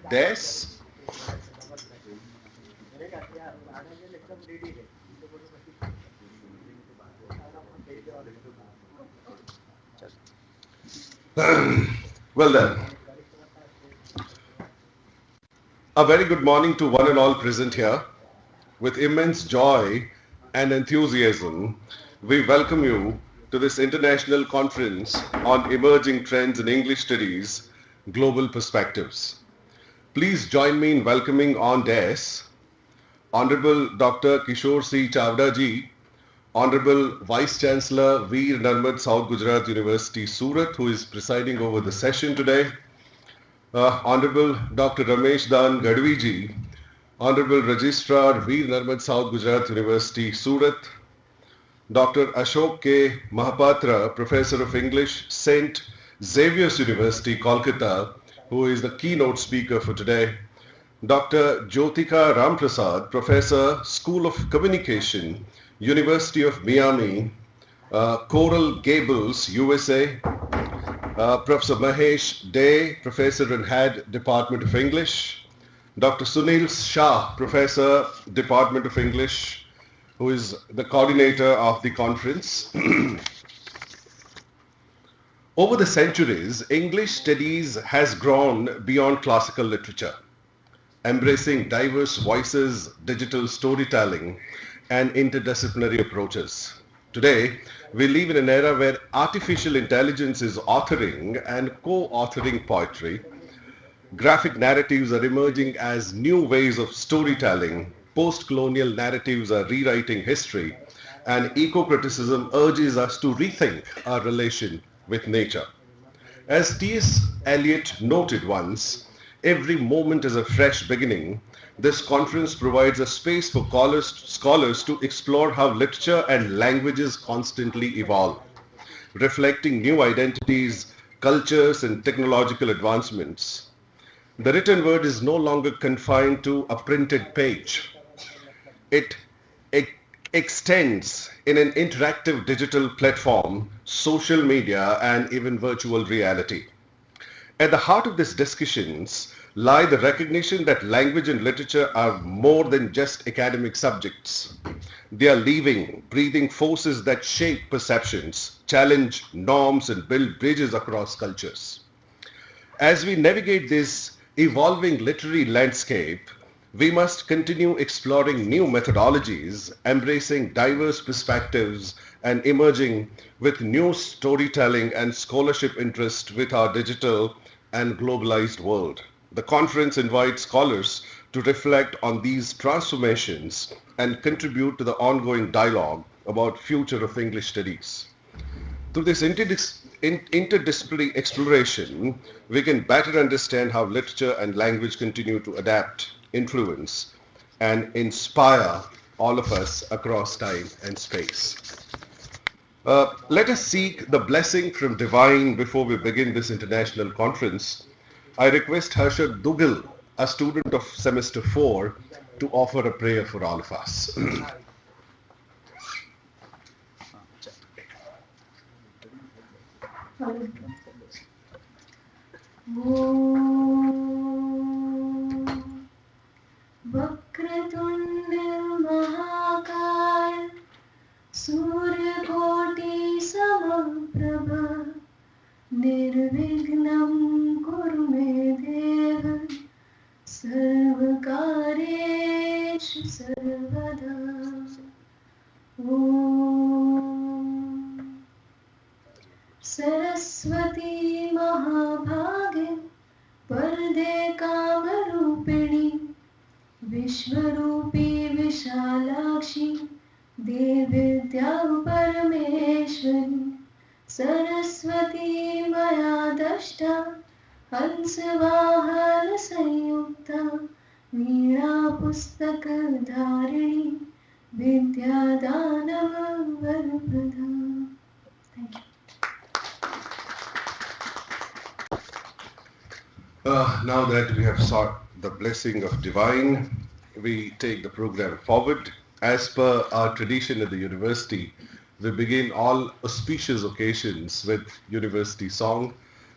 Des? Well then, a very good morning to one and all present here. With immense joy and enthusiasm, we welcome you to this international conference on emerging trends in English studies, global perspectives. Please join me in welcoming on dais Honorable Dr. Kishore C. Chavda ji, Honorable Vice Chancellor Veer Narmad South Gujarat University Surat, who is presiding over the session today, Honorable Dr. Ramesh Dan Gadvi ji, Honorable Registrar Veer Narmad South Gujarat University Surat, Dr. Ashok K. Mahapatra, Professor of English, St. Xavier's University, Kolkata, who is the keynote speaker for today, Dr. Jyotika Ramprasad, Professor, School of Communication, University of Miami, Coral Gables, USA, Professor Mahesh Day, Professor and Head, Department of English, Dr. Sunil Shah, Professor, Department of English, who is the coordinator of the conference. Over the centuries, English studies has grown beyond classical literature, embracing diverse voices, digital storytelling, and interdisciplinary approaches. Today, we live in an era where artificial intelligence is authoring and co-authoring poetry. Graphic narratives are emerging as new ways of storytelling. Post-colonial narratives are rewriting history, and eco-criticism urges us to rethink our relation with nature. As T.S. Eliot noted once, every moment is a fresh beginning. This conference provides a space for scholars to explore how literature and languages constantly evolve, reflecting new identities, cultures, and technological advancements. The written word is no longer confined to a printed page. It extends in an interactive digital platform, social media, and even virtual reality. At the heart of these discussions lie the recognition that language and literature are more than just academic subjects. They are living, breathing forces that shape perceptions, challenge norms, and build bridges across cultures. As we navigate this evolving literary landscape, we must continue exploring new methodologies, embracing diverse perspectives, and emerging with new storytelling and scholarship interest with our digital and globalized world. The conference invites scholars to reflect on these transformations and contribute to the ongoing dialogue about future of English studies. Through this interdisciplinary exploration, we can better understand how literature and language continue to adapt, influence, and inspire all of us across time and space. Let us seek the blessing from divine before we begin this international conference. I request Harshad Dugal, a student of semester 4, to offer a prayer for all of us. Vakratunda महाकाय सूर्यकोटि समप्रभ निर्विघ्नं कुरु मे देव सर्वकार्येषु सर्वदा. ॐ सरस्वती महाभागे वरदे कामरूपिणी विश्वरूपी विशालाक्षी देवविद्या परमेश्वरी सरस्वती मया दष्टा हंसवाहन संयुक्ता वीणा पुस्तकधारिणी विद्यादानव वरप्रदा. Thank you. Now that we have sought the blessing of divine, we take the program forward. As per our tradition at the university, we begin all auspicious occasions with university song.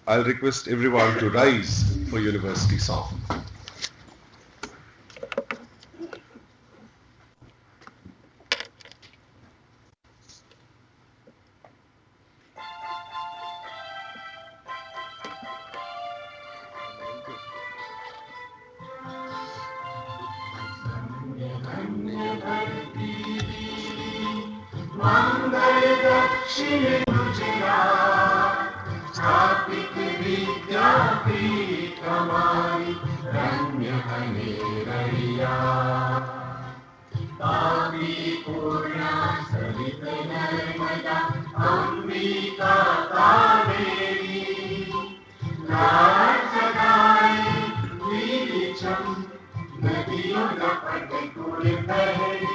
I'll request everyone to rise for university song. मंगल दक्षिण गुजरात स्थापित विद्यापीठ हमारी रम्य कनेरैया तापी पूर्णा सरित नर्मदा अंबिका कावेरी लाल सदाए लीलिचम नदियों लपट कुल बहरी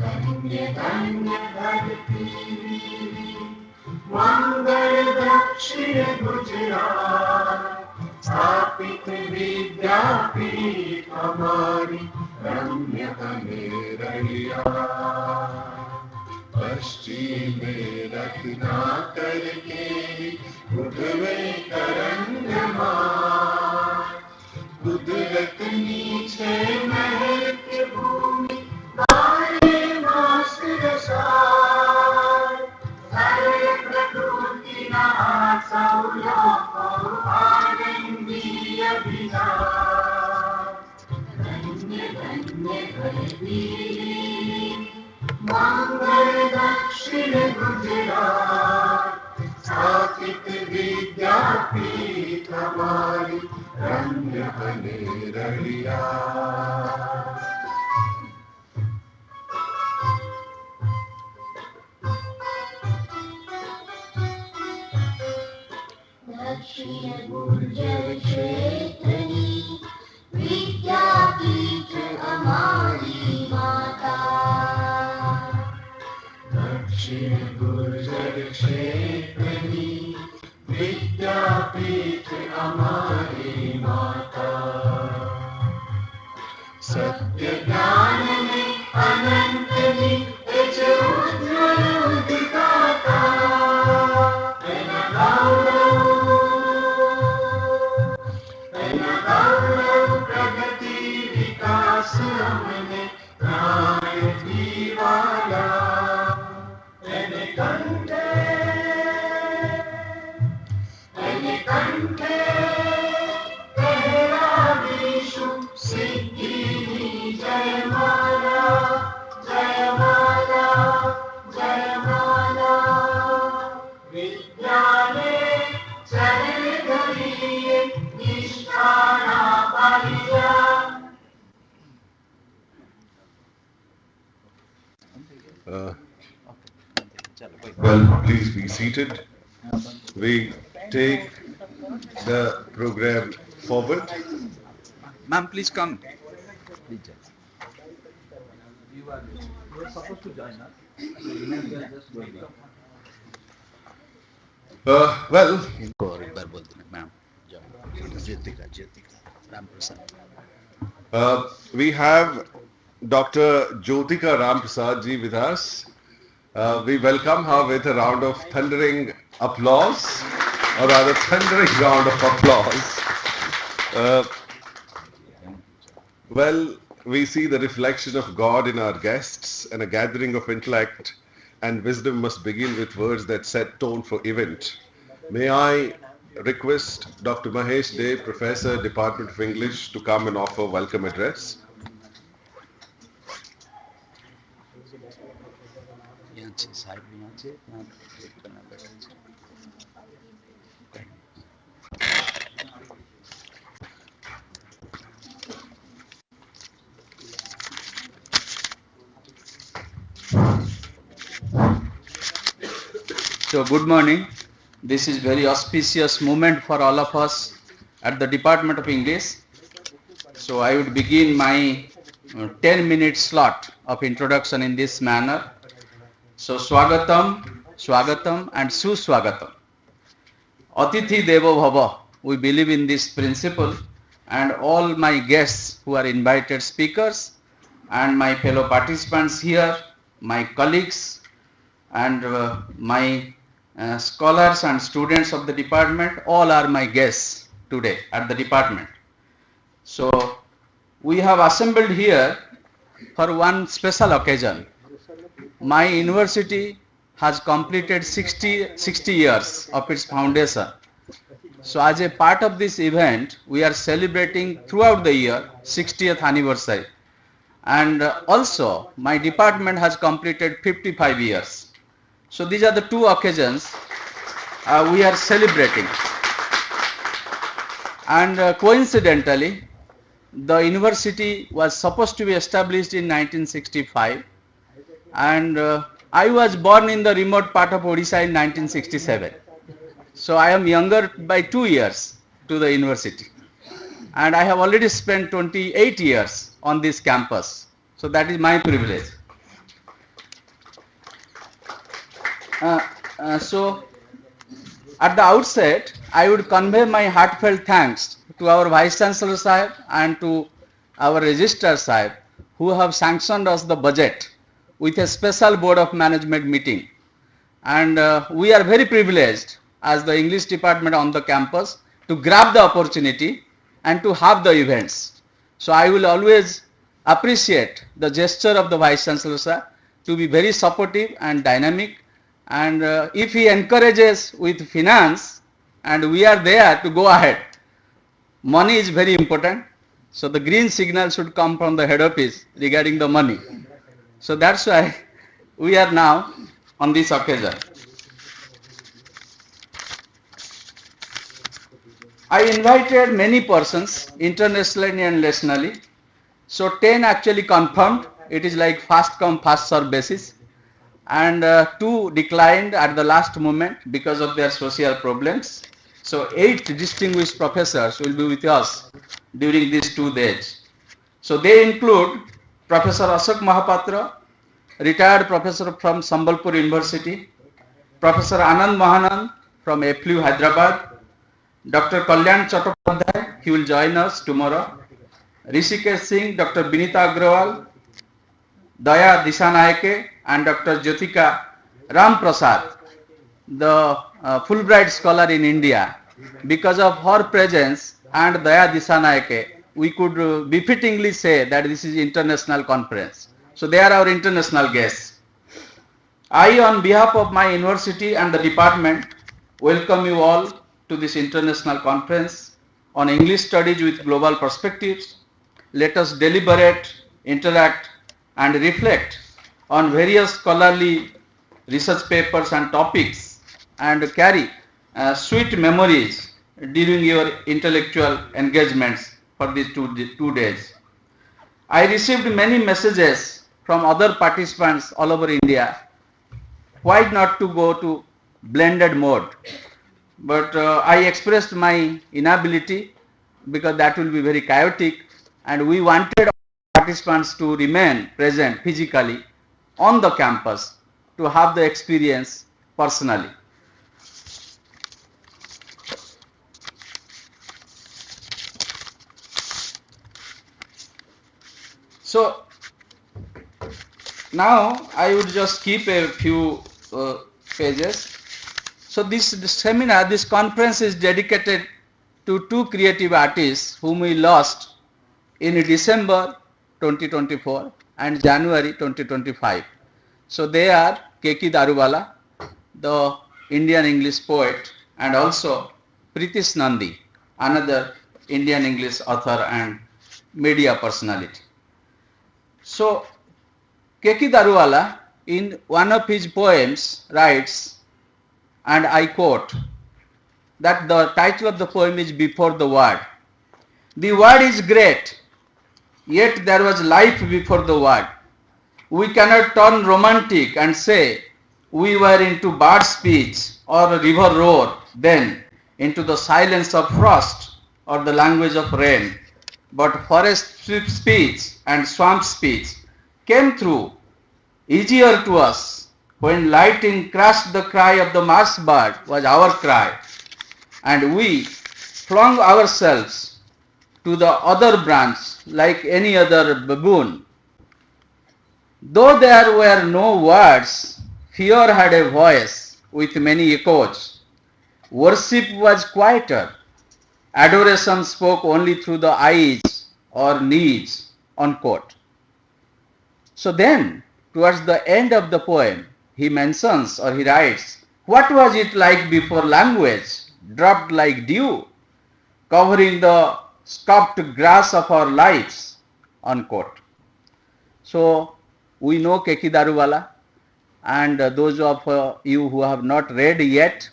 धन्य धन्य धरती मंगल दक्षिण गुजरात स्थापित विद्यापीठ हमारी रम्य कनेरैया पश्चिम में रत्नाकर के उठवे तरंगमान कुदरत नीचे महल के भूमि बारे मास रसाल सारे प्रकृति ना सौलो को आनंदी अभिलाष धन्य धन्य धरती मंगल दक्षिण गुजरात स्थापित विद्यापीठ हमारी रम्य कनेरैया दक्षिण गुर्जर क्षेत्रनी विद्यापीठ हमारी माता दक्षिण गुर्जर क्षेत्रनी विद्यापीठ हमारी माता सत्य ज्ञान में अनंत निज उज्ज्वल उदिताता प्रगति विकास हमने प्राण दीवाला कंठे तेरा विशु सिद्धि जयमाला जयमाला जयमाला विद्यालय चरण धरिए निष्ठाना पालिया Well, please be seated. We take the program forward. Ma'am, please come. Well, we have Dr. Jyotika Ramprasad ji with us. We welcome her with a round of thundering applause, or rather thundering round of applause. Well, we see the reflection of God in our guests, and a gathering of intellect and wisdom must begin with words that set tone for event. May I request Dr. Mahesh De, Professor, Department of English, to come and offer welcome address. So good morning. This is very auspicious moment for all of us at the Department of English. So I would begin my 10-minute slot of introduction in this manner. So Swagatam, Swagatam and Suswagatam. Atithi Devo Bhava. We believe in this principle, and all my guests who are invited speakers and my fellow participants here, my colleagues and my scholars and students of the department, all are my guests today at the department. So we have assembled here for one special occasion. My university has completed 60 years of its foundation. So as a part of this event, we are celebrating throughout the year 60th anniversary. And also my department has completed 55 years. So these are the two occasions we are celebrating. And coincidentally, the university was supposed to be established in 1965, and I was born in the remote part of Odisha in 1967. So I am younger by 2 years to the university, and I have already spent 28 years on this campus. So that is my privilege. So at the outset, I would convey my heartfelt thanks to our Vice Chancellor Sahib and to our Registrar Sahib, who have sanctioned us the budget with a special Board of Management meeting. And we are very privileged as the English department on the campus to grab the opportunity and to have the events. So I will always appreciate the gesture of the Vice Chancellor Sir to be very supportive and dynamic, and if he encourages with finance and we are there to go ahead, money is very important. So the green signal should come from the head office regarding the money. So that's why we are now on this occasion. I invited many persons internationally and nationally. So 10 actually confirmed. It is like fast come fast serve basis. And 2 declined at the last moment because of their social problems. So 8 distinguished professors will be with us during these 2 days. So they include Professor Ashok Mahapatra, retired professor from Sambalpur University, Professor Anand Mahanan from FLU Hyderabad, Dr. Kalyan Chattopadhyay, he will join us tomorrow, Rishikesh Singh, Dr. Binita Agrawal, Daya Disanaike, and Dr. Jyotika Ram Prasad, the Fulbright scholar in India. Because of her presence and Daya Disanaike, we could befittingly say that this is international conference. So they are our international guests. I, on behalf of my university and the department, welcome you all to this international conference on English studies with global perspectives. Let us deliberate, interact, and reflect on various scholarly research papers and topics, and carry sweet memories during your intellectual engagements for these 2 days. I received many messages from other participants all over India. Why not to go to blended mode? But I expressed my inability because that will be very chaotic, and we wanted participants to remain present physically on the campus to have the experience personally. So now I would just keep a few pages. So this seminar, this conference is dedicated to 2 creative artists whom we lost in December 2024 and January 2025. So they are Keki Daruwala, the Indian English poet, and also Pritish Nandi, another Indian English author and media personality. So Keki Daruwala, in one of his poems, writes, and I quote, that the title of the poem is Before the Word. The word is great, yet there was life before the word. We cannot turn romantic and say we were into bird speech or river roar, then into the silence of frost or the language of rain. But forest speech and swamp speech came through easier to us when lightning crashed. The cry of the marsh bird was our cry, and we flung ourselves to the other branch like any other baboon. Though there were no words, fear had a voice with many echoes. Worship was quieter. Adoration spoke only through the eyes or knees, unquote. So then, towards the end of the poem, he mentions or he writes, what was it like before language dropped like dew, covering the scuffed grass of our lives, unquote. So we know Keki Daruwala, and those of you who have not read yet,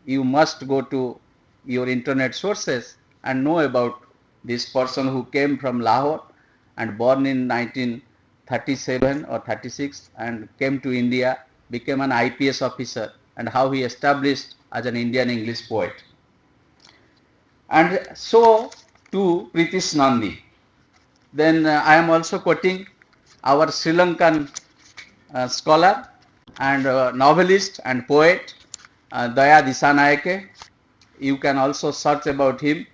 you must go to your internet sources and know about this person who came from Lahore and born in 1937 or 36 and came to India, became an IPS officer, and how he established as an Indian English poet. And so to Pritish Nandi. Then I am also quoting our Sri Lankan scholar and novelist and poet Daya Disanayake. You can also search about him,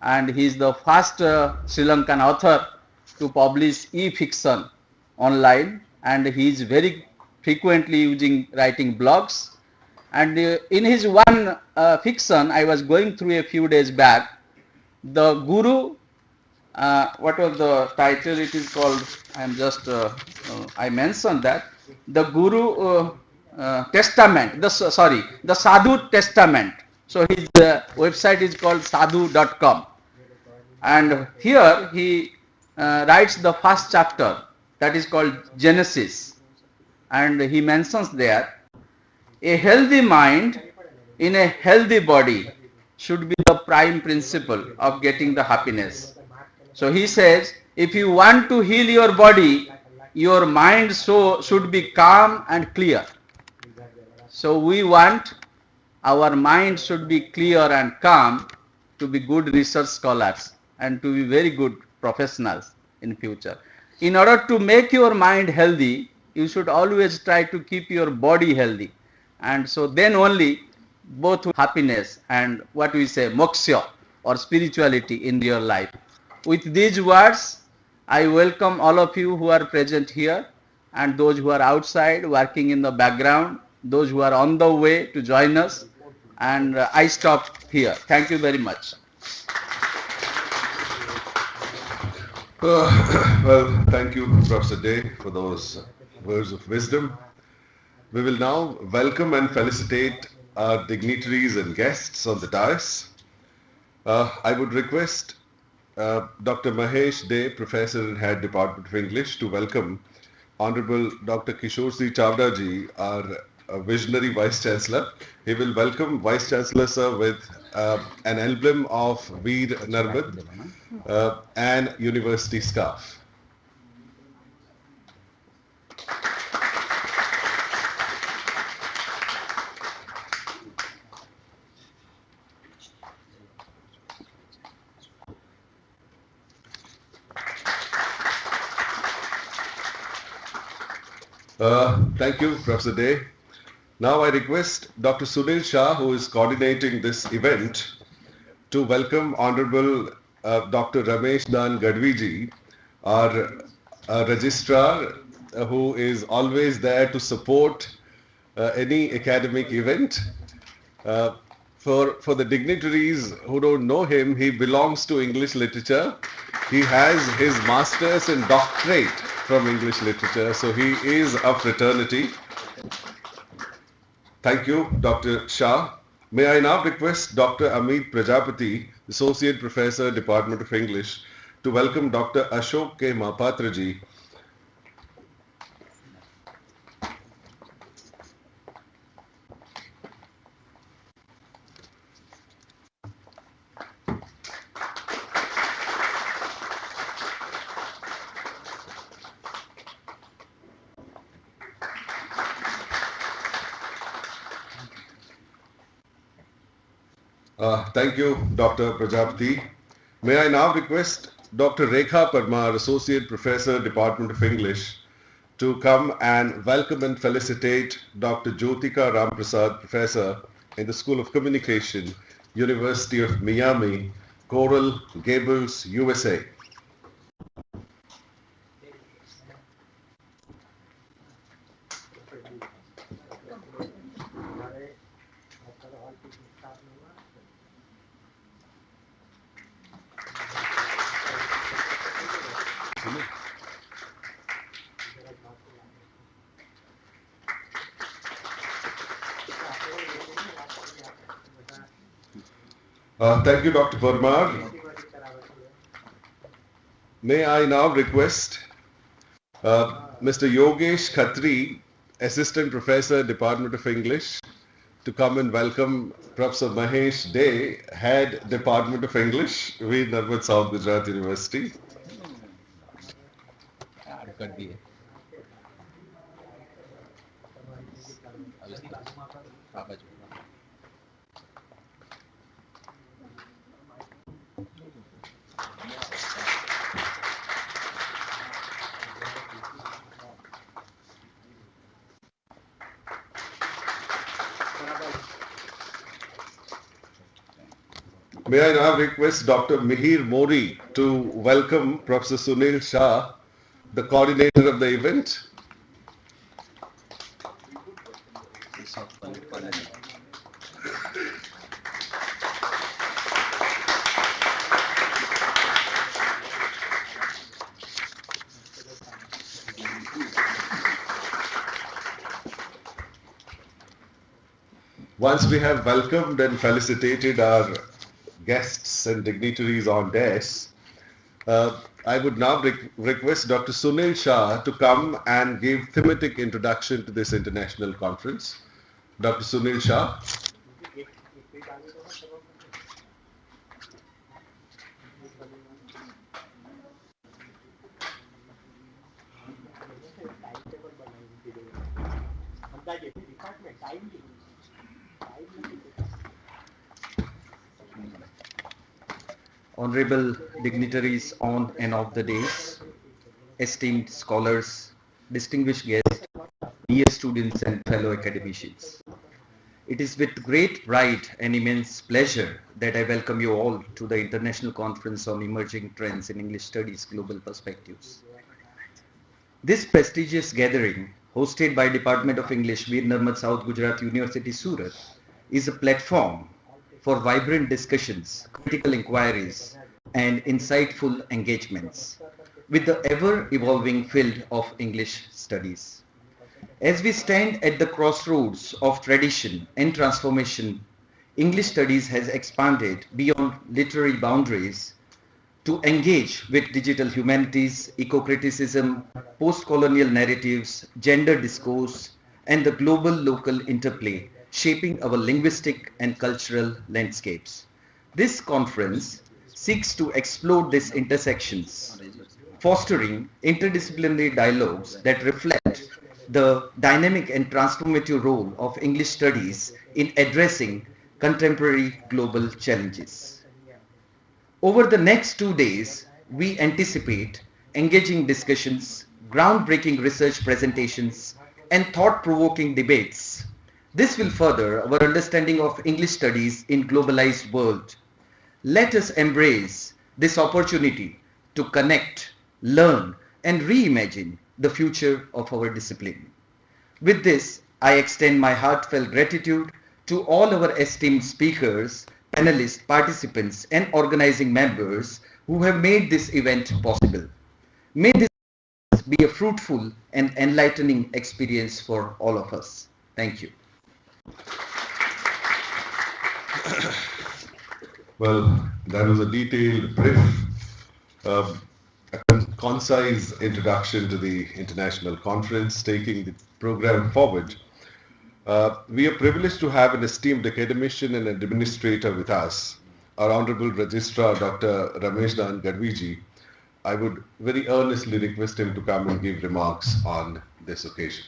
and he is the first Sri Lankan author to publish e-fiction online, and he is very frequently writing blogs. And in his one fiction, I was going through a few days back, the Guru, what was the title? It is called, I am just, I mentioned that, the Guru Testament, the Sadhu Testament. So his website is called sadhu.com. And here he writes the first chapter, that is called Genesis. And he mentions there, a healthy mind in a healthy body should be the prime principle of getting the happiness. So he says, if you want to heal your body, your mind should be calm and clear. So we want our mind should be clear and calm to be good research scholars and to be very good professionals in future. In order to make your mind healthy, you should always try to keep your body healthy. And so then only both happiness and what we say moksha or spirituality in your life. With these words, I welcome all of you who are present here and those who are outside working in the background, those who are on the way to join us. And I stop here. Thank you very much. Well, thank you, Professor Day, for those words of wisdom. We will now welcome and felicitate our dignitaries and guests on the dais. I would request Dr. Mahesh Day, Professor and Head Department of English, to welcome Honorable Dr. Kishore C. Chavda ji, our visionary Vice Chancellor. He will welcome Vice Chancellor sir with an emblem of Veer Narmad and university scarf. Thank you, Professor Day. Now I request Dr. Sunil Shah, who is coordinating this event, to welcome Honorable Dr. Ramesh Dan Gadviji, our registrar, who is always there to support any academic event. For the dignitaries who don't know him, he belongs to English literature. He has his master's and doctorate from English literature, so he is a fraternity. Thank you, Dr. Shah. May I now request Dr. Amit Prajapati, Associate Professor, Department of English, to welcome Dr. Ashok K. Mahapatra ji. Thank you, Dr. Prajapati. May I now request Dr. Rekha Parmar, Associate Professor, Department of English, to come and welcome and felicitate Dr. Jyotika Ramprasad, Professor in the School of Communication, University of Miami, Coral Gables, USA. Thank you, Dr. Parmar. May I now request Mr. Yogesh Khatri, Assistant Professor, Department of English, to come and welcome Professor Mahesh Day, Head, Department of English, VNSGU, South Gujarat University. May I now request Dr. Mihir Mori to welcome Professor Sunil Shah, the coordinator of the event. Once we have welcomed and felicitated our guests and dignitaries on desk, I would now request Dr. Sunil Shah to come and give thematic introduction to this international conference. Dr. Sunil Shah. Honorable dignitaries on and off the days, esteemed scholars, distinguished guests, dear students and fellow academicians. It is with great pride and immense pleasure that I welcome you all to the International Conference on Emerging Trends in English Studies Global Perspectives. This prestigious gathering, hosted by Department of English, VNSGU, South Gujarat University, Surat, is a platform for vibrant discussions, critical inquiries, and insightful engagements with the ever-evolving field of English studies. As we stand at the crossroads of tradition and transformation, English studies has expanded beyond literary boundaries to engage with digital humanities, eco-criticism, post-colonial narratives, gender discourse, and the global-local interplay shaping our linguistic and cultural landscapes. This conference seeks to explore these intersections, fostering interdisciplinary dialogues that reflect the dynamic and transformative role of English studies in addressing contemporary global challenges. Over the next 2 days, we anticipate engaging discussions, groundbreaking research presentations, and thought-provoking debates. This will further our understanding of English studies in globalized world. Let us embrace this opportunity to connect, learn, and reimagine the future of our discipline. With this, I extend my heartfelt gratitude to all our esteemed speakers, panelists, participants, and organizing members who have made this event possible. May this be a fruitful and enlightening experience for all of us. Thank you. Well, that was a detailed brief, a concise introduction to the international conference, taking the program forward. We are privileged to have an esteemed academician and administrator with us, our Honorable Registrar Dr. Rameshdan Gadviji. I would very earnestly request him to come and give remarks on this occasion.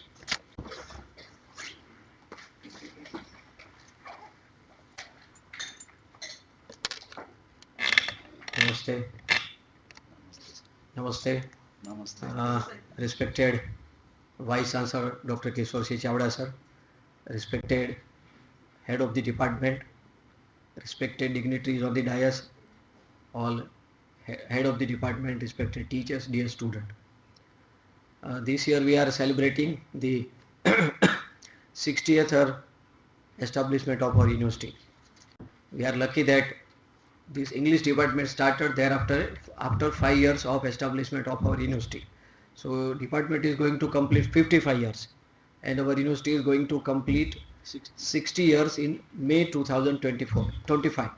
Namaste. Namaste. Respected Vice Chancellor Dr. Kishore C. Chavda sir, respected Head of the Department, respected dignitaries on the dais, all Head of the Department, respected teachers, dear student. This year we are celebrating the 60th establishment of our university. We are lucky that this English department started thereafter after 5 years of establishment of our university. So department is going to complete 55 years and our university is going to complete 60 years in May 2025.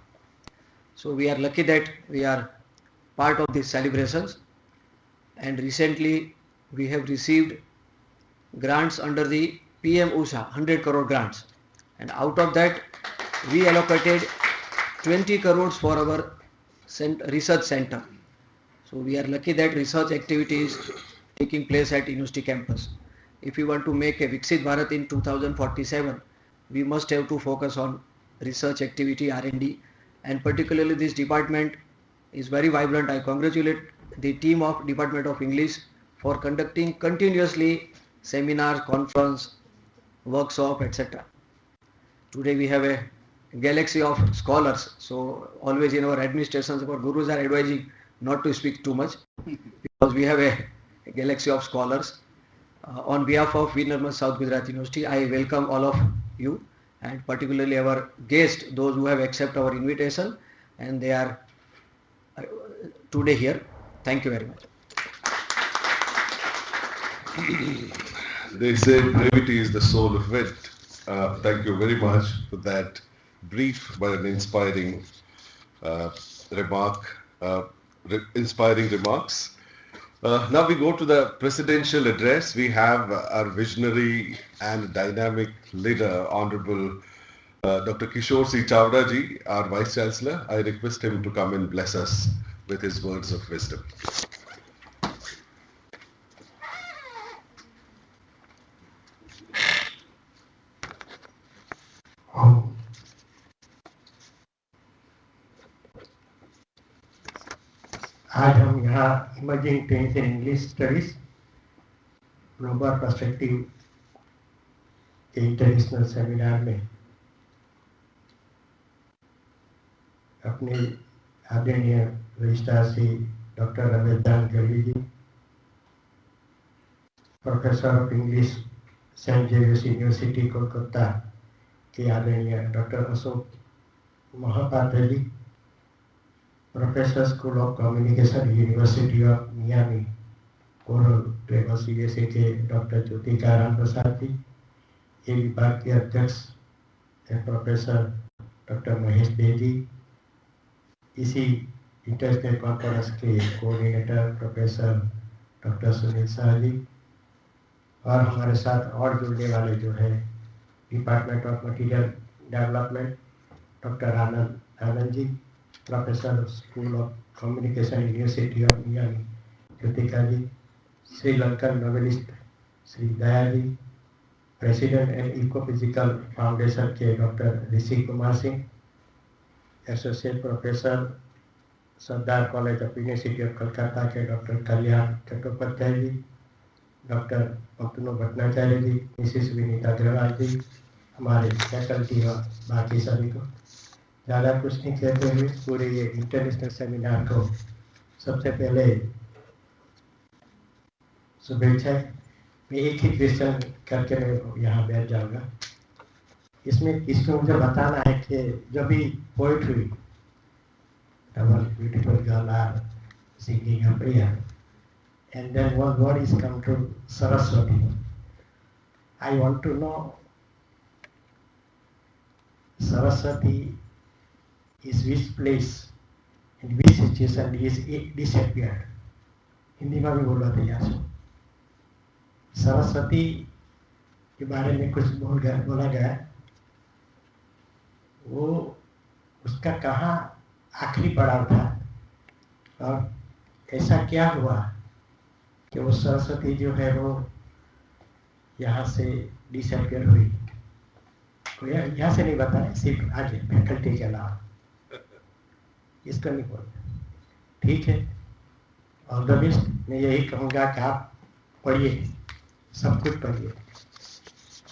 So we are lucky that we are part of these celebrations, and recently we have received grants under the PM USHA 100 crore grants, and out of that we allocated 20 crores for our research center. So we are lucky that research activity is taking place at university campus. If we want to make a Viksit Bharat in 2047, we must have to focus on research activity, R&D, and particularly this department is very vibrant. I congratulate the team of Department of English for conducting continuously seminars, conference, workshop, etc. Today we have a galaxy of scholars. So always in our administrations, our gurus are advising not to speak too much because we have a galaxy of scholars. On behalf of VNSGU South Gujarat University, I welcome all of you and particularly our guests, those who have accepted our invitation and they are today here. Thank you very much. They say brevity is the soul of wit. Thank you very much for that brief but an inspiring inspiring remarks. Now we go to the presidential address. We have our visionary and dynamic leader, Honorable Dr. Kishore C. Chawda ji, our Vice Chancellor. I request him to come and bless us with his words of wisdom. आज हम यहाँ emerging trends in English studies global perspective के international seminar में अपने आदरणीय registrar Shri doctor Ramesh Gadhvi ji, professor of English Saint Xavier's University Kolkata के आदरणीय doctor Ashok Mahapatra ji, professor school of communication university of Miami Coral Travels USA के डॉक्टर ज्योतिका राम प्रसाद जी, ये विभाग के अध्यक्ष प्रोफेसर डॉक्टर महेश दे जी, इसी इंटरनेशनल कॉन्फ्रेंस के coordinator professor doctor Sunil Shah ji, और हमारे साथ और जुड़ने वाले जो है department of material development doctor Anand ji, professor school of communication university of Miami Jyotika ji, Sri Lankan novelist Shri Daya ji, president and ecophysical foundation के doctor Rishi Kumar Singh, associate professor Sardar college of university of Calcutta के doctor Kalyan Chattopadhyay ji, doctor Pantanu Bhattacharya ji, Mrs Vinita Agarwal ji, हमारे फैकल्टी और बाकी सभी को ज़्यादा कुछ नहीं कहते हुए पूरे ये इंटरनेशनल सेमिनार को सबसे पहले शुभेच्छा। मैं एक ही क्वेश्चन करके मैं यहाँ बैठ जाऊँगा। इसमें मुझे बताना है कि जब भी poetry double beautiful girl are singing a prayer and then one word is come to Saraswati. I want to know Saraswati is which place, in which situation is disappeared. Hindi में भी बोला था यार। सरस्वती के बारे में कुछ बोला गया, वो उसका कहाँ आखिरी पड़ाव था और ऐसा क्या हुआ कि वो सरस्वती जो है वो यहाँ से डिसअपियर हुई। कोई यहाँ से नहीं बताया, सिर्फ आगे फैकल्टी के अलावा इसको नहीं बोलते। ठीक है, ऑल द बेस्ट। मैं यही कहूँगा कि आप पढ़िए, सब कुछ पढ़िए,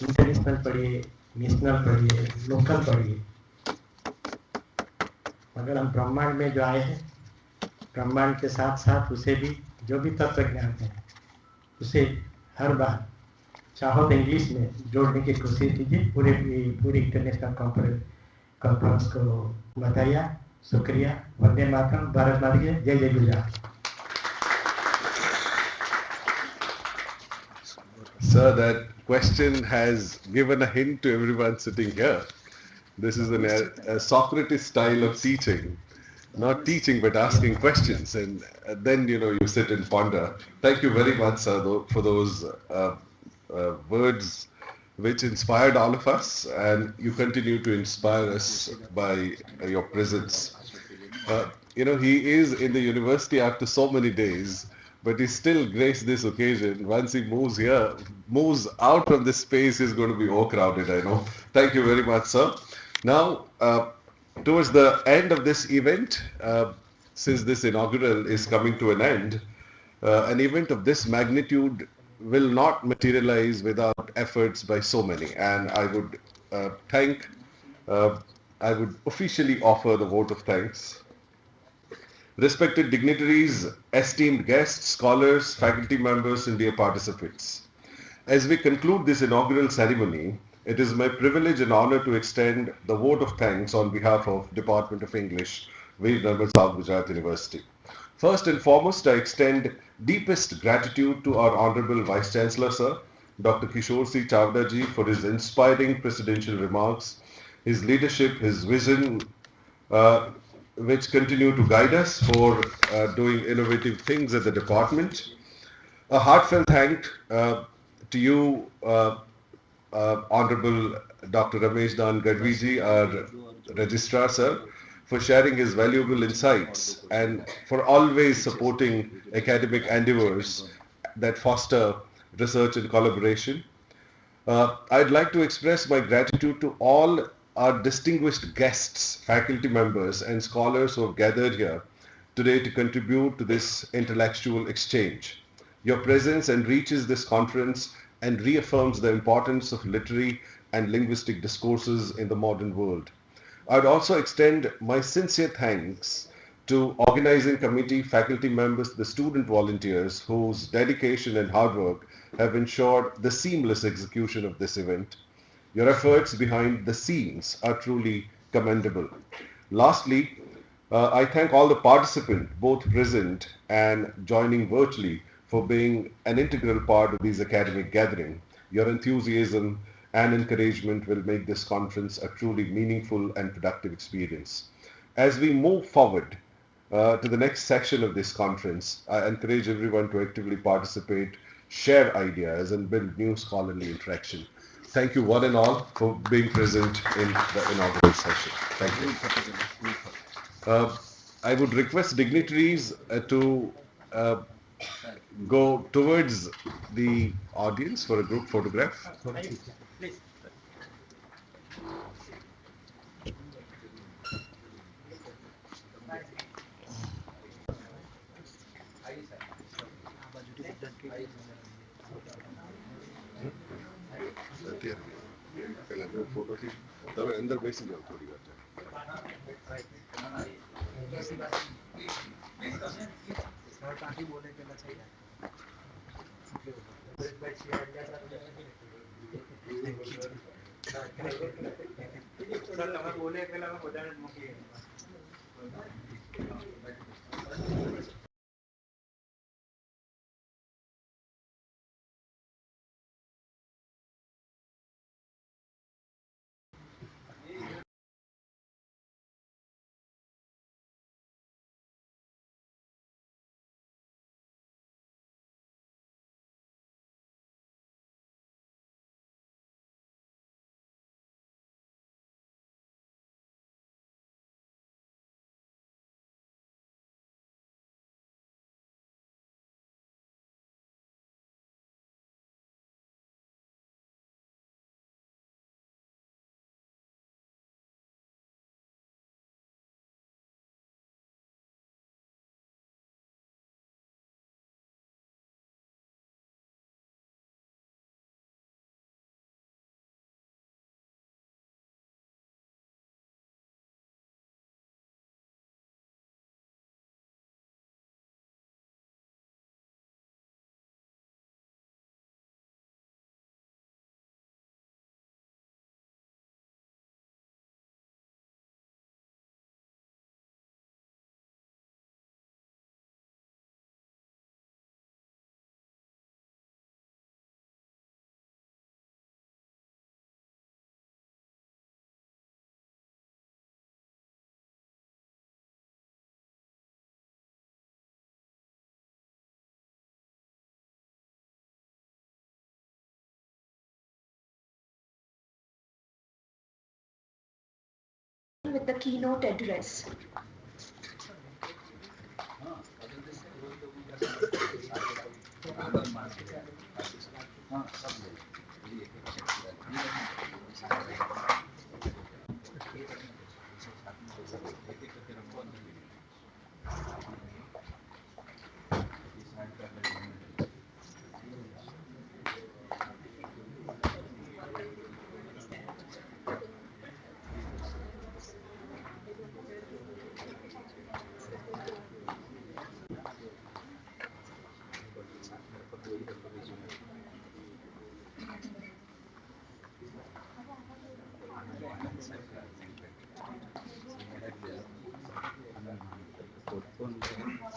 इंटरनेशनल पढ़िए, नेशनल पढ़िए, लोकल पढ़िए। मगर हम ब्रह्मांड में जो आए हैं, ब्रह्मांड के साथ साथ उसे भी जो भी तत्व ज्ञान है उसे हर बार चाहो तो इंग्लिश में जोड़ने की कोशिश कीजिए। पूरी इंटरनेशनल कॉन्फ्रेंस को बताइए। शुक्रिया। वंदे मातरम। भारत माता की जय। जय Gujarat. Sir, that question has given a hint to everyone sitting here. This is a Socrates style of teaching. Not teaching, but asking questions, and then you sit and ponder. Thank you very much, sir, for those words which inspired all of us, and you continue to inspire us by your presence. He is in the university after so many days, but he still graced this occasion. Once he moves out from this space, he's going to be overcrowded, I know. Thank you very much, sir. Now, towards the end of this event, since this inaugural is coming to an end, an event of this magnitude will not materialize without efforts by so many. And thank, uh, I would officially offer the vote of thanks. Respected dignitaries, esteemed guests, scholars, faculty members, and dear participants. As we conclude this inaugural ceremony, it is my privilege and honor to extend the vote of thanks on behalf of Department of English, VNSGU South Gujarat University. First and foremost, I extend deepest gratitude to our Honorable Vice Chancellor, Sir, Dr. Kishore C. Chavda ji, for his inspiring presidential remarks, his leadership, his vision, uh, which continue to guide us for doing innovative things at the department. A heartfelt thank to you, Honorable Dr. Ramesh Dan Gadviji, our Registrar, sir, for sharing his valuable insights and for always supporting academic endeavors that foster research and collaboration. I'd like to express my gratitude to all our distinguished guests, faculty members, and scholars who have gathered here today to contribute to this intellectual exchange. Your presence enriches this conference and reaffirms the importance of literary and linguistic discourses in the modern world. I'd also extend my sincere thanks to organizing committee, faculty members, the student volunteers whose dedication and hard work have ensured the seamless execution of this event. Your efforts behind the scenes are truly commendable. Lastly, I thank all the participants, both present and joining virtually, for being an integral part of these academic gathering. Your enthusiasm and encouragement will make this conference a truly meaningful and productive experience. As we move forward to the next section of this conference, I encourage everyone to actively participate, share ideas, and build new scholarly interaction. Thank you one and all for being present in the inaugural session. Thank you. I would request dignitaries to uh, go towards the audience for a group photograph. તમે અંદર બેસી જાઓ થોડી વાર. with the keynote address.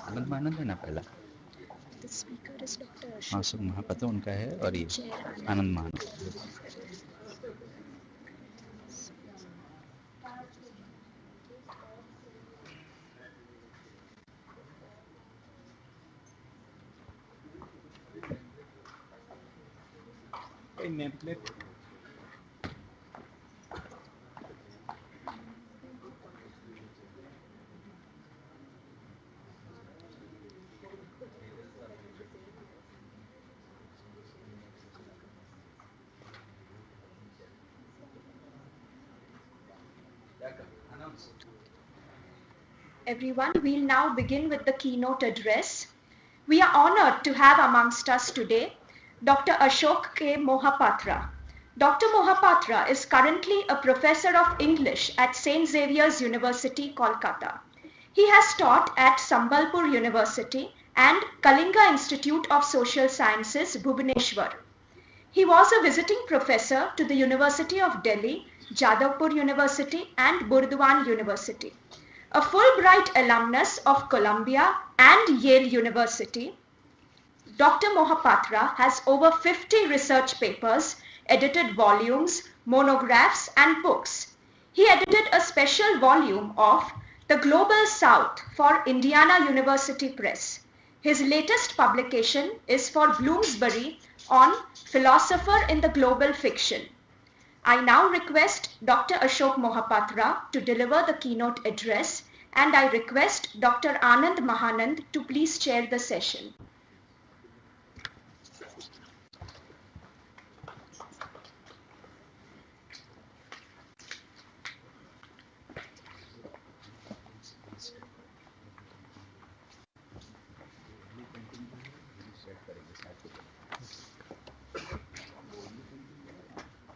आनंद मानंद है ना पहला The speaker is Dr. हाँ Ashok. सब महापता उनका है और ये Chair Anand Manand Everyone, we'll now begin with the keynote address. We are honored to have amongst us today Dr. Ashok K. Mohapatra. Dr. Mohapatra is currently a professor of English at St. Xavier's University, Kolkata. He has taught at Sambalpur University and Kalinga Institute of Social Sciences, Bhubaneswar. He was a visiting professor to the University of Delhi, Jadavpur University and Burdwan University. A Fulbright alumnus of Columbia and Yale University, Dr. Mohapatra has over 50 research papers, edited volumes, monographs and books. He edited a special volume of The Global South for Indiana University Press. His latest publication is for Bloomsbury on Philosopher in the Global Fiction. I now request Dr. Ashok Mohapatra to deliver the keynote address, and I request Dr. Anand Mahanand to please chair the session.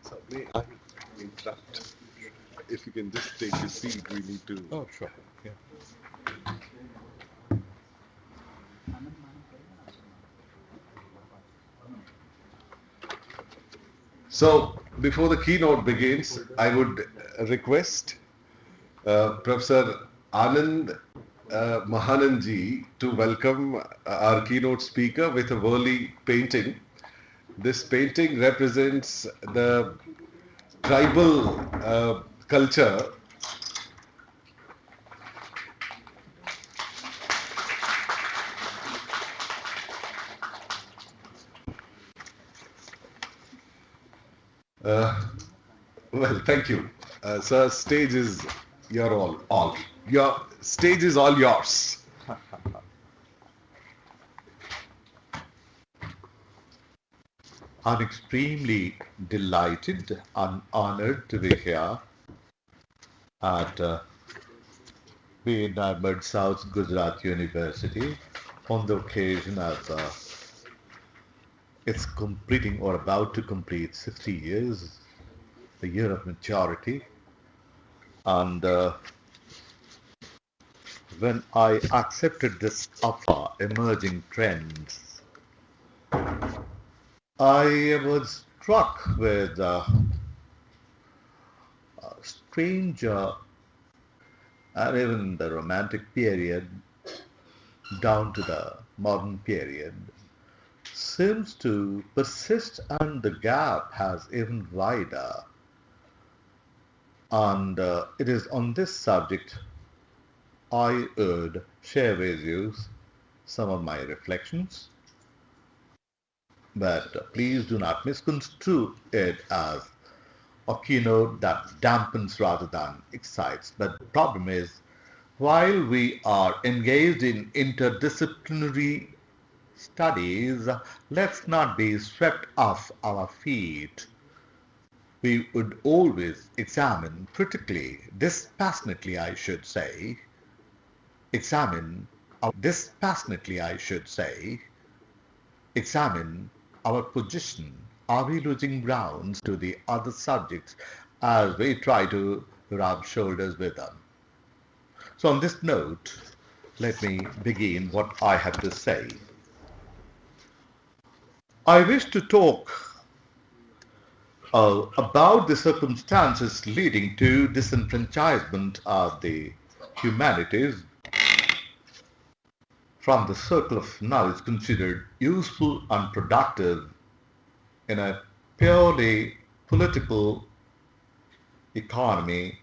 So may I interrupt? If you can just take your seat, we need to. Oh sure yeah So before the keynote begins, I would request Professor Anand Mahanandji to welcome our keynote speaker with a Worli painting. This painting represents the tribal culture. Well, thank you. Sir, stage is your all. Your stage is all yours. I'm extremely delighted and honored to be here at VNSGU South Gujarat University on the occasion of it's completing or about to complete 60 years, the year of maturity. And when I accepted this offer, emerging trends, I was struck with a strange and even the romantic period down to the modern period seems to persist, and the gap has even wider. And it is on this subject I would share with you some of my reflections, but please do not misconstrue it as a keynote that dampens rather than excites. But the problem is, while we are engaged in interdisciplinary studies, let's not be swept off our feet. We would always examine critically, dispassionately I should say, examine examine our position. Are we losing grounds to the other subjects as we try to rub shoulders with them? So on this note, let me begin what I have to say. I wish to talk about the circumstances leading to disenfranchisement of the humanities from the circle of knowledge considered useful and productive in a purely political economy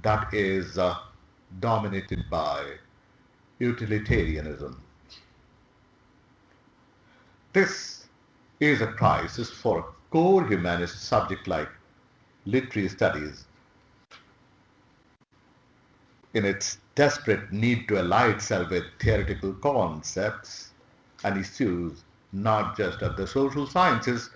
that is dominated by utilitarianism. This is a crisis for a core humanist subject like literary studies in its desperate need to ally itself with theoretical concepts and issues not just of the social sciences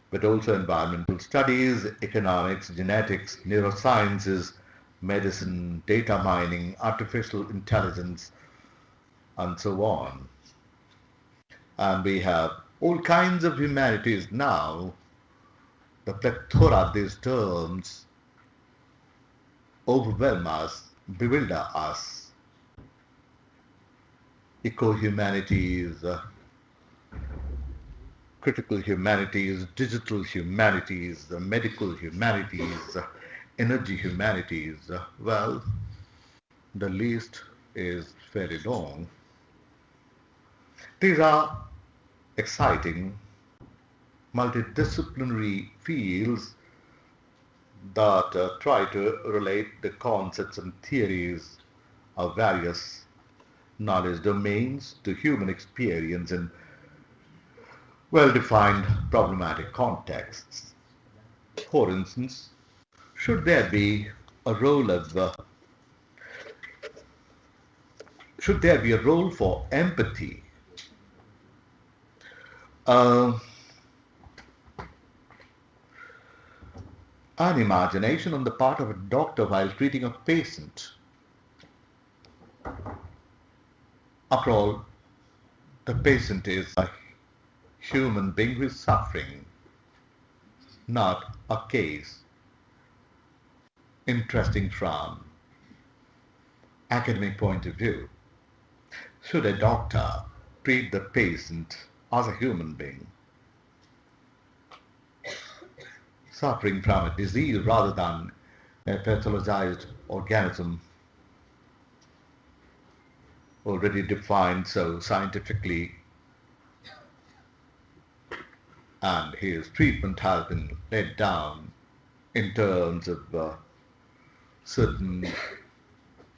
but also environmental studies, economics, genetics, neurosciences, medicine, data mining, artificial intelligence, and so on. And we have all kinds of humanities now. The plethora of these terms overwhelm us, bewilder us. Eco-humanities, critical humanities, digital humanities, medical humanities, energy humanities. Well, the list is very long. These are exciting, multidisciplinary fields that try to relate the concepts and theories of various knowledge domains to human experience in well-defined problematic contexts. For instance, should there be a role for empathy? An imagination on the part of a doctor while treating a patient. After all, the patient is a human being who is suffering, not a case. Interesting from academic point of view. Should a doctor treat the patient as a human being, suffering from a disease rather than a pathologized organism already defined so scientifically, and his treatment has been laid down in terms of certain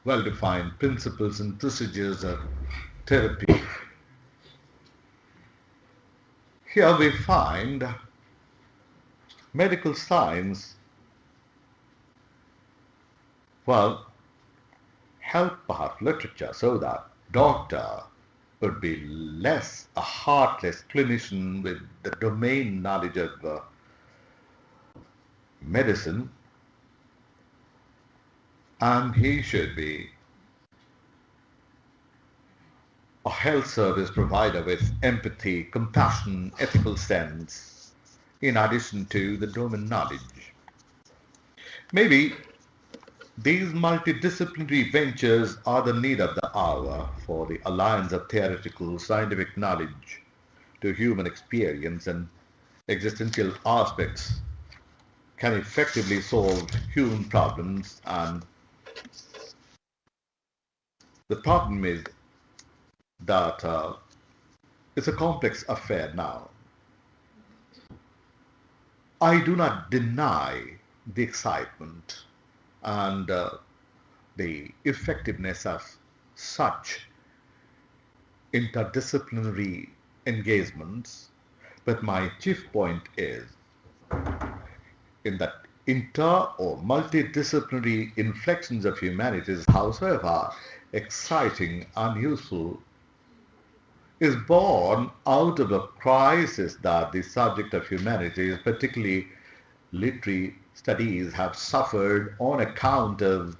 well-defined principles and procedures of therapy. Here we find medical science, well, help perhaps literature so that doctor would be less a heartless clinician with the domain knowledge of medicine, and he should be a health service provider with empathy, compassion, ethical sense, in addition to the domain knowledge. Maybe these multidisciplinary ventures are the need of the hour for the alliance of theoretical scientific knowledge to human experience and existential aspects can effectively solve human problems, and the problem is that it's a complex affair now. I do not deny the excitement and the effectiveness of such interdisciplinary engagements, but my chief point is in that inter or multidisciplinary inflections of humanities, however exciting and useful, is born out of a crisis that the subject of humanities, particularly literary studies, have suffered on account of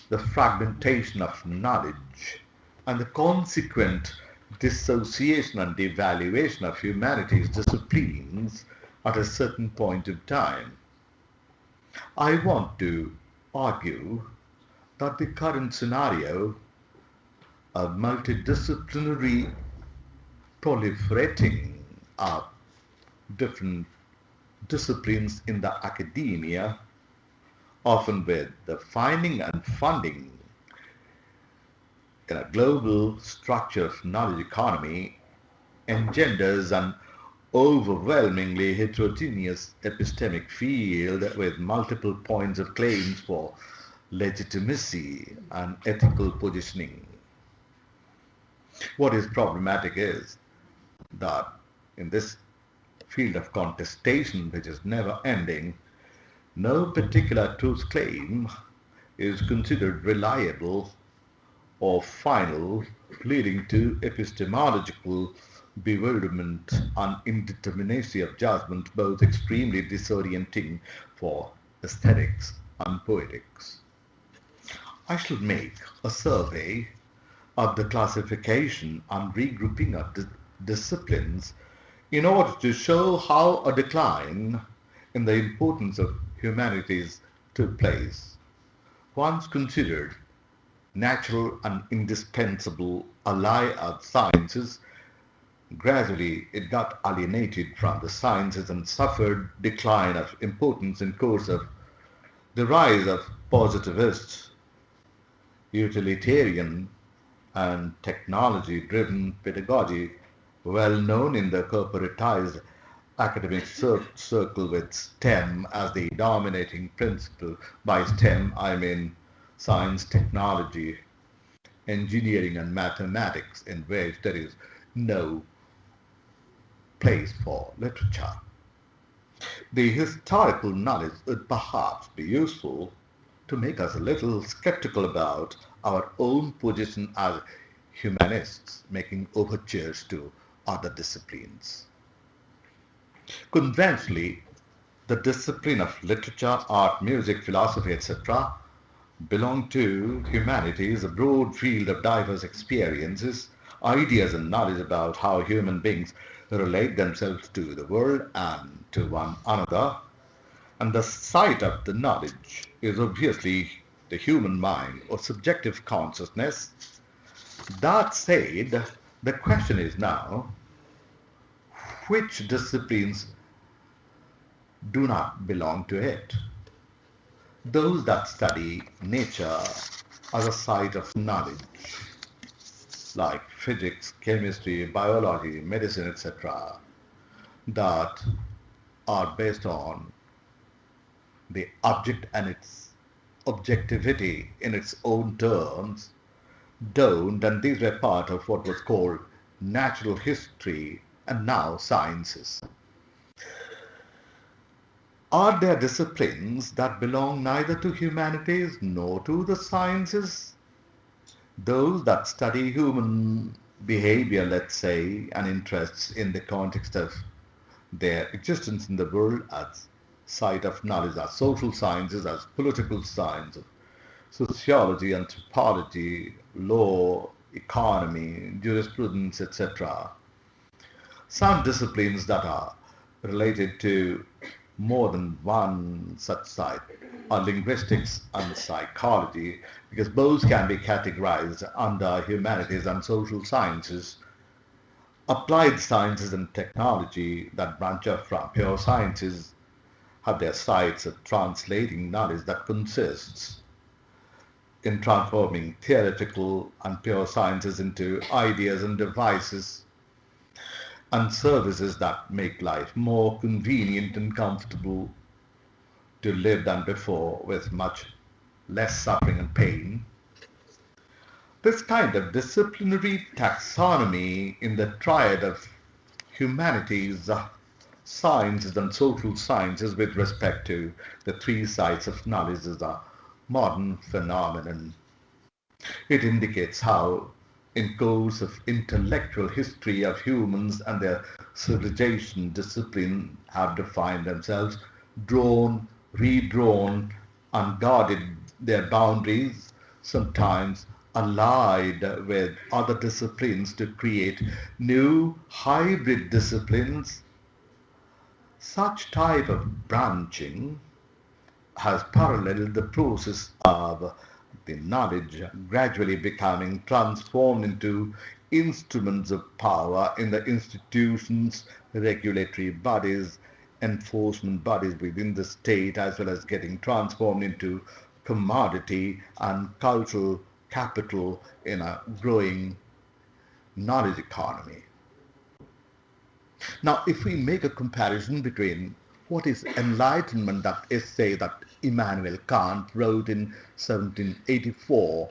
the fragmentation of knowledge and the consequent dissociation and devaluation of humanities disciplines at a certain point of time. I want to argue that the current scenario of multidisciplinary proliferating of different disciplines in the academia, often with the finding and funding in a global structure of knowledge economy, engenders an overwhelmingly heterogeneous epistemic field with multiple points of claims for legitimacy and ethical positioning. What is problematic is that in this field of contestation, which is never ending, no particular truth claim is considered reliable or final, leading to epistemological bewilderment and indeterminacy of judgment, both extremely disorienting for aesthetics and poetics. I should make a survey of the classification and regrouping of disciplines in order to show how a decline in the importance of humanities took place. Once considered natural and indispensable ally of sciences, gradually it got alienated from the sciences and suffered decline of importance in course of the rise of positivist, utilitarian and technology-driven pedagogy, well known in the corporatized academic circle with STEM as the dominating principle. By STEM, I mean science, technology, engineering and mathematics, in which there is no place for literature. The historical knowledge would perhaps be useful to make us a little skeptical about our own position as humanists, making overtures to other disciplines. Conventionally, the discipline of literature, art, music, philosophy, etc. belong to humanities, a broad field of diverse experiences, ideas and knowledge about how human beings relate themselves to the world and to one another. And the site of the knowledge is obviously the human mind or subjective consciousness. That said, the question is now, which disciplines do not belong to it? Those that study nature as a site of knowledge, like physics, chemistry, biology, medicine, etc., that are based on the object and its objectivity in its own terms, don't, and these were part of what was called natural history and now sciences. Are there disciplines that belong neither to humanities nor to the sciences? Those that study human behavior, let's say, and interests in the context of their existence in the world as site of knowledge, as social sciences, as political science, sociology, anthropology, law, economy, jurisprudence, etc. Some disciplines that are related to more than one such site are linguistics and psychology, because both can be categorized under humanities and social sciences. Applied sciences and technology that branch off from pure sciences have their sites of translating knowledge that consists in transforming theoretical and pure sciences into ideas and devices and services that make life more convenient and comfortable to live than before, with much less suffering and pain. This kind of disciplinary taxonomy in the triad of humanities sciences and social sciences with respect to the three sides of knowledge is a modern phenomenon. It indicates how, in course of intellectual history of humans and their civilization, discipline have defined themselves, drawn, redrawn, unguarded their boundaries, sometimes allied with other disciplines to create new hybrid disciplines. Such type of branching has paralleled the process of the knowledge gradually becoming transformed into instruments of power in the institutions, regulatory bodies, enforcement bodies within the state, as well as getting transformed into commodity and cultural capital in a growing knowledge economy. Now, if we make a comparison between what is enlightenment, that essay that Immanuel Kant wrote in 1784,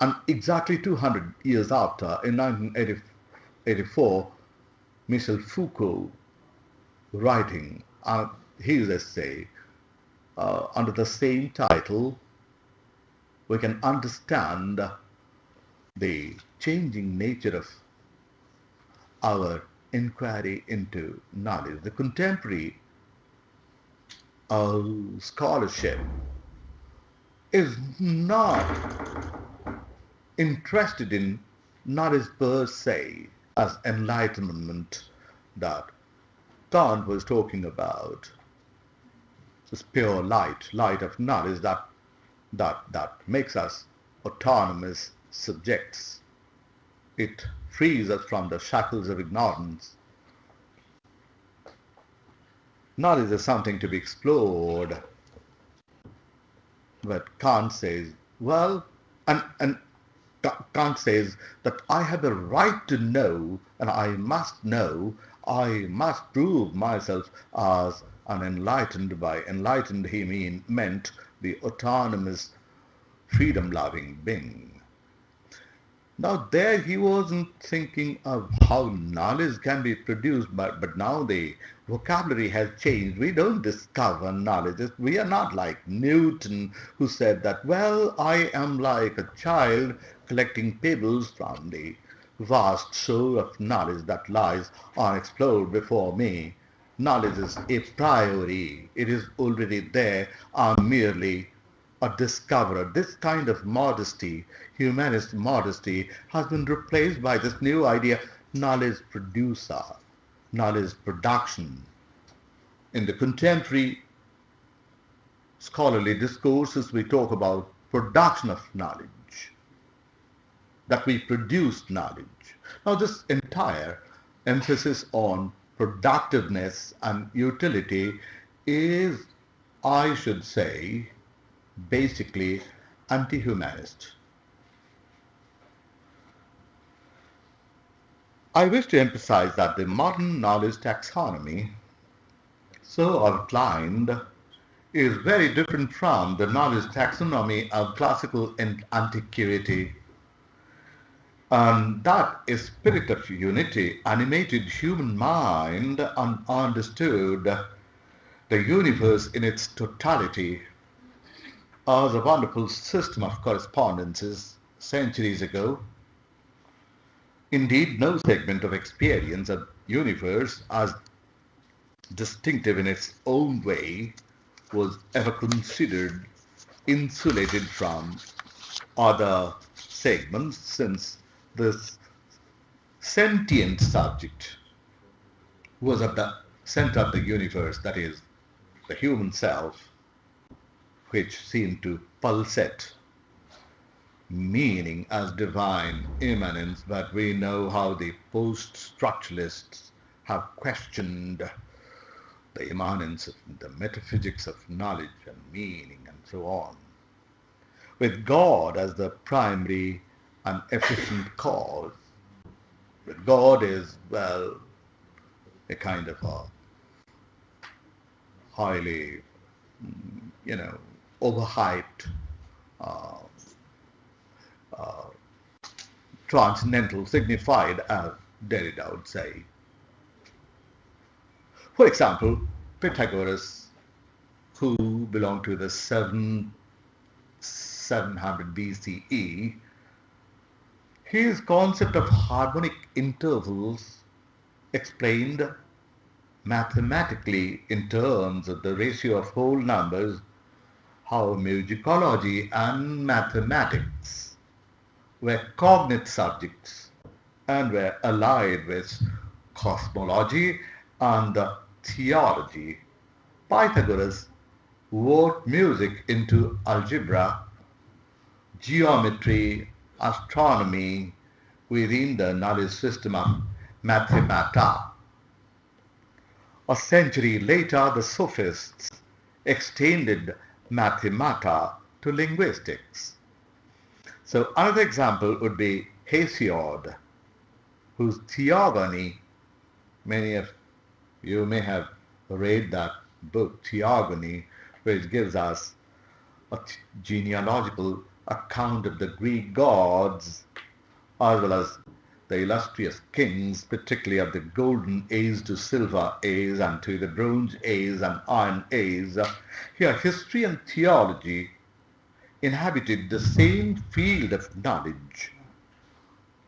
and exactly 200 years after, in 1984, Michel Foucault writing his essay under the same title, we can understand the changing nature of our inquiry into knowledge. The contemporary scholarship is not interested in knowledge per se as enlightenment that Kant was talking about. This pure light of knowledge that makes us autonomous subjects. It frees us from the shackles of ignorance. Knowledge is something to be explored. But Kant says, well, and Kant says that I have a right to know and I must know, I must prove myself as an enlightened. By enlightened he meant the autonomous, freedom-loving being. Now there he wasn't thinking of how knowledge can be produced, but now the vocabulary has changed. We don't discover knowledge. We are not like Newton, who said that, well, I am like a child collecting pebbles from the vast shore of knowledge that lies unexplored before me. Knowledge is a priori. It is already there. I'm merely a discoverer. This kind of modesty, humanist modesty, has been replaced by this new idea, knowledge producer, knowledge production. In the contemporary scholarly discourses, we talk about production of knowledge, that we produce knowledge. Now this entire emphasis on productiveness and utility is, I should say, basically anti-humanist. I wish to emphasize that the modern knowledge taxonomy, so outlined, is very different from the knowledge taxonomy of classical antiquity, and that a spirit of unity animated human mind and understood the universe in its totality as a wonderful system of correspondences centuries ago. Indeed, no segment of experience of universe as distinctive in its own way was ever considered insulated from other segments, since this sentient subject was at the center of the universe, that is, the human self, which seemed to pulsate meaning as divine immanence. But we know how the post-structuralists have questioned the immanence of the metaphysics of knowledge and meaning and so on, with God as the primary and efficient cause. But God is, well, a kind of a highly, overhyped, uh, uh, transcendental, signified, as Derrida would say. For example, Pythagoras, who belonged to the 700 BCE, his concept of harmonic intervals explained mathematically in terms of the ratio of whole numbers how musicology and mathematics were cognate subjects and were allied with cosmology and theology. Pythagoras wove music into algebra, geometry, astronomy within the knowledge system of mathemata. A century later, the sophists extended mathemata to linguistics. So another example would be Hesiod, whose Theogony, many of you may have read that book, Theogony, which gives us a genealogical account of the Greek gods as well as the illustrious kings, particularly of the Golden Age to Silver Age and to the Bronze Age and Iron Age. Here, history and theology inhabited the same field of knowledge.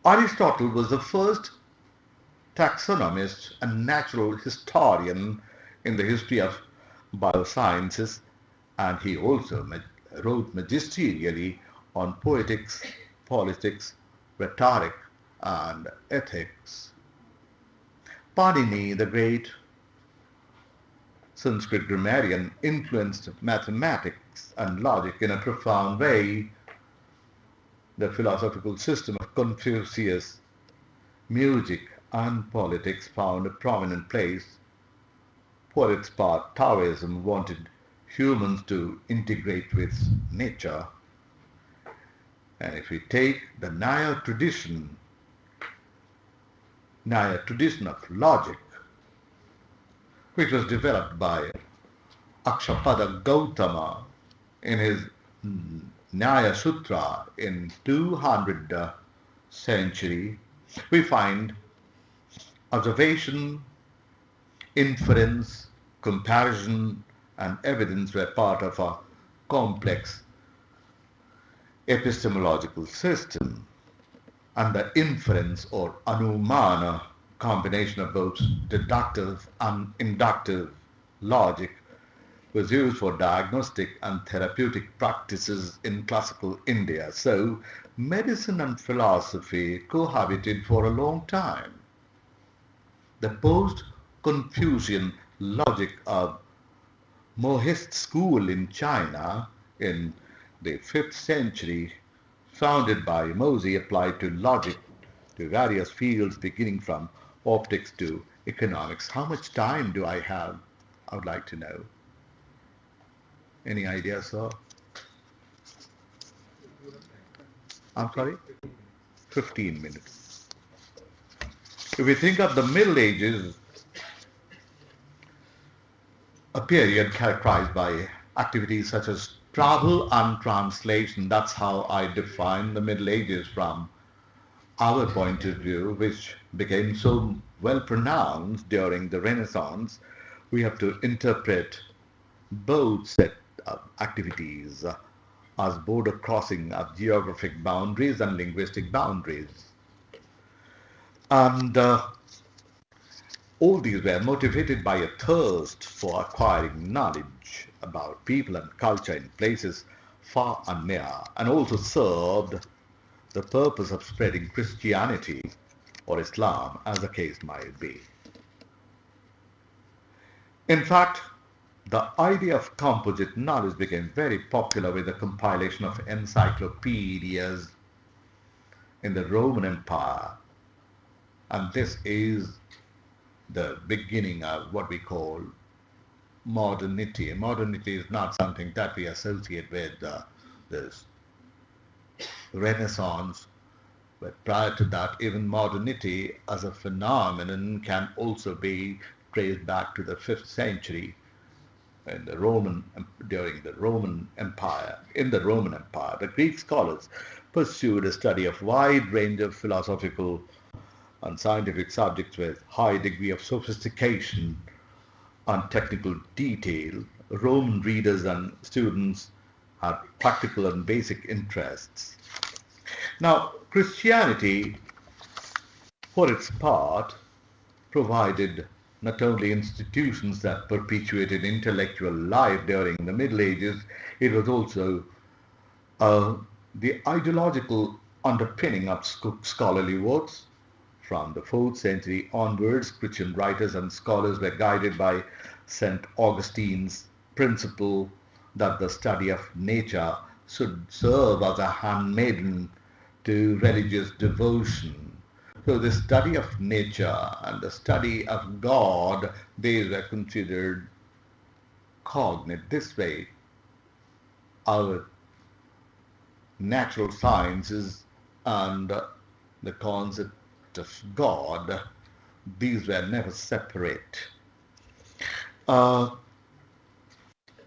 Aristotle was the first taxonomist and natural historian in the history of biosciences, and he also wrote magisterially on poetics, politics, rhetoric, and ethics. Panini, the great Sanskrit grammarian, influenced mathematics and logic in a profound way. The philosophical system of Confucius, music, and politics found a prominent place. For its part, Taoism wanted humans to integrate with nature. And if we take the Nyaya tradition of logic, which was developed by Akshapada Gautama in his Nyaya Sutra in 200th century, we find observation, inference, comparison, and evidence were part of a complex epistemological system, and the inference or anumana, combination of both deductive and inductive logic, was used for diagnostic and therapeutic practices in classical India. So medicine and philosophy cohabited for a long time. The post-Confucian logic of Mohist school in China in the 5th century, founded by Mozi, applied to logic to various fields beginning from optics to economics. How much time do I have? I would like to know. Any ideas, sir? I'm sorry? 15 minutes. If we think of the Middle Ages, a period characterized by activities such as travel and translation. That's how I define the Middle Ages from our point of view, which became so well pronounced during the Renaissance. We have to interpret both set of activities as border crossing of geographic boundaries and linguistic boundaries. And all these were motivated by a thirst for acquiring knowledge about people and culture in places far and near, and also served the purpose of spreading Christianity or Islam, as the case might be. In fact, the idea of composite knowledge became very popular with the compilation of encyclopedias in the Roman Empire, and this is the beginning of what we call modernity. Modernity is not something that we associate with this Renaissance, but prior to that, even modernity as a phenomenon can also be traced back to the 5th century in the during the Roman Empire. In the Roman Empire, the Greek scholars pursued a study of wide range of philosophical and scientific subjects with high degree of sophistication, on technical detail. Roman readers and students had practical and basic interests. Now, Christianity, for its part, provided not only institutions that perpetuated intellectual life during the Middle Ages, it was also uh, the ideological underpinning of scholarly works. From the 4th century onwards, Christian writers and scholars were guided by St. Augustine's principle that the study of nature should serve as a handmaiden to religious devotion. So the study of nature and the study of God, these were considered cognate this way. Our natural sciences and the concept of God, these were never separate.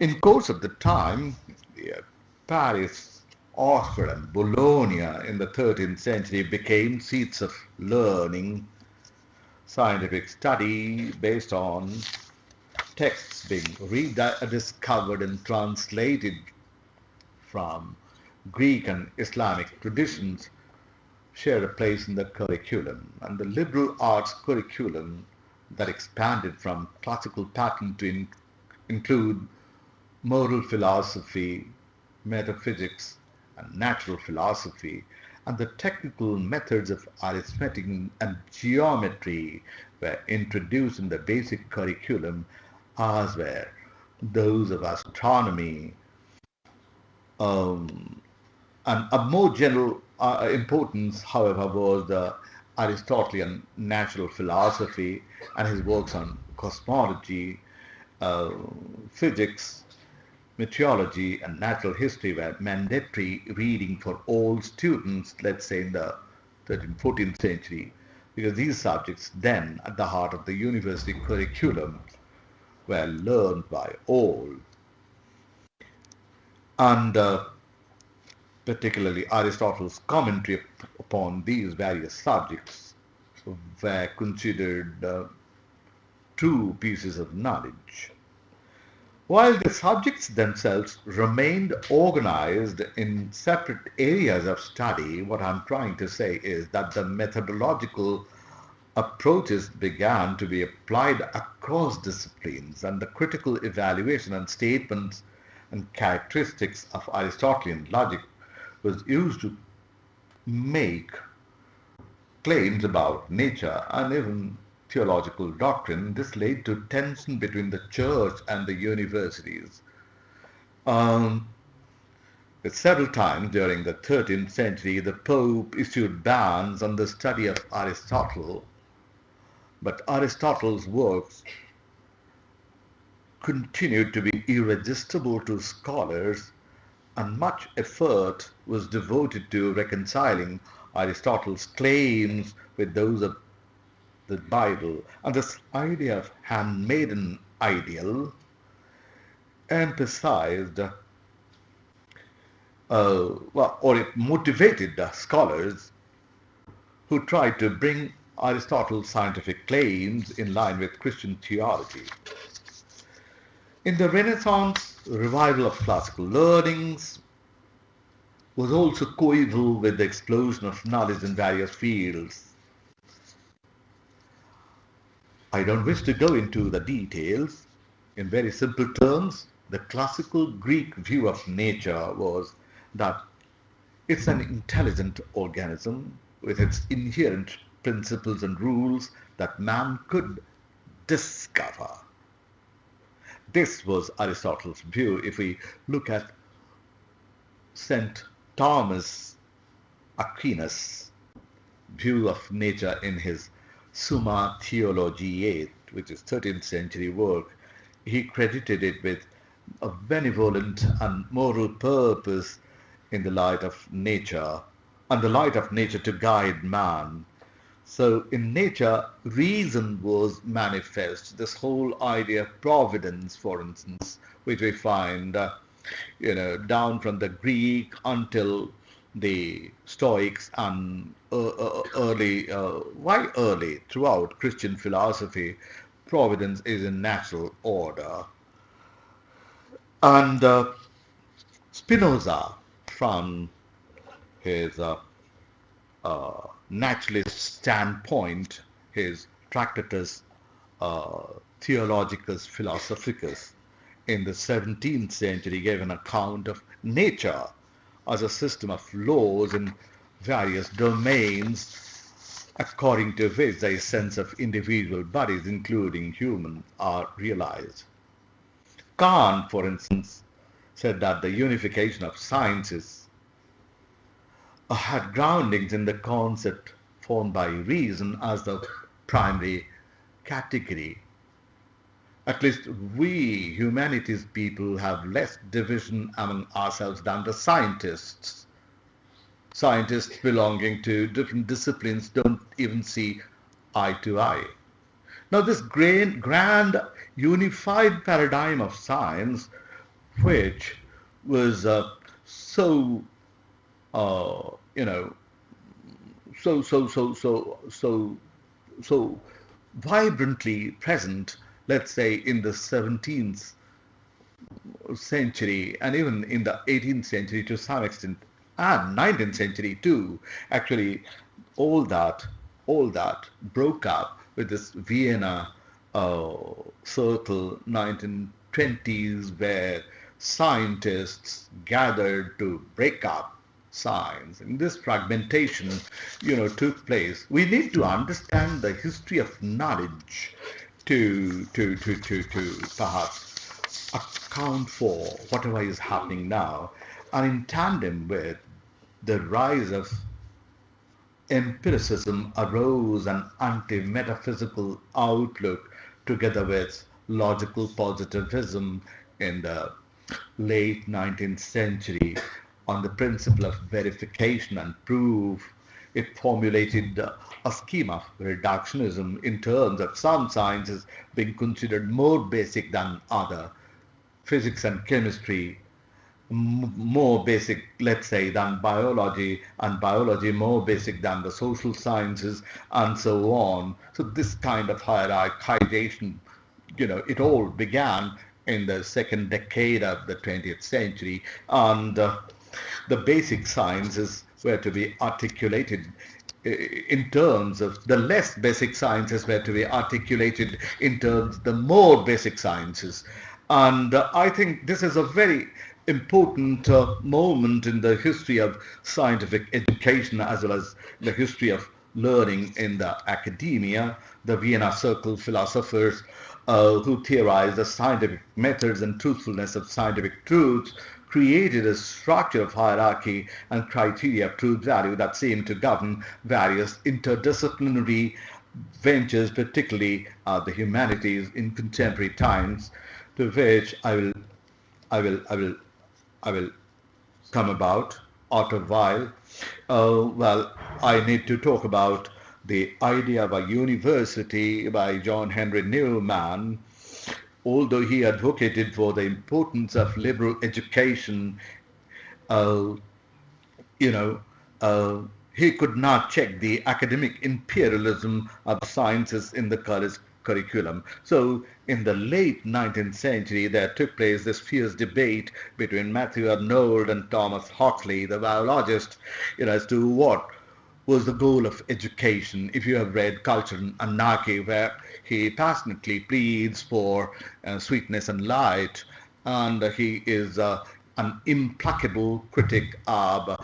In course of the time, Paris, Oxford and Bologna in the 13th century became seats of learning, scientific study based on texts being rediscovered and translated from Greek and Islamic traditions shared a place in the curriculum, and the liberal arts curriculum that expanded from classical pattern to include moral philosophy, metaphysics, and natural philosophy, and the technical methods of arithmetic and geometry were introduced in the basic curriculum, as were those of astronomy, and of more general importance, however, was the Aristotelian natural philosophy and his works on cosmology, uh, physics, meteorology, and natural history were mandatory reading for all students, let's say in the 13th, 14th century, because these subjects then at the heart of the university curriculum were learned by all. And particularly Aristotle's commentary upon these various subjects were considered true pieces of knowledge. While the subjects themselves remained organized in separate areas of study, what I'm trying to say is that the methodological approaches began to be applied across disciplines, and the critical evaluation and statements and characteristics of Aristotelian logic was used to make claims about nature and even theological doctrine. This led to tension between the church and the universities. Several times during the 13th century, the Pope issued bans on the study of Aristotle, but Aristotle's works continued to be irresistible to scholars, and much effort was devoted to reconciling Aristotle's claims with those of the Bible. And this idea of handmaiden ideal emphasized, or it motivated scholars who tried to bring Aristotle's scientific claims in line with Christian theology. In the Renaissance, revival of classical learnings was also coeval with the explosion of knowledge in various fields. I don't wish to go into the details. In very simple terms, the classical Greek view of nature was that it's an intelligent organism with its inherent principles and rules that man could discover. This was Aristotle's view. If we look at St. Thomas Aquinas' view of nature in his Summa Theologiae, which is 13th century work, he credited it with a benevolent and moral purpose in the light of nature, and the light of nature to guide man. So in nature, reason was manifest. This whole idea of providence, for instance, which we find, down from the Greek until the Stoics and early, throughout Christian philosophy, providence is in natural order. And Spinoza, from his naturalist standpoint, his Tractatus Theologicus Philosophicus in the 17th century gave an account of nature as a system of laws in various domains according to which the essence of individual bodies, including human, are realized. Kant, for instance, said that the unification of sciences had groundings in the concept formed by reason as the primary category. At least we humanities people have less division among ourselves than the scientists. Scientists belonging to different disciplines don't even see eye to eye. Now this grand unified paradigm of science, which was so you know so vibrantly present, let's say in the 17th century and even in the 18th century to some extent, and 19th century too. Actually, all that broke up with this Vienna Circle 1920s, where scientists gathered to break up science. And this fragmentation, took place. We need to understand the history of knowledge to perhaps account for whatever is happening now, and in tandem with the rise of empiricism arose an anti-metaphysical outlook together with logical positivism in the late 19th century on the principle of verification and proof. It formulated a scheme of reductionism in terms of some sciences being considered more basic than other, physics and chemistry more basic, let's say, than biology, and biology more basic than the social sciences, and so on. So this kind of hierarchization, it all began in the second decade of the 20th century, and the basic sciences were to be articulated in terms of the less basic sciences were to be articulated in terms of the more basic sciences. And I think this is a very important moment in the history of scientific education as well as the history of learning in the academia. The Vienna Circle philosophers who theorized the scientific methods and truthfulness of scientific truths created a structure of hierarchy and criteria of truth value that seemed to govern various interdisciplinary ventures, particularly the humanities in contemporary times, to which I will come about after a while. Well, I need to talk about the idea of a university by John Henry Newman. Although he advocated for the importance of liberal education, he could not check the academic imperialism of sciences in the college curriculum. So in the late 19th century, there took place this fierce debate between Matthew Arnold and Thomas Huxley, the biologist, as to what was the goal of education. If you have read Culture and Anarchy, where he passionately pleads for sweetness and light, and he is an implacable critic of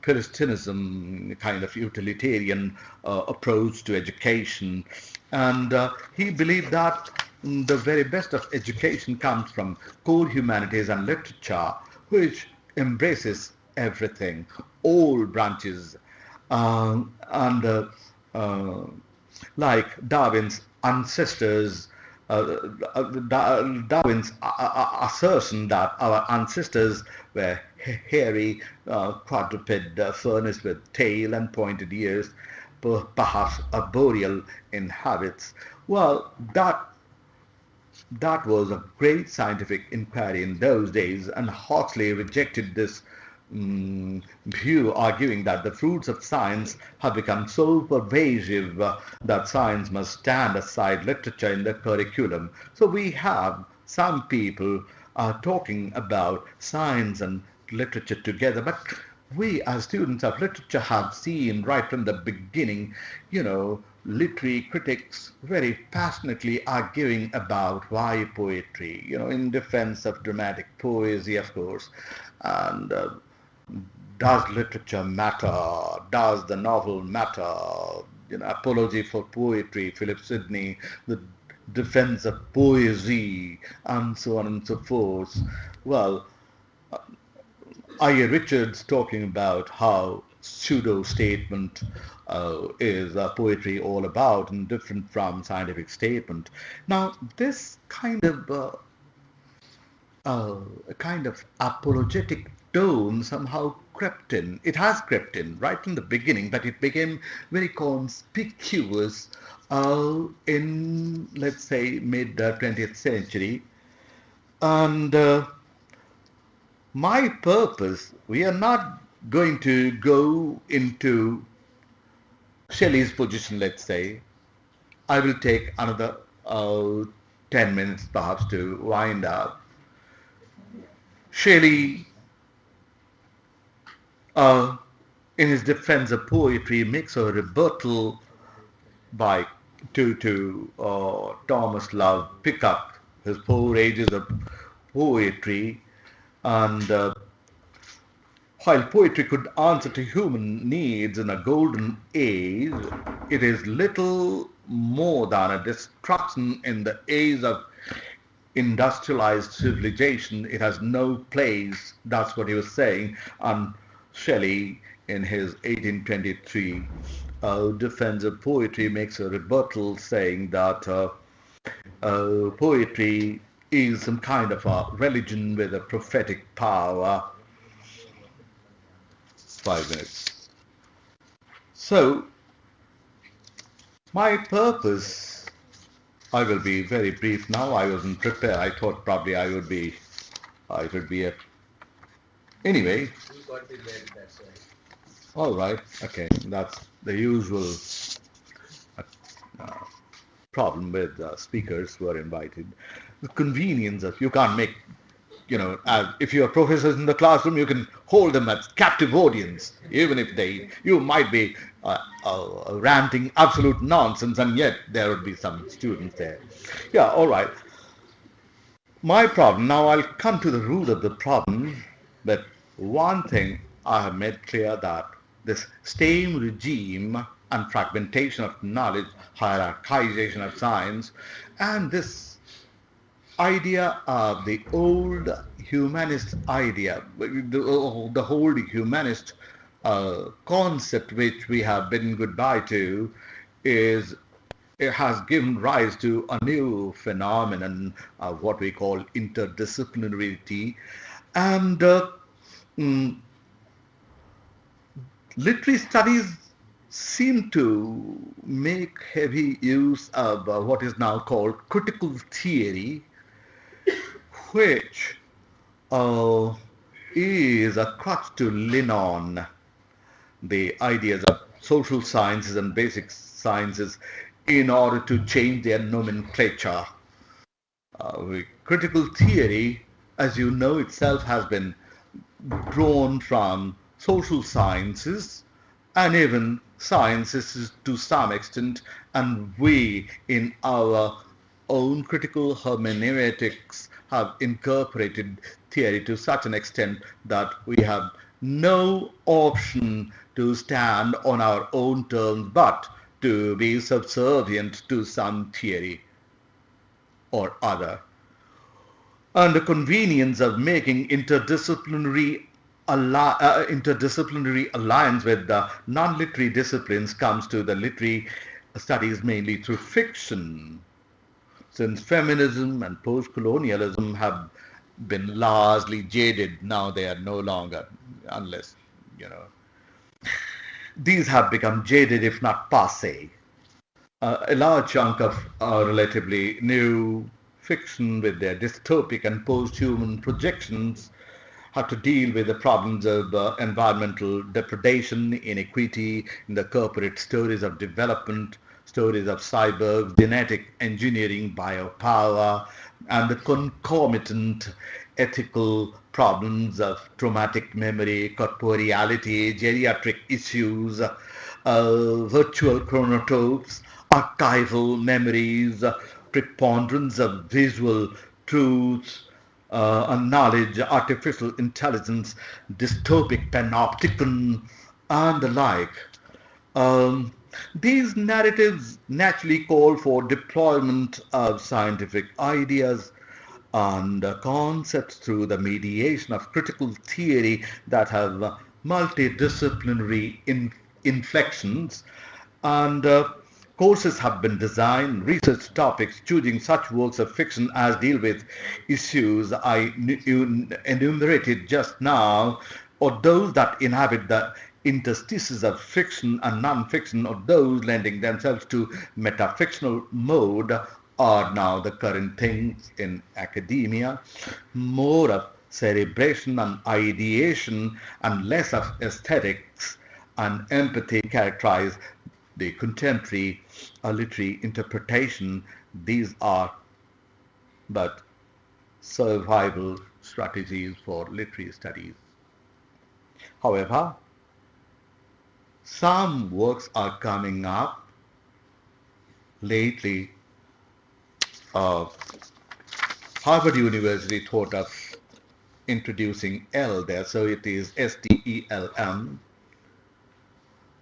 Puritanism, kind of utilitarian approach to education. And he believed that the very best of education comes from core humanities and literature, which embraces everything, all branches, and like Darwin's ancestors, Darwin's assertion that our ancestors were hairy, quadruped, furnished with tail and pointed ears, perhaps arboreal in habits. Well, that was a great scientific inquiry in those days, and Huxley rejected this view arguing that the fruits of science have become so pervasive that science must stand aside literature in the curriculum. So we have some people talking about science and literature together, but we as students of literature have seen right from the beginning, literary critics very passionately arguing about why poetry, in defense of dramatic poesy, of course, and does literature matter? Does the novel matter? Apology for Poetry, Philip Sidney, the defense of poesy, and so on and so forth. Well, I.A. Richards talking about how pseudo-statement is poetry all about and different from scientific statement. Now, this a kind of apologetic tone somehow crept in. It has crept in right from the beginning, but it became very conspicuous in, let's say, mid 20th century. And my purpose, we are not going to go into Shelley's position, let's say. I will take another 10 minutes perhaps to wind up. Shelley, in his defense of poetry, makes a rebuttal to Thomas Love Pickup, his 4 ages of poetry, and while poetry could answer to human needs in a golden age, it is little more than a destruction in the age of industrialized civilization. It has no place. That's what he was saying. And Shelley, in his 1823 defense of poetry, makes a rebuttal saying that poetry is some kind of a religion with a prophetic power. 5 minutes. So, my purpose, I will be very brief now. I wasn't prepared. I thought probably I would be anyway. All right. Okay. That's the usual problem with speakers who are invited. The convenience of, you can't make, if you are professors in the classroom, you can hold them as captive audience, even if you might be ranting absolute nonsense, and yet there would be some students there. Yeah, all right. My problem, now I'll come to the root of the problem, but one thing I have made clear, that this STEM regime and fragmentation of knowledge, hierarchization of science, and this idea of the old humanist idea, the whole humanist concept which we have bidden goodbye to, it has given rise to a new phenomenon of what we call interdisciplinarity. And literary studies seem to make heavy use of what is now called critical theory, which is a crutch to lean on the ideas of social sciences and basic sciences in order to change their nomenclature. Critical theory, as you know, itself has been drawn from social sciences and even sciences to some extent, and we in our own critical hermeneutics have incorporated theory to such an extent that we have no option to stand on our own terms but to be subservient to some theory or other. And the convenience of making interdisciplinary alliance with the non-literary disciplines comes to the literary studies mainly through fiction, since feminism and post-colonialism have been largely jaded. Now they are no longer, unless, these have become jaded, if not passé. A large chunk of relatively new fiction with their dystopic and post-human projections how to deal with the problems of environmental depredation, inequity, in the corporate stories of development, stories of cyber, genetic engineering, biopower, and the concomitant ethical problems of traumatic memory, corporeality, geriatric issues, virtual chronotopes, archival memories, preponderance of visual truths, and knowledge, artificial intelligence, dystopic panopticon, and the like. Um, these narratives naturally call for deployment of scientific ideas and concepts through the mediation of critical theory that have multidisciplinary inflections, and courses have been designed, research topics, choosing such works of fiction as deal with issues I enumerated just now, or those that inhabit the interstices of fiction and non-fiction, or those lending themselves to metafictional mode, are now the current things in academia. More of cerebration and ideation and less of aesthetics and empathy characterize the contemporary literary interpretation. These are but survival strategies for literary studies. However, some works are coming up lately. Harvard University thought of introducing L there, so it is STELM.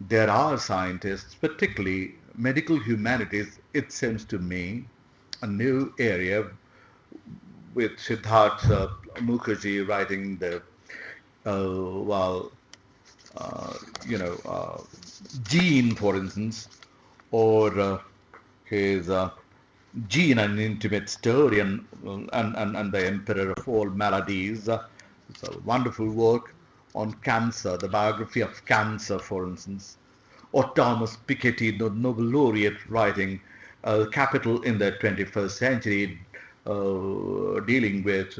There are scientists, particularly medical humanities, it seems to me, a new area with Siddharth Mukherjee writing the, well, Gene, for instance, or his Gene, an intimate story, and the Emperor of all maladies. It's a wonderful work on cancer, the biography of cancer, for instance, or Thomas Piketty, the Nobel laureate, writing Capital in the 21st Century, dealing with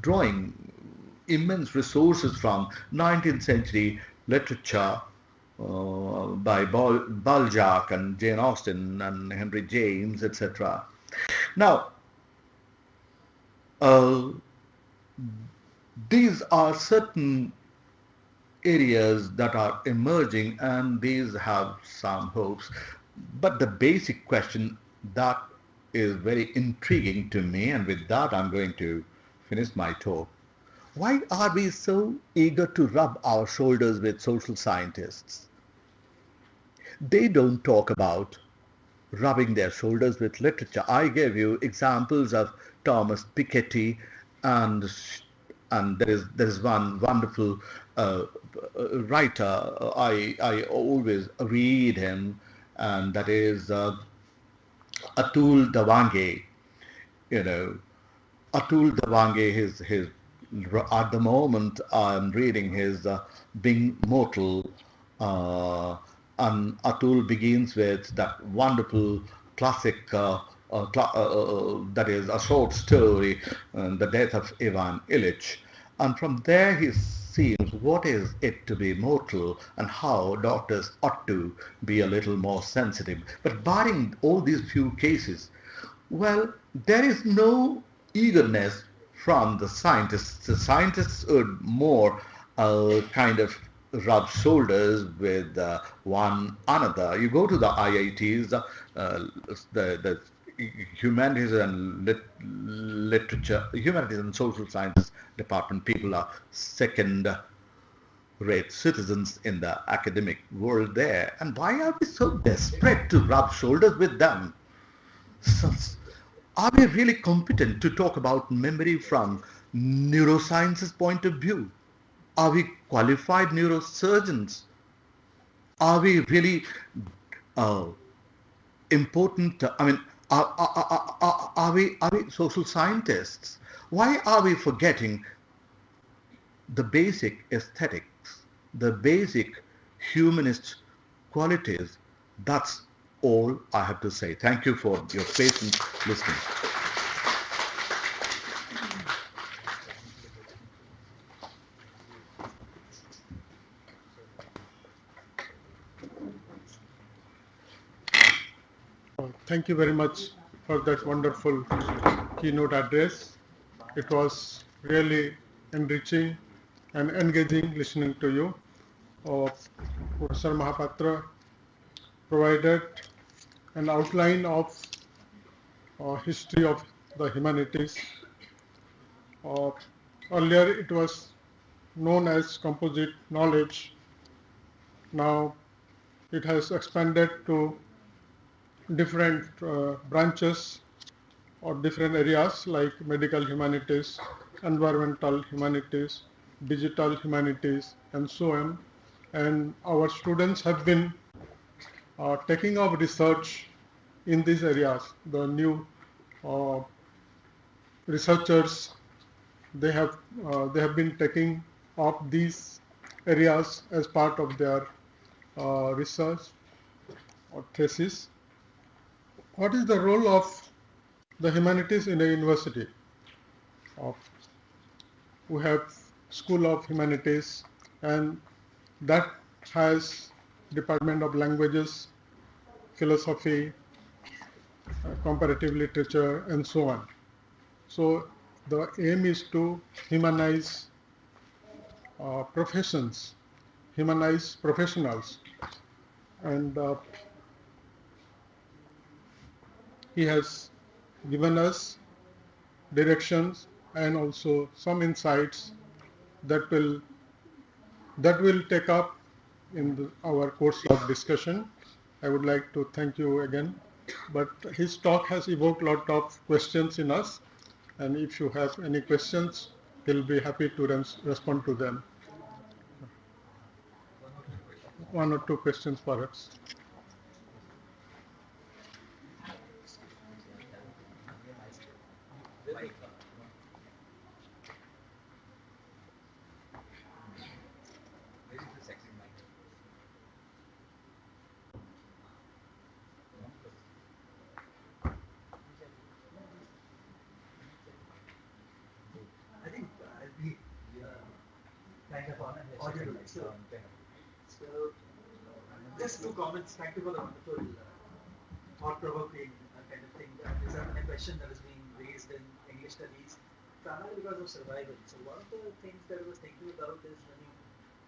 drawing immense resources from 19th century literature by Balzac and Jane Austen and Henry James, etc. Now, these are certain areas that are emerging, and these have some hopes. But the basic question that is very intriguing to me, and with that I'm going to finish my talk. Why are we so eager to rub our shoulders with social scientists? They don't talk about rubbing their shoulders with literature. I gave you examples of Thomas Piketty, and there is one wonderful writer. I always read him, and that is Atul Dawange. You know, Atul Dawange, his at the moment I'm reading his Being Mortal, and Atul begins with that wonderful classic that is a short story, The Death of Ivan Ilyich, and from there he sees what is it to be mortal and how doctors ought to be a little more sensitive. But barring all these few cases, well, there is no eagerness from the scientists. The scientists would more kind of rub shoulders with one another. You go to the IITs, the humanities and literature, humanities and social sciences department people are second-rate citizens in the academic world there. And why are we so desperate to rub shoulders with them? So, are we really competent to talk about memory from neuroscience's point of view? Are we qualified neurosurgeons? Are we really important? I mean, are we social scientists? Why are we forgetting the basic aesthetics, the basic humanist qualities? That's all I have to say. Thank you for your patient listening. Thank you very much for that wonderful keynote address. It was really enriching and engaging listening to you. Professor Mahapatra provided an outline of history of the humanities. Earlier it was known as composite knowledge. Now it has expanded to different branches or different areas like medical humanities, environmental humanities, digital humanities, and so on. And our students have been taking up research in these areas. The new uh, researchers, they have been taking up these areas as part of their research or thesis. What is the role of the humanities in a university? Uh, we have School of Humanities, and that has Department of Languages, Philosophy, Comparative Literature, and so on. So the aim is to humanize professions, humanize professionals, and he has given us directions and also some insights that will take up in our course of discussion. I would like to thank you again. But his talk has evoked a lot of questions in us, and if you have any questions, he'll be happy to respond to them. One or two questions perhaps. I think I'll be kind of audible. So just two comments. Thank you for the wonderful thought-provoking kind of thing. This is a question that is being raised in English studies, primarily because of survival. So one of the things that I was thinking about is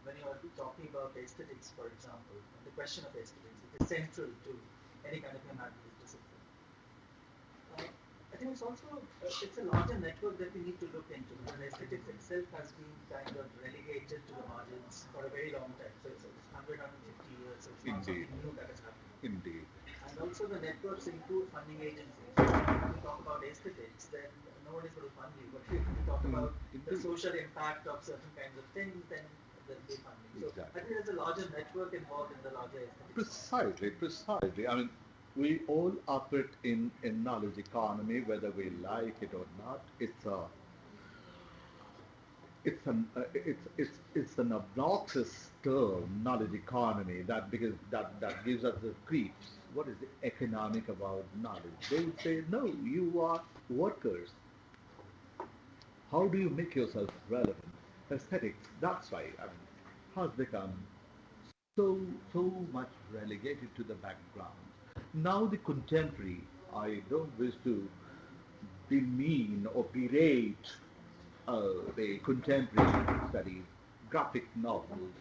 when you are talking about aesthetics, for example, and the question of aesthetics, it is central to any kind of humanities discipline. I think it's also it's a larger network that we need to look into, because aesthetics itself has been kind of relegated to the margins for a very long time. So it's 100, 150 years. So it's not something new that has happened. Indeed. And also the networks include funding agencies. So when we talk about aesthetics, then no one is going to fund you. But if we talk about the social impact of certain kinds of things, then there'll be funding. So I think there's a larger network involved in the larger aesthetics. Precisely. I mean, we all operate in a knowledge economy, whether we like it or not. It's an obnoxious term, knowledge economy, that because that gives us the creeps. What is economic about knowledge? They would say, no, you are workers. How do you make yourself relevant? Aesthetics, that's why, I mean, has become so much relegated to the background. Now the contemporary, I don't wish to demean or berate the contemporary studies, graphic novels.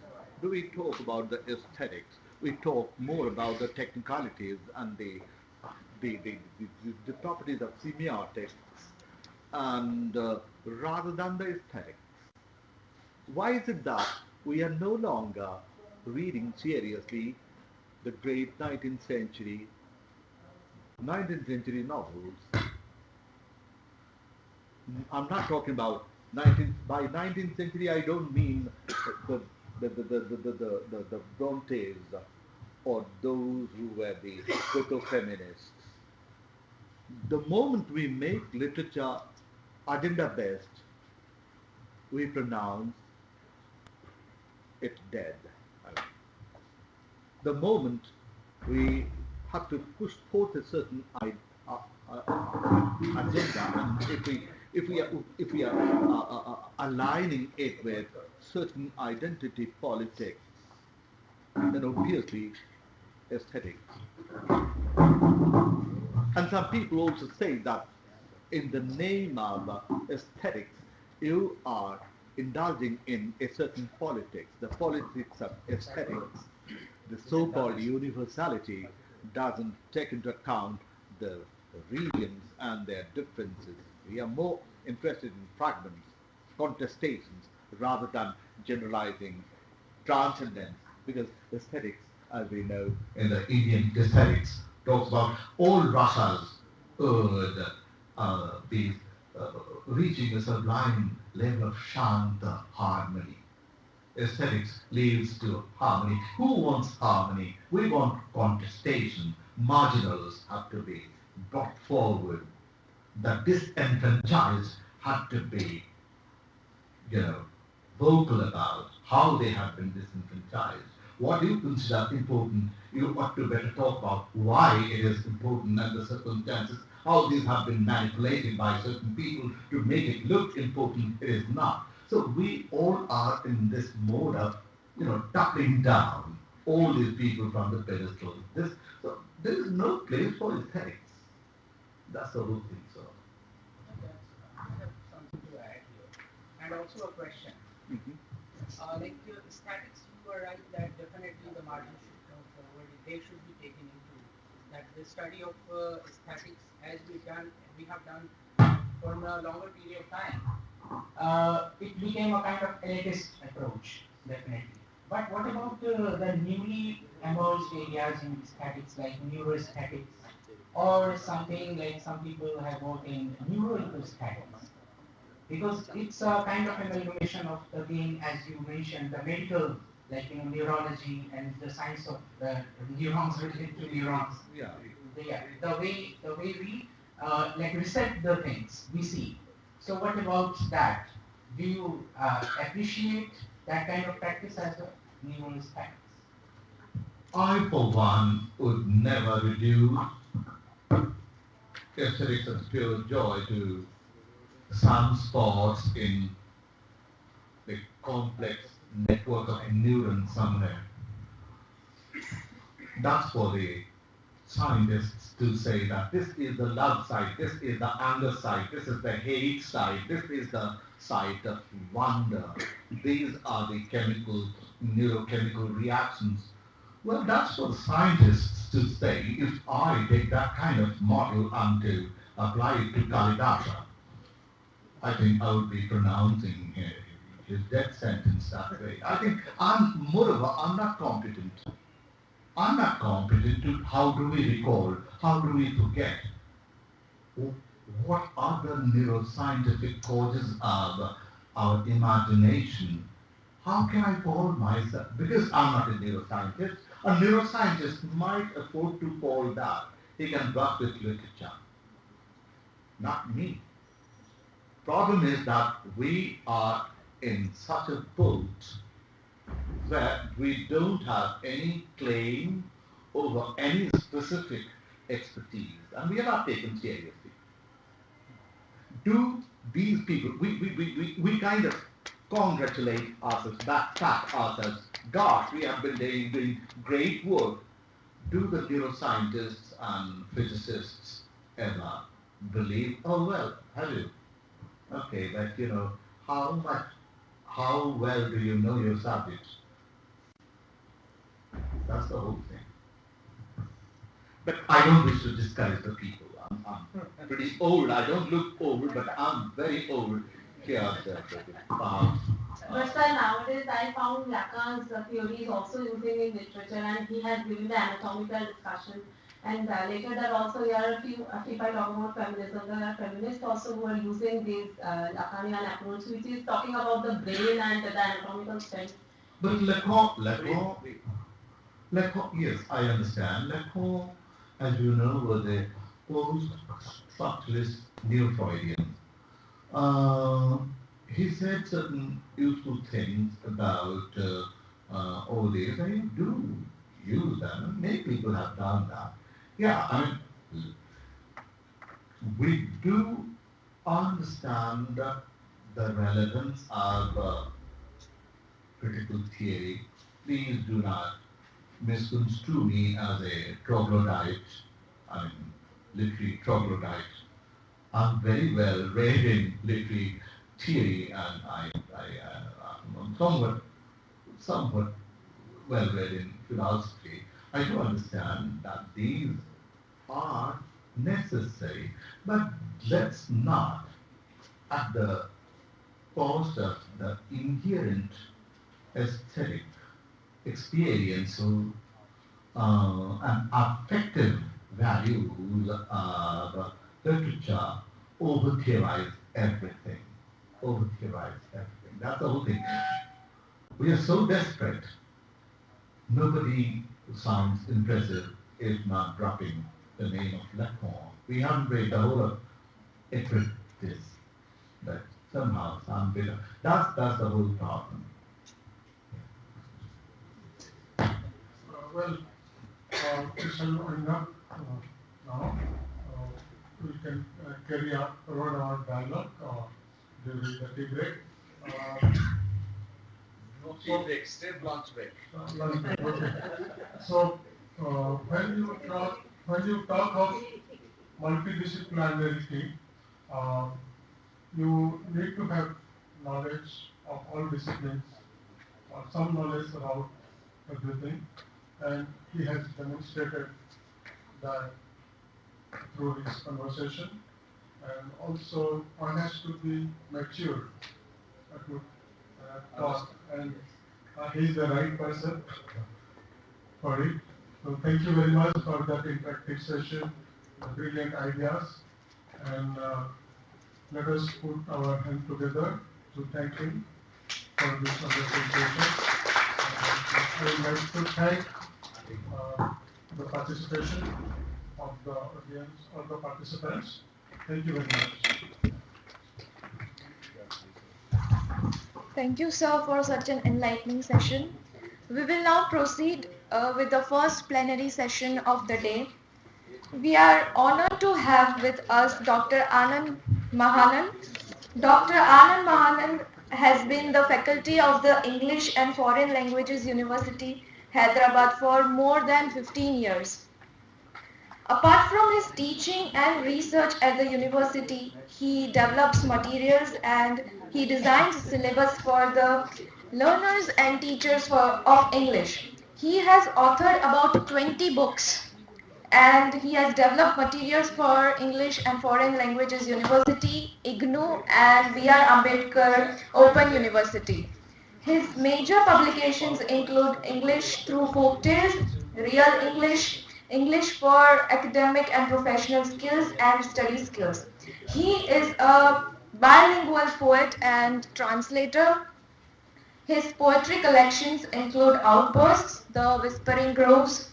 Do we talk about the aesthetics? We talk more about the technicalities and the properties of semiotics, and rather than the aesthetics. Why is it that we are no longer reading seriously the great 19th century novels? I'm not talking about 19th century. I don't mean the the Brontes or those who were the proto-feminists. The moment we make literature agenda based, we pronounce it dead. I mean, the moment we have to push forth a certain agenda, and if we are aligning it with certain identity politics, then obviously aesthetics And some people also say that in the name of aesthetics, you are indulging in a certain politics, the politics of aesthetics. The so-called universality doesn't take into account the regions and their differences. We are more interested in fragments, contestations, rather than generalizing transcendence, because aesthetics, as we know in the Indian aesthetics, talks about all rasas would be reaching a sublime level of shanta harmony. Aesthetics leads to harmony. Who wants harmony? We want contestation. Marginals have to be brought forward. The disenfranchised have to be, vocal about how they have been disenfranchised. What you consider important, you ought to better talk about why it is important and the circumstances, how these have been manipulated by certain people to make it look important. It is not. So we all are in this mode of, toppling down all these people from the pedestal. So there is no place for aesthetics. That's the whole thing. So. I have something to add here, and also a question. Statics, you are right that definitely the margin should come forward. They should be taken into that. The study of statics, as we have done for a longer period of time, it became a kind of elitist approach, definitely. But what about the newly emerged areas in statics like neurostatics, or something like some people have worked in neurostatics? Because it's a kind of amalgamation of, again, as you mentioned, the medical, neurology and the science of neurons related to neurons. Yeah. The way we reset the things we see. So what about that? Do you appreciate that kind of practice as well, neuroscience? I, for one, would never reduce aesthetics of pure joy to some spots in the complex network of neurons somewhere. That's for the scientists to say that this is the love side, this is the anger side, this is the hate side, this is the side of wonder. These are the neurochemical reactions. Well, that's for the scientists to say. If I take that kind of model and to apply it to Kalidasa, I think I would be pronouncing his death sentence that way. I think moreover, I'm not competent. I'm not competent to how do we recall, how do we forget, what are the neuroscientific causes of our imagination. How can I call myself, because I'm not a neuroscientist, a neuroscientist might afford to call that. He can work with literature, not me. Problem is that we are in such a boat where we don't have any claim over any specific expertise, and we are not taken seriously. Do these people, we kind of congratulate ourselves, pat ourselves, gosh, we have been doing great work. Do the neuroscientists and physicists ever believe, oh well, have you? Okay, but how well do you know your subject? That's the whole thing. But I don't wish to discourage the people. I'm pretty old. I don't look old, but I'm very old. Here, But sir, nowadays I found Lacan's theory is also using in literature, and he has given the anatomical discussion. And later there also there are a few, if I talk about feminism, there are feminists also who are using this Lacanian approach, which is talking about the brain and the anatomical strength. But Lacan, yes, I understand. Lacan, as you know, was a post-structuralist neo-Freudian. He said certain useful things about all these, and you do use them, and many people have done that. Yeah, I mean, we do understand the relevance of critical theory. Please do not misconstrue me as a troglodyte, I mean, literary troglodyte. I'm very well read in literary theory, and I'm somewhat well read in philosophy. I do understand that these are necessary, but let's not, at the cost of the inherent aesthetic, experiential, and affective values of literature, over-theorize everything. Over-theorize everything. That's the whole thing. We are so desperate. Nobody sounds impressive if not dropping the name of Lacan. We haven't read the whole of Epictetus, but somehow sound bitter. That's the whole problem. Well, we shall wind up now. We can carry on our dialogue during the tea break. No tea break, straight lunch break. Lunch break, okay. So, when you talk of multidisciplinarity, you need to have knowledge of all disciplines or some knowledge about everything, and he has demonstrated that through his conversation, and also one has to be mature to talk, and he is the right person for it. So thank you very much for that interactive session, the brilliant ideas, and let us put our hand together to thank him for this wonderful session. I would like to thank the participation of the audience or the participants. Thank you very much. Thank you, sir, for such an enlightening session. We will now proceed with the first plenary session of the day. We are honored to have with us Dr. Anand Mahanan. Dr. Anand Mahanan has been the faculty of the English and Foreign Languages University, Hyderabad for more than 15 years. Apart from his teaching and research at the university, he develops materials and he designs syllabus for the learners and teachers of English. He has authored about 20 books and he has developed materials for English and Foreign Languages University, IGNU and B.R. Ambedkar Open University. His major publications include English through Folktales, Real English, English for Academic and Professional Skills and Study Skills. He is a bilingual poet and translator. His poetry collections include Outbursts, The Whispering Groves,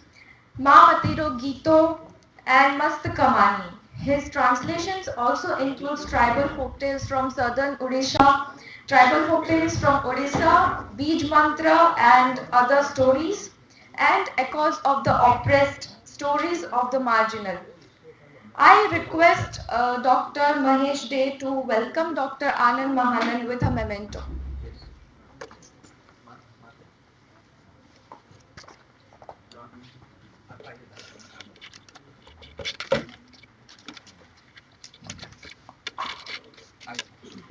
Ma Matiro Gito, and Mast Kamani. His translations also include tribal folktales from southern Odisha, tribal folktales from Odisha, Bij Mantra and other stories, and echoes of the oppressed, stories of the marginal. I request Dr. Mahesh Dey to welcome Dr. Anand Mahanan with a memento.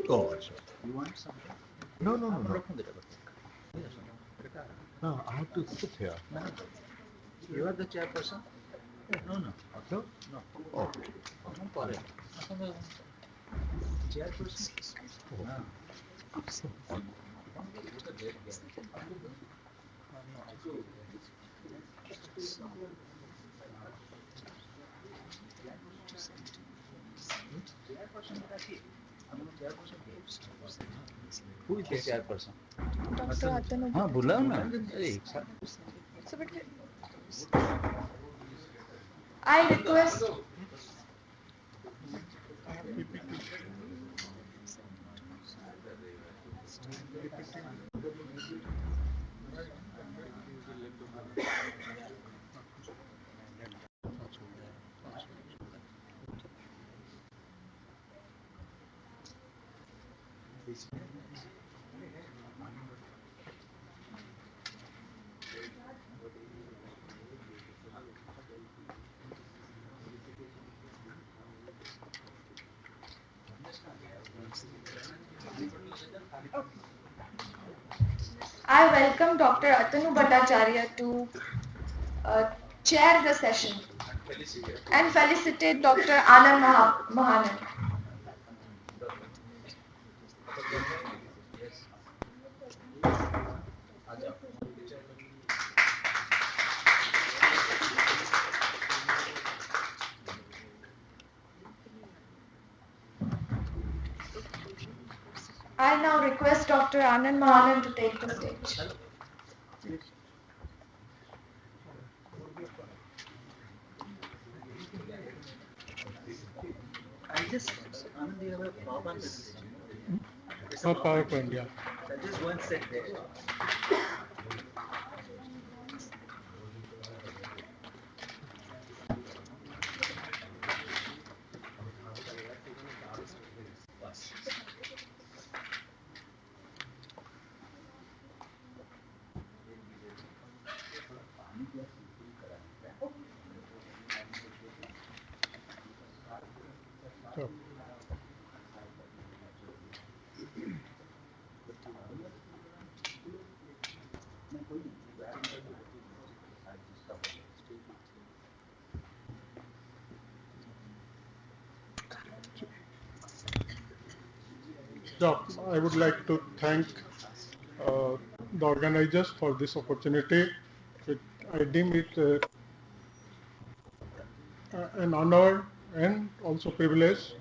Go on, sir. You want something? No, no, no, no. Yes. No, I have to sit here. No. You are the chairperson? No, no. No? No. Oh. No problem. Chairperson? No. Who is the chairperson? Dr. Atanu. हाँ बुलाओ ना अरे एक साथ I request I welcome Dr. Atanu Bhattacharya to chair the session and felicitate Dr. Anand Mahanan. I now request Dr. Anand Mahanan to take the stage. I just, Anand, you have a PowerPoint presentation. PowerPoint, yeah. Just go and sit there. So, yeah, I would like to thank the organizers for this opportunity. I deem it an honor and also privilege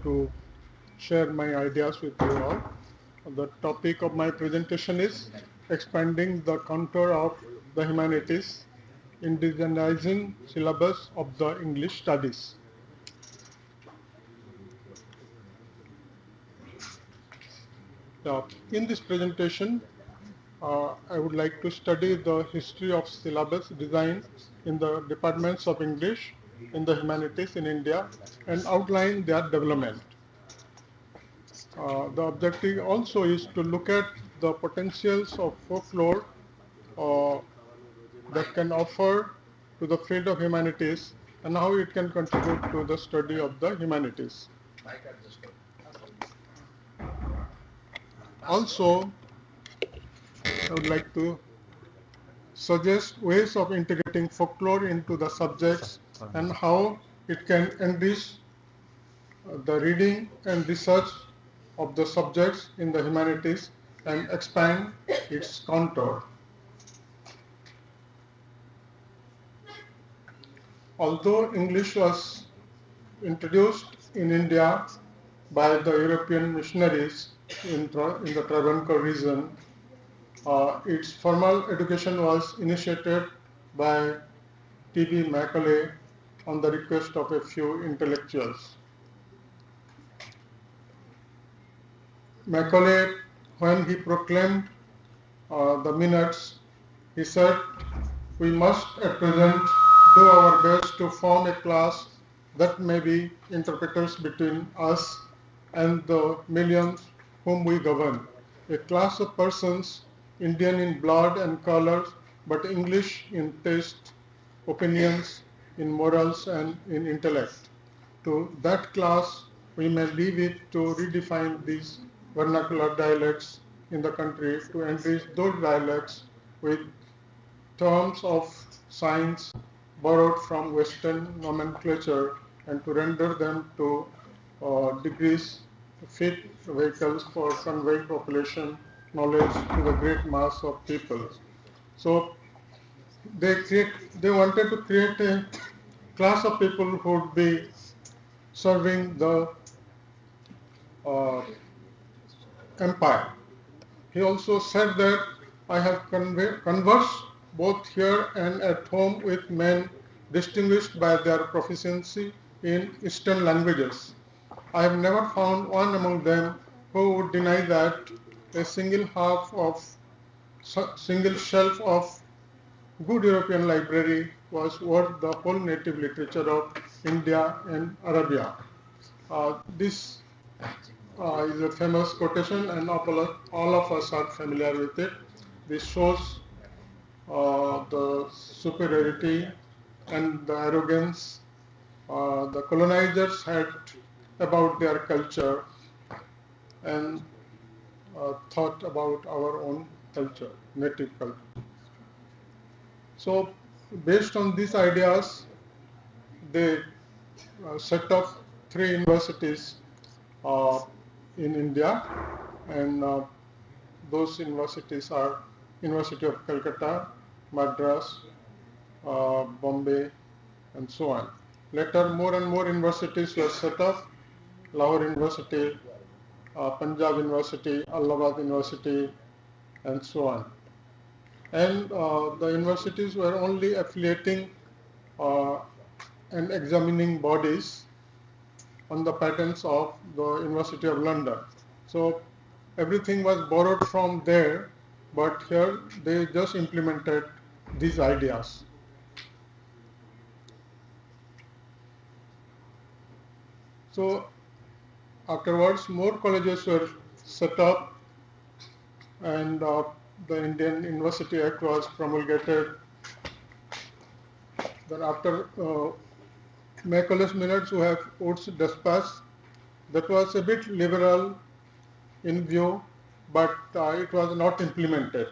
to share my ideas with you all. The topic of my presentation is expanding the contour of the humanities, indigenizing syllabus of the English studies. In this presentation, I would like to study the history of syllabus design in the departments of English in the humanities in India and outline their development. The objective also is to look at the potentials of folklore that can offer to the field of humanities and how it can contribute to the study of the humanities. Also, I would like to suggest ways of integrating folklore into the subjects and how it can enrich the reading and research of the subjects in the humanities and expand its contour. Although English was introduced in India by the European missionaries in the Travancore region, its formal education was initiated by T.B. Macaulay on the request of a few intellectuals. Macaulay, when he proclaimed the minutes, he said, "We must at present do our best to form a class that may be interpreters between us and the millions whom we govern, a class of persons Indian in blood and color, but English in taste, opinions, in morals and in intellect. To that class, we may leave it to redefine these vernacular dialects in the country to enrich those dialects with terms of science borrowed from Western nomenclature and to render them to degrees fit vehicles for conveying population knowledge to the great mass of people." So they wanted to create a class of people who would be serving the empire. He also said that I have conversed both here and at home with men distinguished by their proficiency in Eastern languages. I have never found one among them who would deny that a single shelf of good European library was worth the whole native literature of India and Arabia. This is a famous quotation and all of us are familiar with it. This shows the superiority and the arrogance the colonizers had about their culture, and thought about our own culture, native culture. So based on these ideas, they set up 3 universities in India, and those universities are University of Calcutta, Madras, Bombay, and so on. Later, more and more universities were set up: Lahore University, Punjab University, Allahabad University, and so on. And the universities were only affiliating and examining bodies on the patterns of the University of London. So everything was borrowed from there, but here they just implemented these ideas. So afterwards, more colleges were set up, and the Indian University Act was promulgated. Then after Macaulay minutes who have Oates Despas, that was a bit liberal in view, but it was not implemented.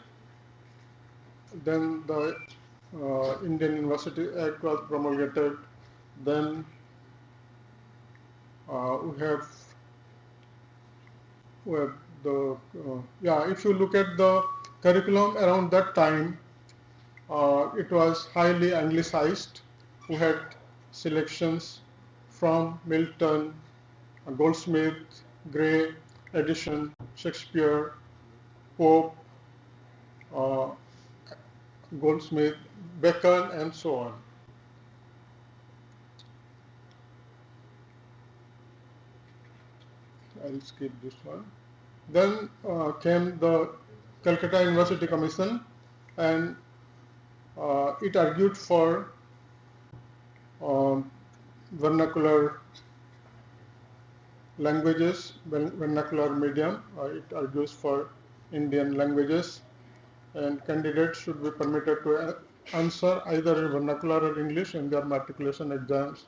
Then the Indian University Act was promulgated. Then we have the if you look at the curriculum around that time, it was highly anglicized. We had selections from Milton, Goldsmith, Gray, Edison, Shakespeare, Pope, uh, Goldsmith, Bacon, and so on. I'll skip this one. Then came the Calcutta University Commission, and it argued for vernacular languages, vernacular medium. It argues for Indian languages, and candidates should be permitted to answer either in vernacular or English in their matriculation exams.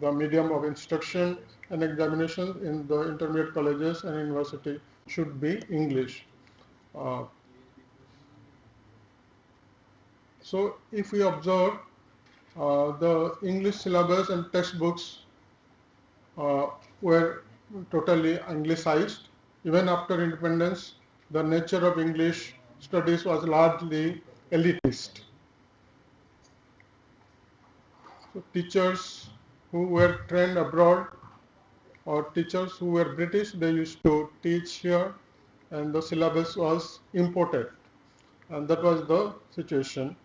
The medium of instruction and examinations in the intermediate colleges and university should be English. So if we observe the English syllabus and textbooks were totally anglicized. Even after independence, the nature of English studies was largely elitist. So teachers who were trained abroad or teachers who were British, they used to teach here, and the syllabus was imported, and that was the situation.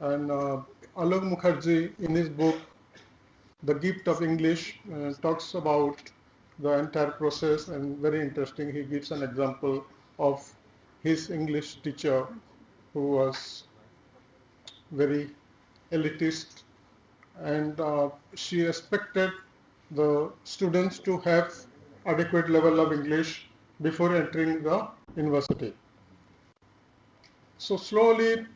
And Alok Mukherjee, in his book The Gift of English, talks about the entire process, and very interesting. He gives an example of his English teacher who was very elitist, and she expected the students to have adequate level of English before entering the university. So slowly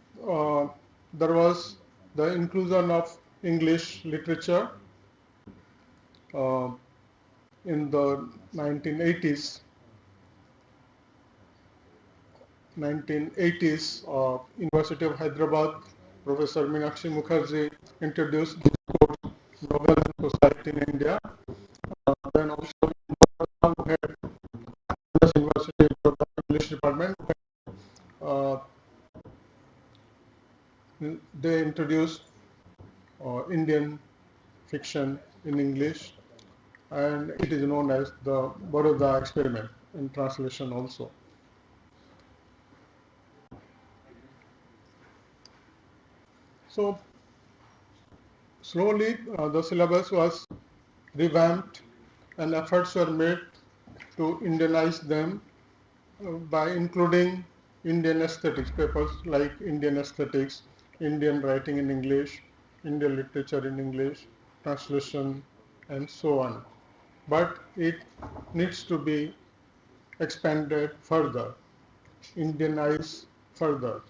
there was the inclusion of English literature in the 1980s. 1980s, University of Hyderabad, Professor Meenakshi Mukherjee introduced this course, Novel Society in India. Then also we had University of English Department. They introduced Indian fiction in English, and it is known as the Baroda experiment in translation also. So slowly the syllabus was revamped, and efforts were made to Indianize them by including Indian aesthetics, papers like Indian aesthetics, Indian writing in English, Indian literature in English, translation, and so on. But it needs to be expanded further, Indianize further.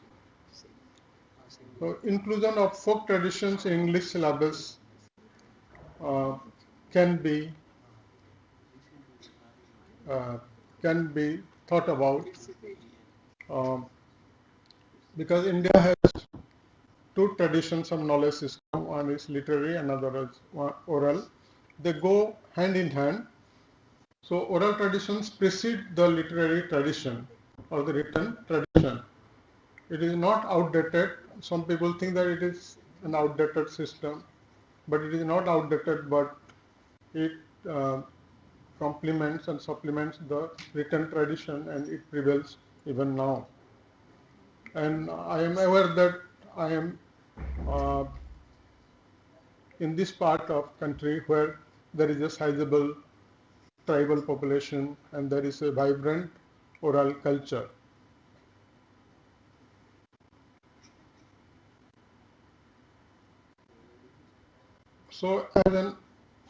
So inclusion of folk traditions in English syllabus can be thought about, um, because India has two traditions of knowledge system. One is literary, another is oral. They go hand in hand. So oral traditions precede the literary tradition or the written tradition. It is not outdated. Some people think that it is an outdated system, but it is not outdated, but it complements and supplements the written tradition, and it prevails even now. And I am aware that I am uh, in this part of country where there is a sizable tribal population and there is a vibrant oral culture. So as an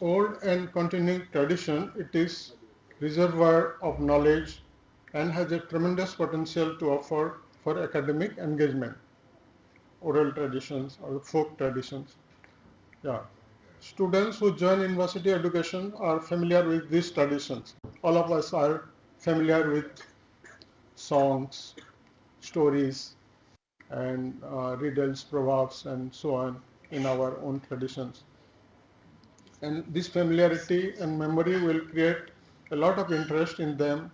old and continuing tradition, it is reservoir of knowledge and has a tremendous potential to offer for academic engagement. Oral traditions or folk traditions. Yeah. Students who join university education are familiar with these traditions. All of us are familiar with songs, stories, and riddles, proverbs, and so on in our own traditions. And this familiarity and memory will create a lot of interest in them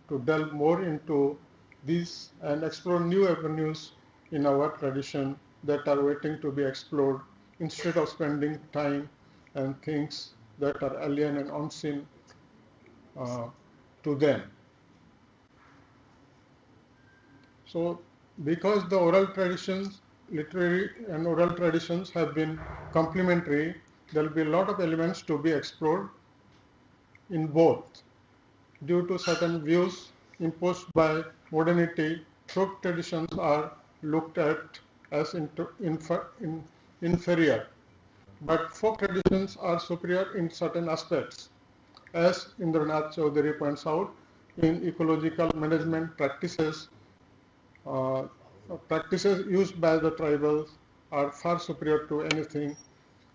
to delve more into these and explore new avenues in our tradition that are waiting to be explored, instead of spending time and things that are alien and unseen to them. So because the oral traditions, literary and oral traditions have been complementary, there will be a lot of elements to be explored in both. Due to certain views imposed by modernity, folk traditions are looked at as inferior. But folk traditions are superior in certain aspects. As Indranath Chaudhary points out, in ecological management practices, practices used by the tribals are far superior to anything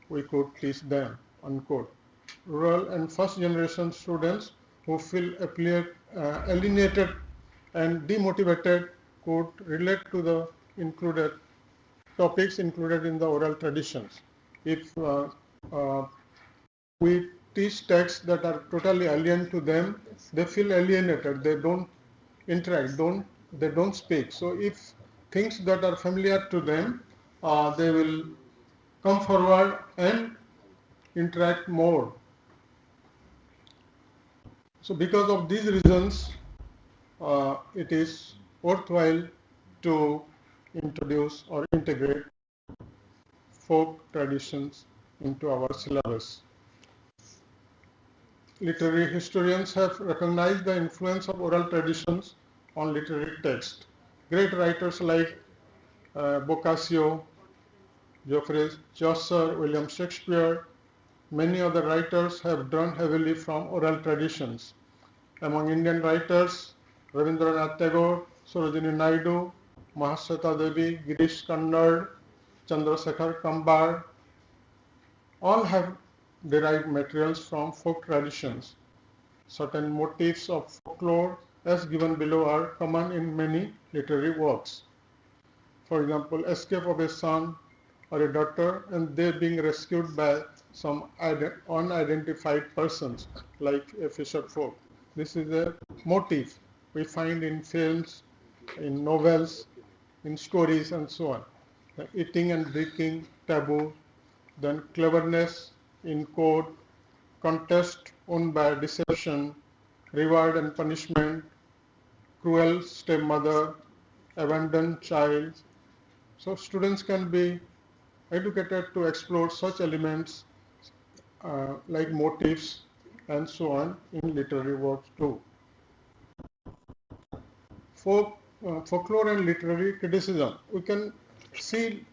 we could teach them, unquote. Rural and first generation students who feel alienated and demotivated could relate to the included topics included in the oral traditions. If we teach texts that are totally alien to them, they feel alienated, they don't interact, they don't speak. So if things that are familiar to them, they will come forward and interact more. So because of these reasons, it is worthwhile to introduce or integrate folk traditions into our syllabus. Literary historians have recognized the influence of oral traditions on literary text. Great writers like Boccaccio, Geoffrey Chaucer, William Shakespeare, many other writers have drawn heavily from oral traditions. Among Indian writers, Rabindranath Tagore, Sarojini Naidu, Mahasweta Devi, Girish Karnad, Chandrasekhar Kambar, all have derived materials from folk traditions. Certain motifs of folklore, as given below, are common in many literary works. For example, escape of a son or a daughter and they being rescued by some unidentified persons like a fisher folk. This is a motif we find in films, in novels, in stories and so on. The eating and drinking taboo, then cleverness in code, contest won by deception, reward and punishment, cruel stepmother, abandoned child. So students can be educated to explore such elements like motifs and so on in literary works too. Folklore and literary criticism. We can see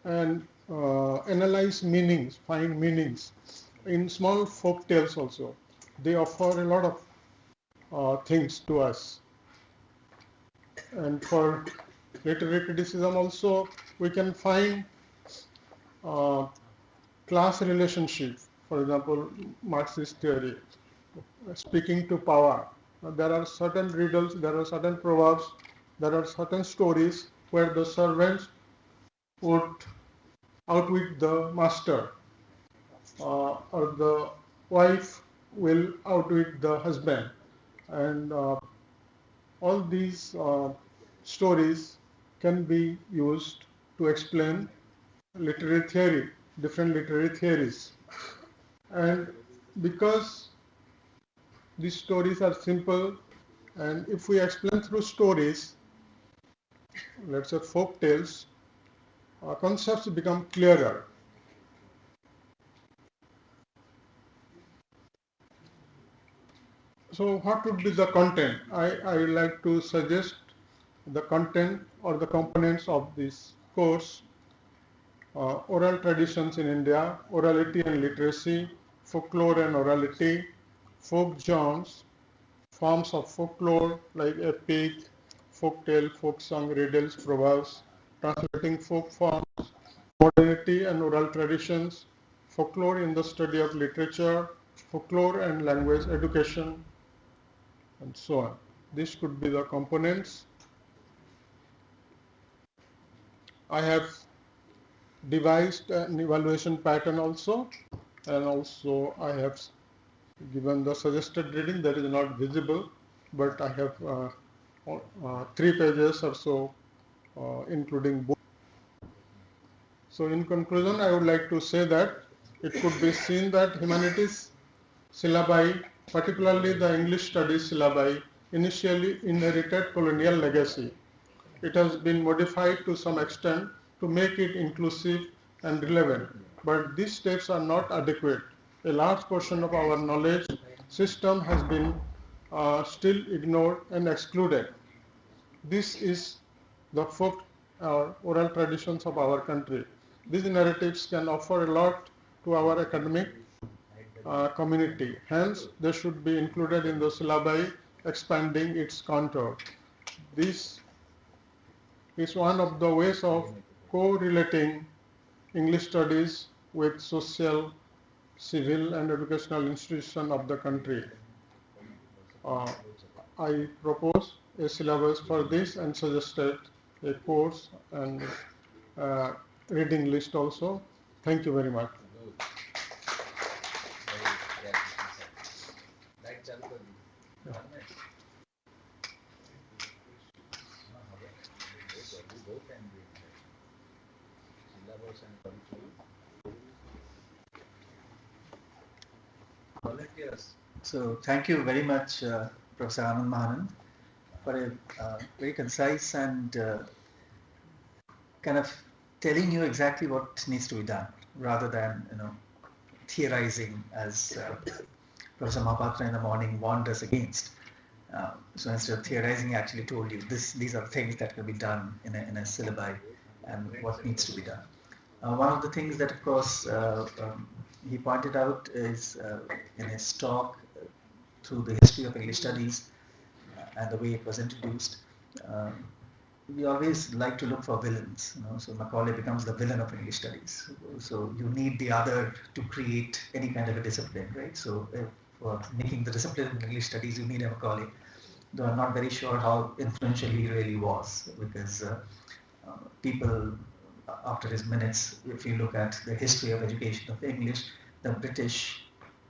and analyze meanings, find meanings in small folk tales also. They offer a lot of things to us. And for literary criticism also, we can find class relationship, for example, Marxist theory, speaking to power. there are certain riddles, there are certain proverbs, there are certain stories where the servants would outwit the master, or the wife will outwit the husband, and all these stories can be used to explain literary theory, different literary theories. And because these stories are simple, and if we explain through stories, let's say folk tales, concepts become clearer. So what would be the content? I would like to suggest the content or the components of this course: oral traditions in India, orality and literacy, folklore and orality, folk genres, forms of folklore like epic, folktale, folk song, riddles, proverbs, translating folk forms, modernity and oral traditions, folklore in the study of literature, folklore and language education, and so on. This could be the components. I have devised an evaluation pattern also, and also I have given the suggested reading that is not visible, but I have 3 pages or so, including book. So in conclusion, I would like to say that it could be seen that humanities syllabi, particularly the English studies syllabi, initially inherited colonial legacy. It has been modified to some extent to make it inclusive and relevant, but these steps are not adequate. A large portion of our knowledge system has been still ignored and excluded. This is the folk or oral traditions of our country. These narratives can offer a lot to our academic community. Hence, they should be included in the syllabi, expanding its contour. This is one of the ways of correlating English studies with social, civil, and educational institutions of the country. I propose a syllabus for this and suggested a course and reading list also. Thank you very much. So thank you very much, Professor Anand Mahanan, for a very concise and kind of telling you exactly what needs to be done, rather than theorizing as Professor Mahapatra in the morning warned us against. So instead of theorizing, he actually told you these are things that can be done in a syllabi and what needs to be done. One of the things that, of course, he pointed out is in his talk through the history of English studies and the way it was introduced. We always like to look for villains, so Macaulay becomes the villain of English studies. So you need the other to create any kind of a discipline, right? So for making the discipline in English studies, you need a Macaulay. Though I'm not very sure how influential he really was, because people, after his minutes, if you look at the history of education of English, the British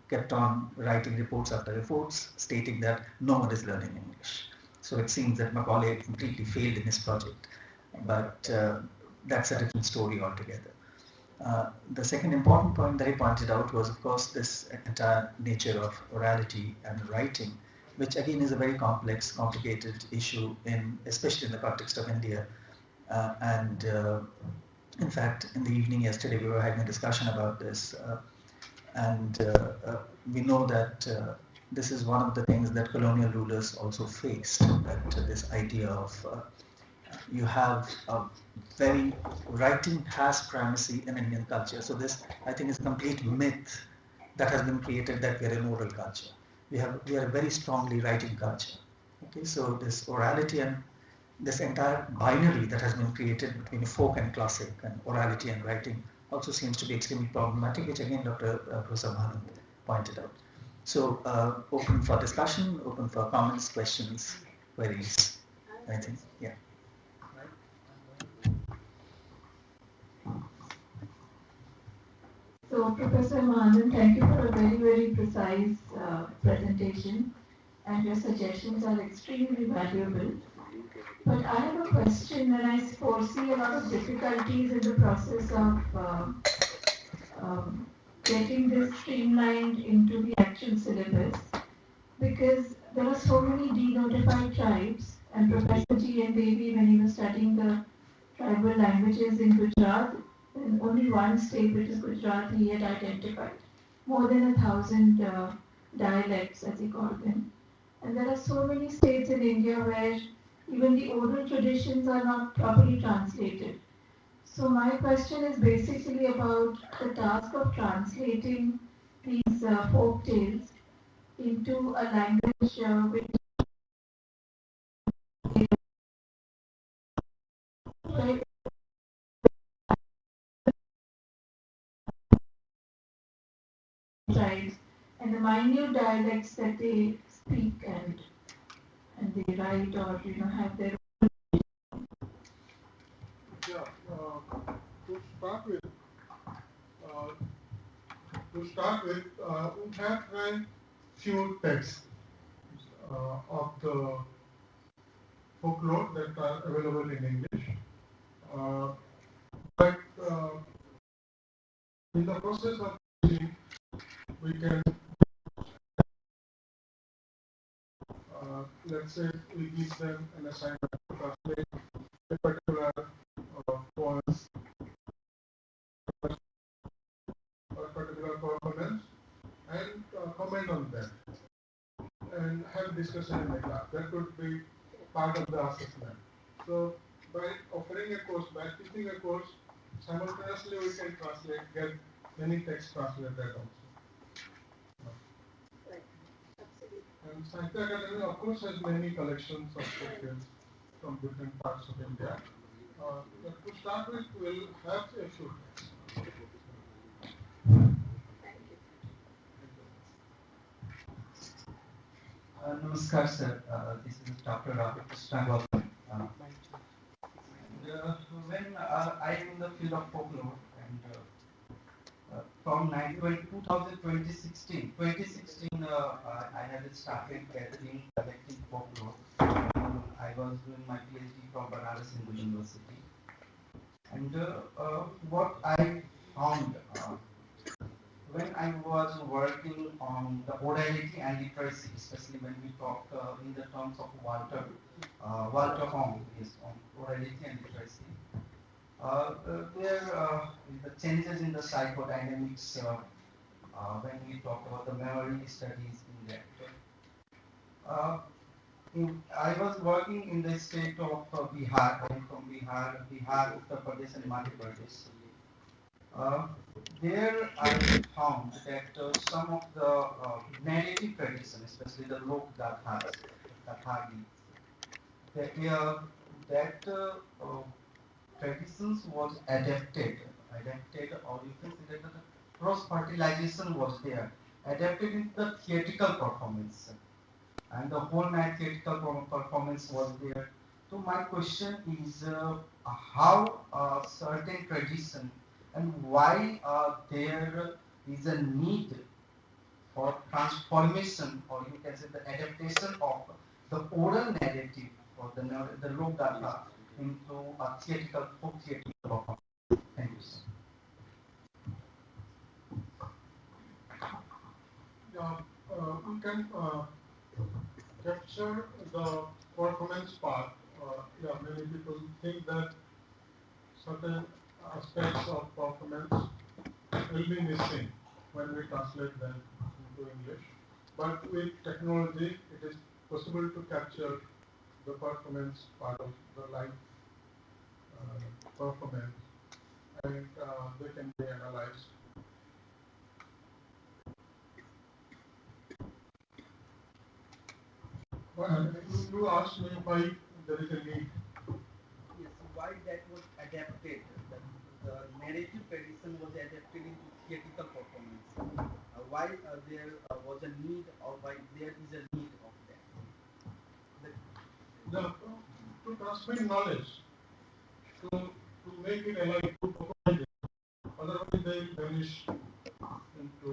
kept on writing reports after reports stating that no one is learning English. So it seems that Macaulay completely failed in his project, but that's a different story altogether. The second important point that he pointed out was, of course, this entire nature of orality and writing, which again is a very complex, complicated issue, especially in the context of India. In fact, in the evening yesterday, we were having a discussion about this, and we know that this is one of the things that colonial rulers also faced, that this idea of you have a very writing has primacy in Indian culture. So this, I think, is a complete myth that has been created that we are an oral culture. We are a very strongly writing culture. Okay, so this orality and this entire binary that has been created between folk and classic and orality and writing also seems to be extremely problematic, which again Professor Mahanan pointed out. So open for discussion, open for comments, questions, queries. I think, yeah. So Professor Mahanan, thank you for a very, very precise presentation, and your suggestions are extremely valuable. But I have a question, and I foresee a lot of difficulties in the process of getting this streamlined into the actual syllabus, because there are so many denotified tribes, and Professor G. N. Devi, when he was studying the tribal languages in Gujarat, in only one state, which is Gujarat, he had identified more than 1,000 dialects, as he called them. And there are so many states in India where even the oral traditions are not properly translated. So my question is basically about the task of translating these folk tales into a language which tribes and the minute dialects that they speak and they write or have their. Yeah, to start with, uh, we have a few texts of the folklore that are available in English. Uh, but in the process of teaching, we can, let's say, we give them an assignment to translate a particular poem or particular performance and comment on them and have discussion in the class. That could be part of the assessment. So by offering a course, by teaching a course, simultaneously we can get many texts translated also. And Sahitya Academy of course has many collections of folktales from different parts of India. But to start with, we'll have a few texts. Namaskar, sir. This is Dr. Rahul Krishna. When I am in the field of folklore, and from 2016, I had started gathering, collecting folklore. I was doing my PhD from Banaras Hindu University. And what I found when I was working on the orality and literacy, especially when we talk in the terms of Walter Hong, yes, on orality and literacy, there the changes in the psychodynamics when we talk about the memory studies in that. I was working in the state of Bihar. I am from Bihar, Uttar Pradesh, and Madhya Pradesh. Uh, there I found that some of the narrative tradition, especially the Lok Gathas, Gathagi, that traditions was adapted, or you can say that the cross fertilization was there, adapted into the theatrical performance, and the whole night theatrical performance was there. So my question is how certain tradition and why there is a need for transformation, or you can say the adaptation of the oral narrative or the Lokgatha into a folk theatrical performance. Thank you, sir. Yeah, we can capture the performance part. Yeah, many people think that certain aspects of performance will be missing when we translate them into English. But with technology, it is possible to capture the performance part of the live performance, and they can be analyzed. Well, you asked me why there is a need. Yes, why that was adapted, the narrative tradition was adapted into theatrical performance. why there was a need, or why there is a need of that? To transmit knowledge, to make it alive, to document it. Otherwise, they will vanish into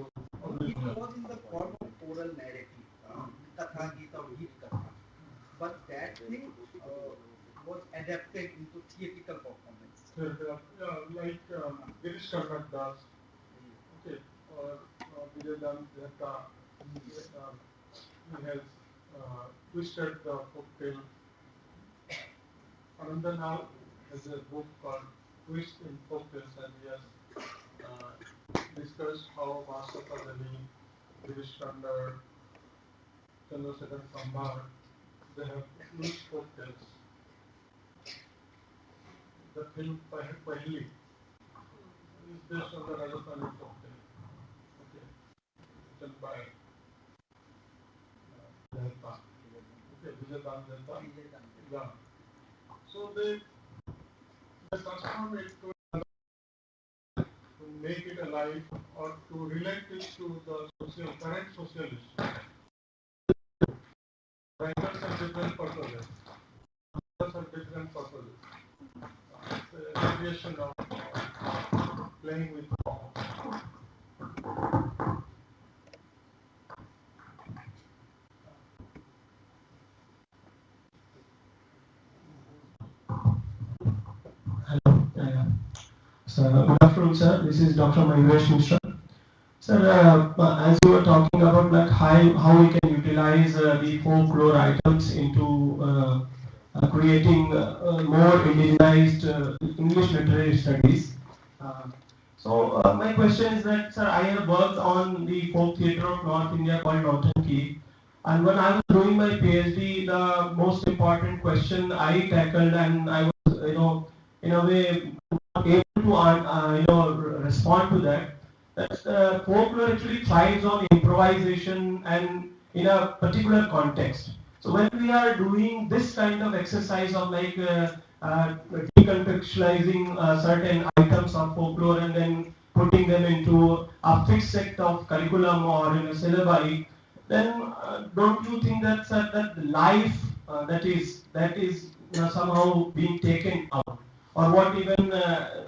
It was in the form of oral narrative, Katha, Gita, or Git Katha. But that thing was adapted into theatrical performance. Like Girish Karnad does, okay, or Vijaydan Dutta, he has twisted the folktale. Anandanal has a book called Twist in Folktales, and he has discussed how Master Padani, Girish Karnad, Chandrasekhar Kambhar, they have used folktales. The film Pahli is based on the Rajasthani folktale. Okay, written by Dehta. Okay, Vijaydan Dehta. Yeah. So they transform it to make it alive or to relate it to the current social issue. Writers have different purposes. Writers have different purposes. It's a variation of playing with form. So, good afternoon, sir. This is Dr. Mahindresh Mishra. Sir, as you were talking about like how we can utilize the folklore items into creating more indigenized English literary studies. My question is that, sir, I have worked on the folk theatre of North India called Nautanki, and when I was doing my PhD, the most important question I tackled, and I was, in a way, not able to, respond to that. That folklore actually thrives on improvisation and in a particular context. So when we are doing this kind of exercise of like decontextualizing certain items of folklore and then putting them into a fixed set of curriculum or in a syllabi, then don't you think that that life that is somehow being taken out? Or what even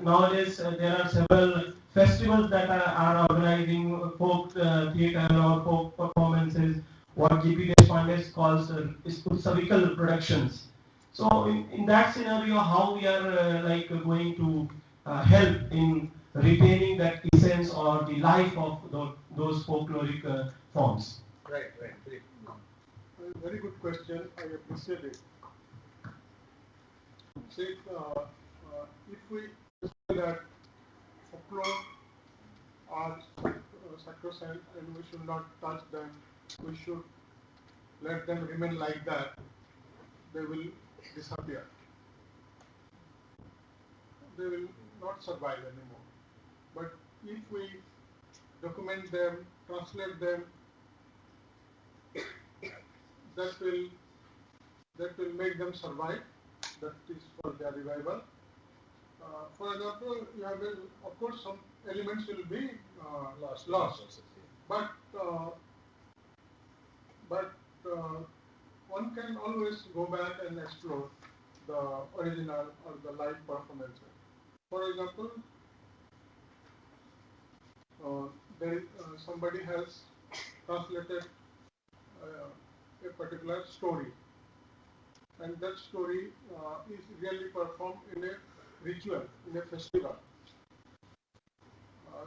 nowadays there are several festivals that are organizing folk theatre or folk performances, what G.P. Deshpande calls historical productions. So in that scenario, how we are going to help in retaining that essence or the life of those folkloric forms? Right. Very good question. I appreciate it. See, if we say that folklore are sacrosanct and we should not touch them, we should let them remain like that, they will disappear. They will not survive anymore. But if we document them, translate them, that will make them survive. That is for their revival. For example, you have of course some elements will be lost. But one can always go back and explore the original or the live performances. For example, somebody has translated a particular story, and that story is really performed in a ritual, in a festival.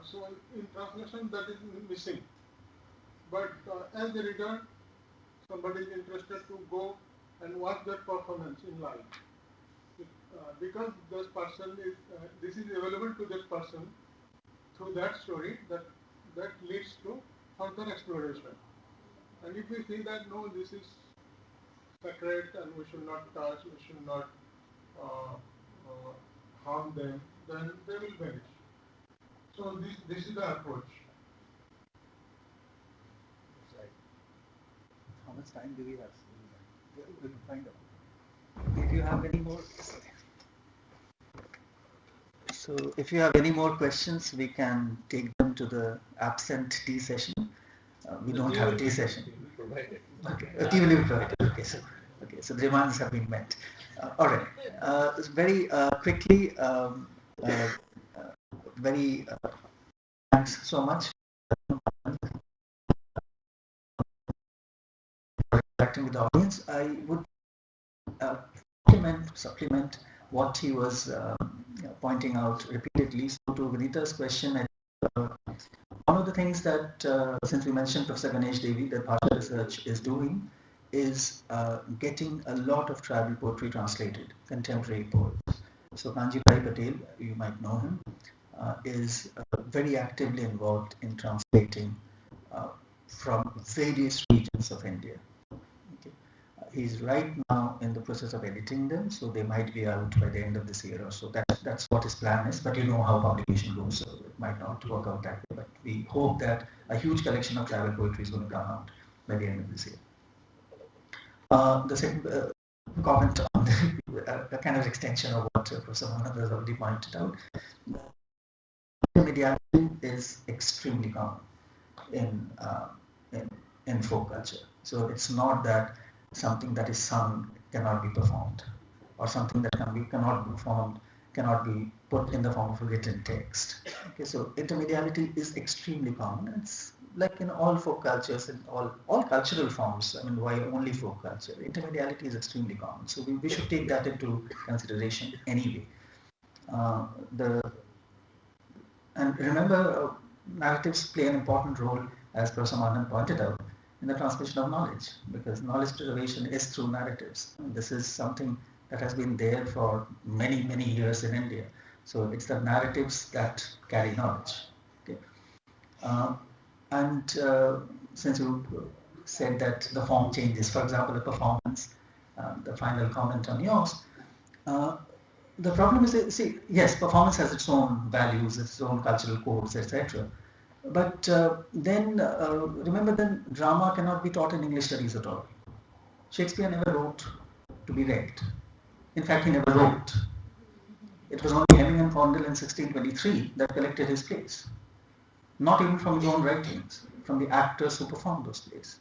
So in translation that is missing. But as a reader, somebody is interested to go and watch that performance in live. Because this person is, this is available to that person through that story, that leads to further exploration. And if we see that no, this is sacred and we should not touch, we should not harm them, then they will vanish. So this is the approach. That's right. How much time do we have? We'll find out. If you have any more. So if you have any more questions, we can take them to the absent tea session. we don't have a tea session. Okay, tea will be provided. Okay, so the demands have been met. All right. Very quickly, very thanks so much for interacting with the audience. I would supplement what he was pointing out repeatedly. So to Vinita's question, one of the things that, since we mentioned Professor Ganesh Devi, that Bhasha Research is doing is getting a lot of tribal poetry translated, contemporary poets. So Kanji Bhai Patel, you might know him, is very actively involved in translating from various regions of India. Okay. He's right now in the process of editing them, so they might be out by the end of this year or so. That's what his plan is, but you know how publication goes, so it might not work out that way. But we hope that a huge collection of tribal poetry is going to come out by the end of this year. The second comment on a kind of extension of what Professor Mohanad has already pointed out. Intermediality is extremely common in folk culture. So it's not that something that is sung cannot be performed, or something that cannot be performed cannot be put in the form of a written text. Okay, so intermediality is extremely common. It's like in all folk cultures and all cultural forms. I mean, why only folk culture? Intermediality is extremely common. So we should take that into consideration anyway. And remember, narratives play an important role, as Professor Manan pointed out, in the transmission of knowledge, because knowledge preservation is through narratives. And this is something that has been there for many, many years in India. So it's the narratives that carry knowledge. Okay. Since you said that the form changes, for example, a performance, the final comment on yours, the problem is, see, yes, performance has its own values, its own cultural codes, etc. But then remember, then drama cannot be taught in English studies at all. Shakespeare never wrote to be read. In fact, he never wrote. It was only Hemming and Condell in 1623 that collected his plays. Not even from his own writings, from the actors who performed those plays.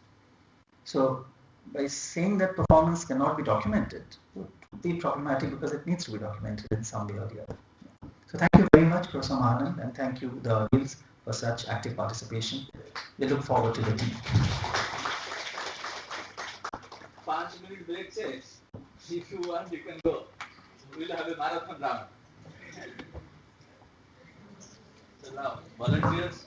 So by saying that performance cannot be documented would be problematic, because it needs to be documented in some way or the other. So thank you very much, Professor Mahanand, and thank you, the audience, for such active participation. We look forward to the team. 5-minute break says, if you want, you can go. We'll have a marathon round. So now, volunteers,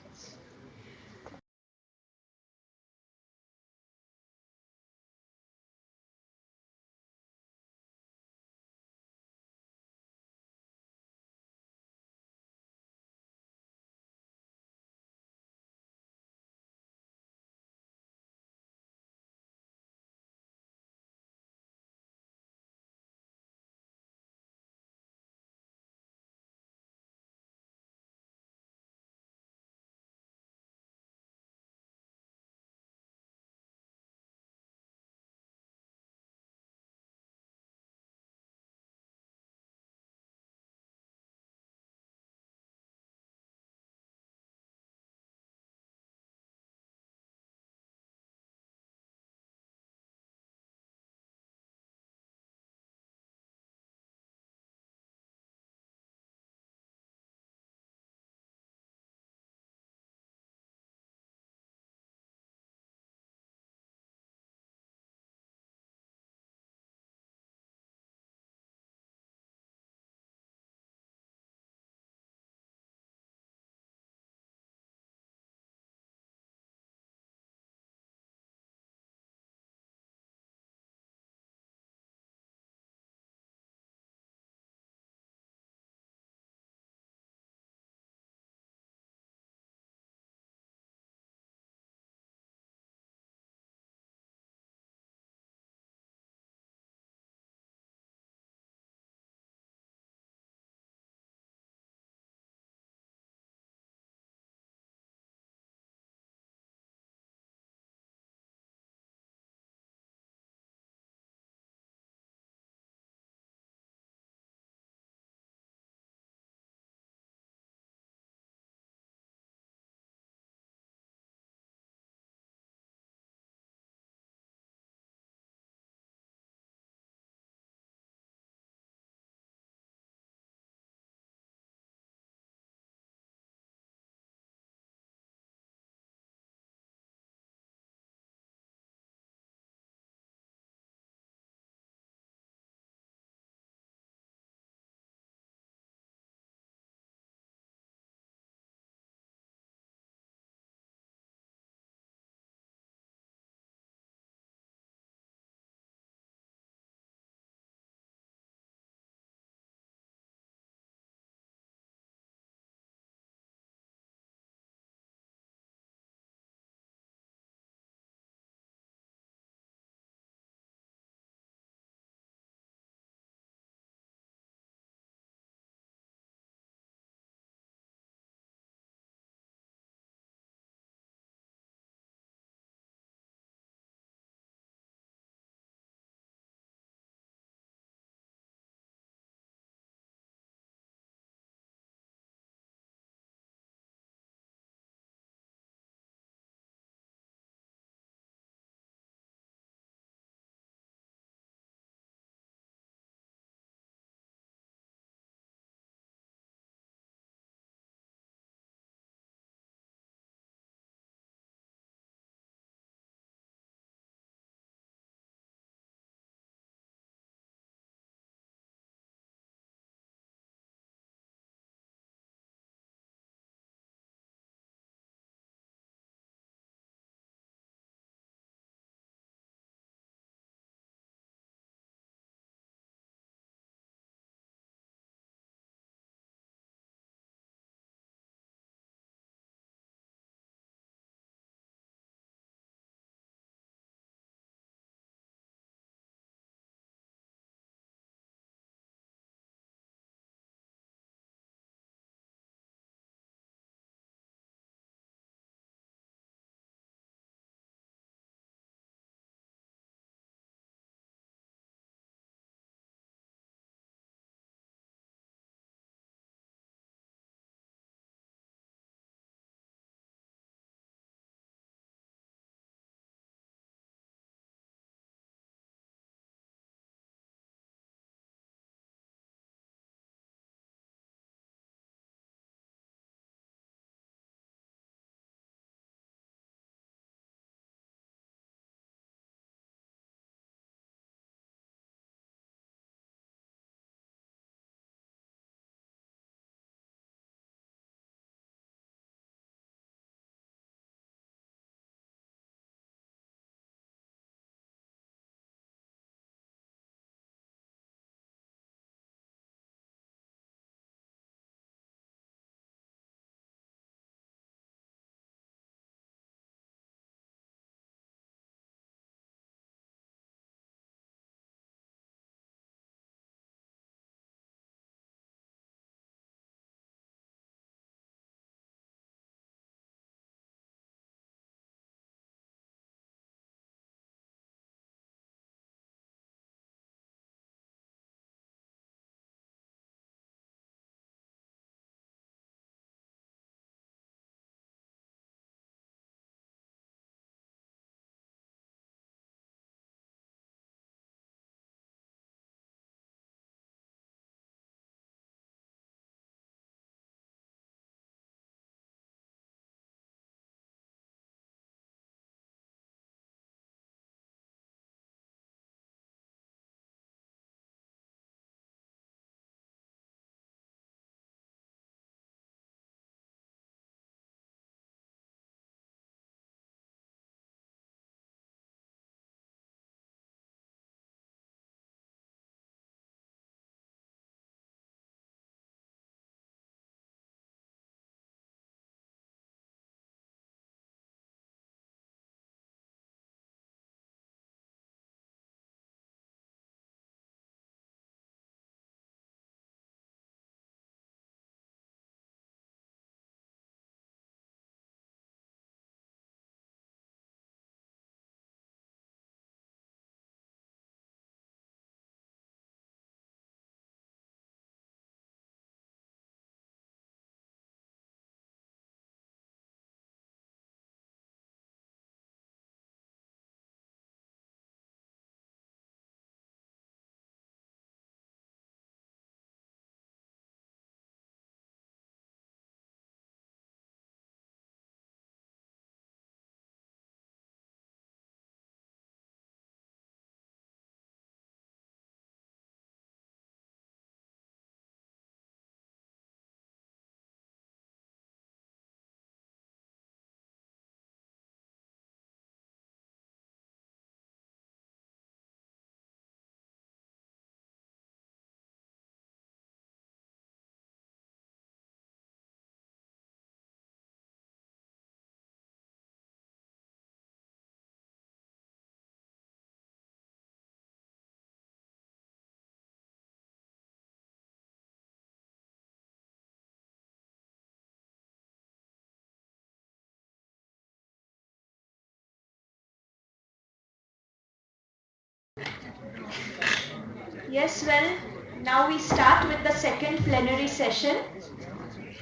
Yes, well, now we start with the second plenary session.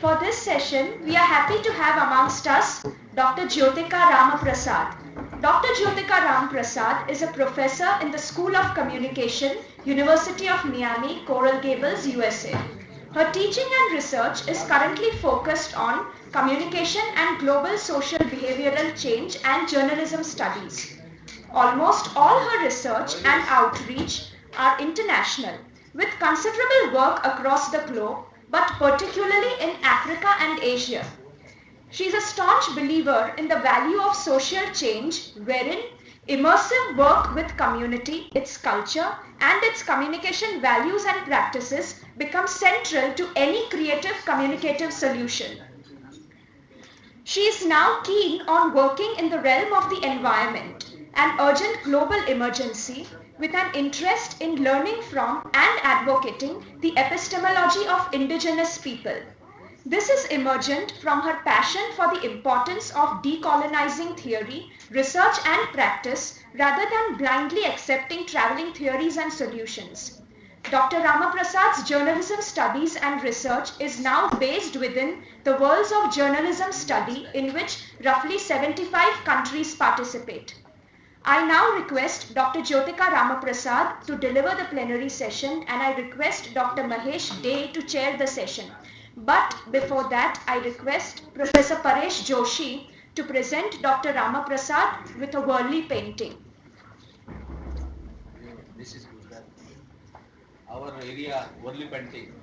For this session, we are happy to have amongst us Dr. Jyotika Ramaprasad. Dr. Jyotika Ramaprasad is a professor in the School of Communication, University of Miami, Coral Gables, USA. Her teaching and research is currently focused on communication and global social behavioral change and journalism studies. Almost all her research and outreach are international, with considerable work across the globe, but particularly in Africa and Asia. She is a staunch believer in the value of social change, wherein immersive work with community, its culture, and its communication values and practices become central to any creative communicative solution. She is now keen on working in the realm of the environment, an urgent global emergency, with an interest in learning from and advocating the epistemology of indigenous people. This is emergent from her passion for the importance of decolonizing theory, research and practice rather than blindly accepting traveling theories and solutions. Dr. Ramaprasad's journalism studies and research is now based within the worlds of journalism study in which roughly 75 countries participate. I now request Dr. Jyotika Ramaprasad to deliver the plenary session, and I request Dr. Mahesh Dey to chair the session. But before that, I request Professor Paresh Joshi to present Dr. Ramaprasad with a Worli painting. This is Gujarat. Our area, Worli painting.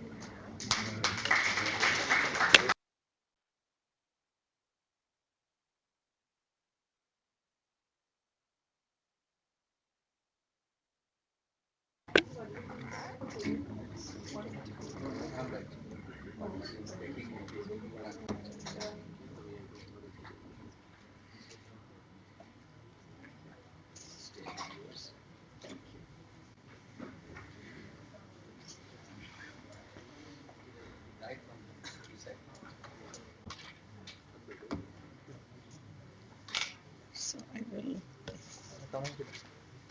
So I will,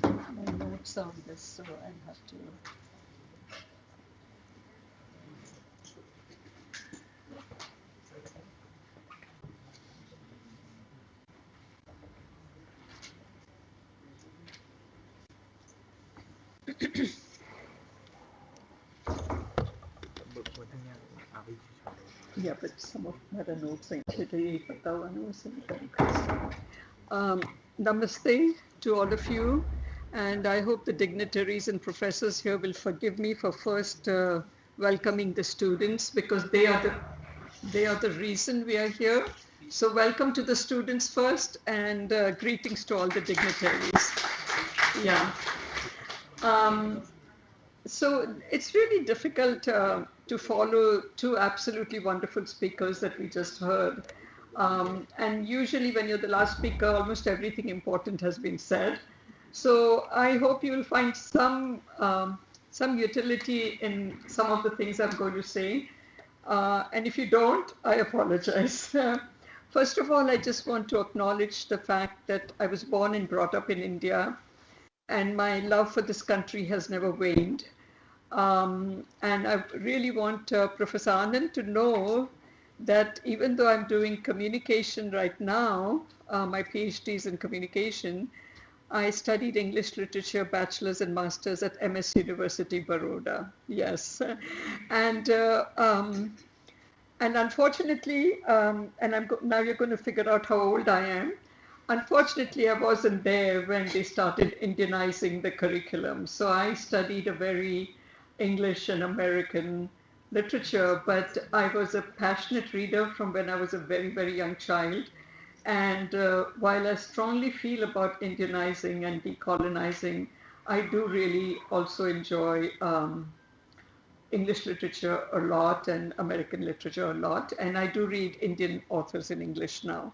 my notes on this, so I'll have to. Yeah, but some of મારા notes actually બતાવવાનું હશે. Namaste to all of you, and I hope the dignitaries and professors here will forgive me for first welcoming the students, because they are the reason we are here. So welcome to the students first, and greetings to all the dignitaries. Yeah. So it's really difficult to follow two absolutely wonderful speakers that we just heard. And usually when you're the last speaker, almost everything important has been said. So I hope you will find some utility in some of the things I'm going to say. And if you don't, I apologize. First of all, I just want to acknowledge the fact that I was born and brought up in India, and my love for this country has never waned. And I really want Professor Anand to know that even though I'm doing communication right now, my PhD is in communication, I studied English literature, bachelor's and master's at MS University, Baroda. Yes. And unfortunately, now you're going to figure out how old I am. Unfortunately, I wasn't there when they started Indianizing the curriculum. So I studied a very English and American literature, but I was a passionate reader from when I was a very, very young child. And while I strongly feel about Indianizing and decolonizing, I do really also enjoy English literature a lot and American literature a lot. And I do read Indian authors in English now.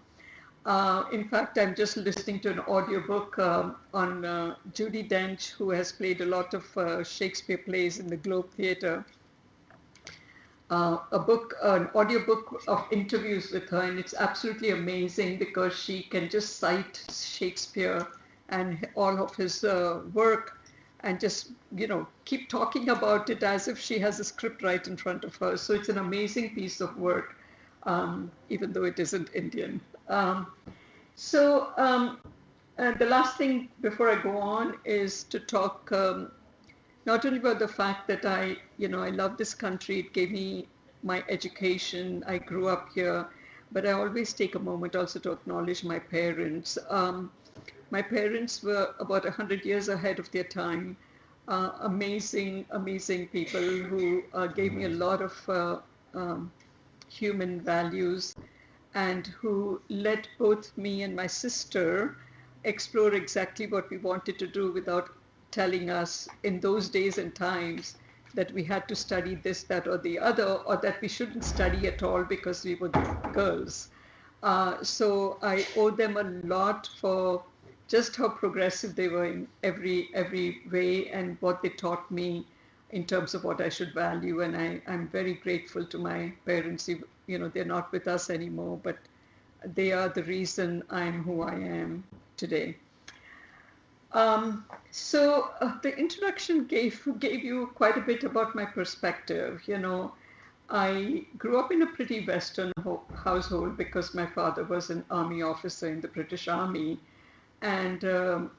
In fact, I'm just listening to an audiobook on Judi Dench, who has played a lot of Shakespeare plays in the Globe Theatre. An audiobook of interviews with her, and it's absolutely amazing because she can just cite Shakespeare and all of his work and just, keep talking about it as if she has a script right in front of her. So it's an amazing piece of work, even though it isn't Indian. The last thing before I go on is to talk not only about the fact that I love this country, it gave me my education, I grew up here, but I always take a moment also to acknowledge my parents. My parents were about 100 years ahead of their time. Amazing, amazing people who gave me a lot of human values, and who let both me and my sister explore exactly what we wanted to do without telling us in those days and times that we had to study this, that, or the other, or that we shouldn't study at all because we were girls. So I owe them a lot for just how progressive they were in every way, and what they taught me in terms of what I should value. And I'm very grateful to my parents. They're not with us anymore, but they are the reason I'm who I am today. The introduction gave you quite a bit about my perspective. I grew up in a pretty Western household because my father was an army officer in the British Army, and then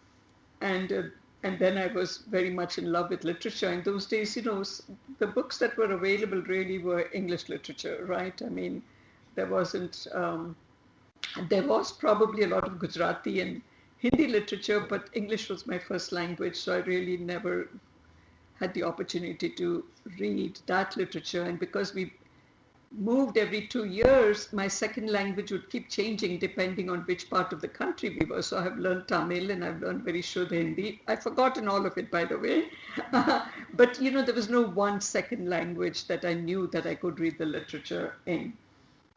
I was very much in love with literature. In those days, the books that were available really were English literature, right? I mean, there wasn't. There was probably a lot of Gujarati and Hindi literature, but English was my first language, so I really never had the opportunity to read that literature. And because we moved every 2 years, my second language would keep changing depending on which part of the country we were. So I've learned Tamil, and I've learned very Shuddh Hindi. I've forgotten all of it, by the way. But there was no one second language that I knew that I could read the literature in.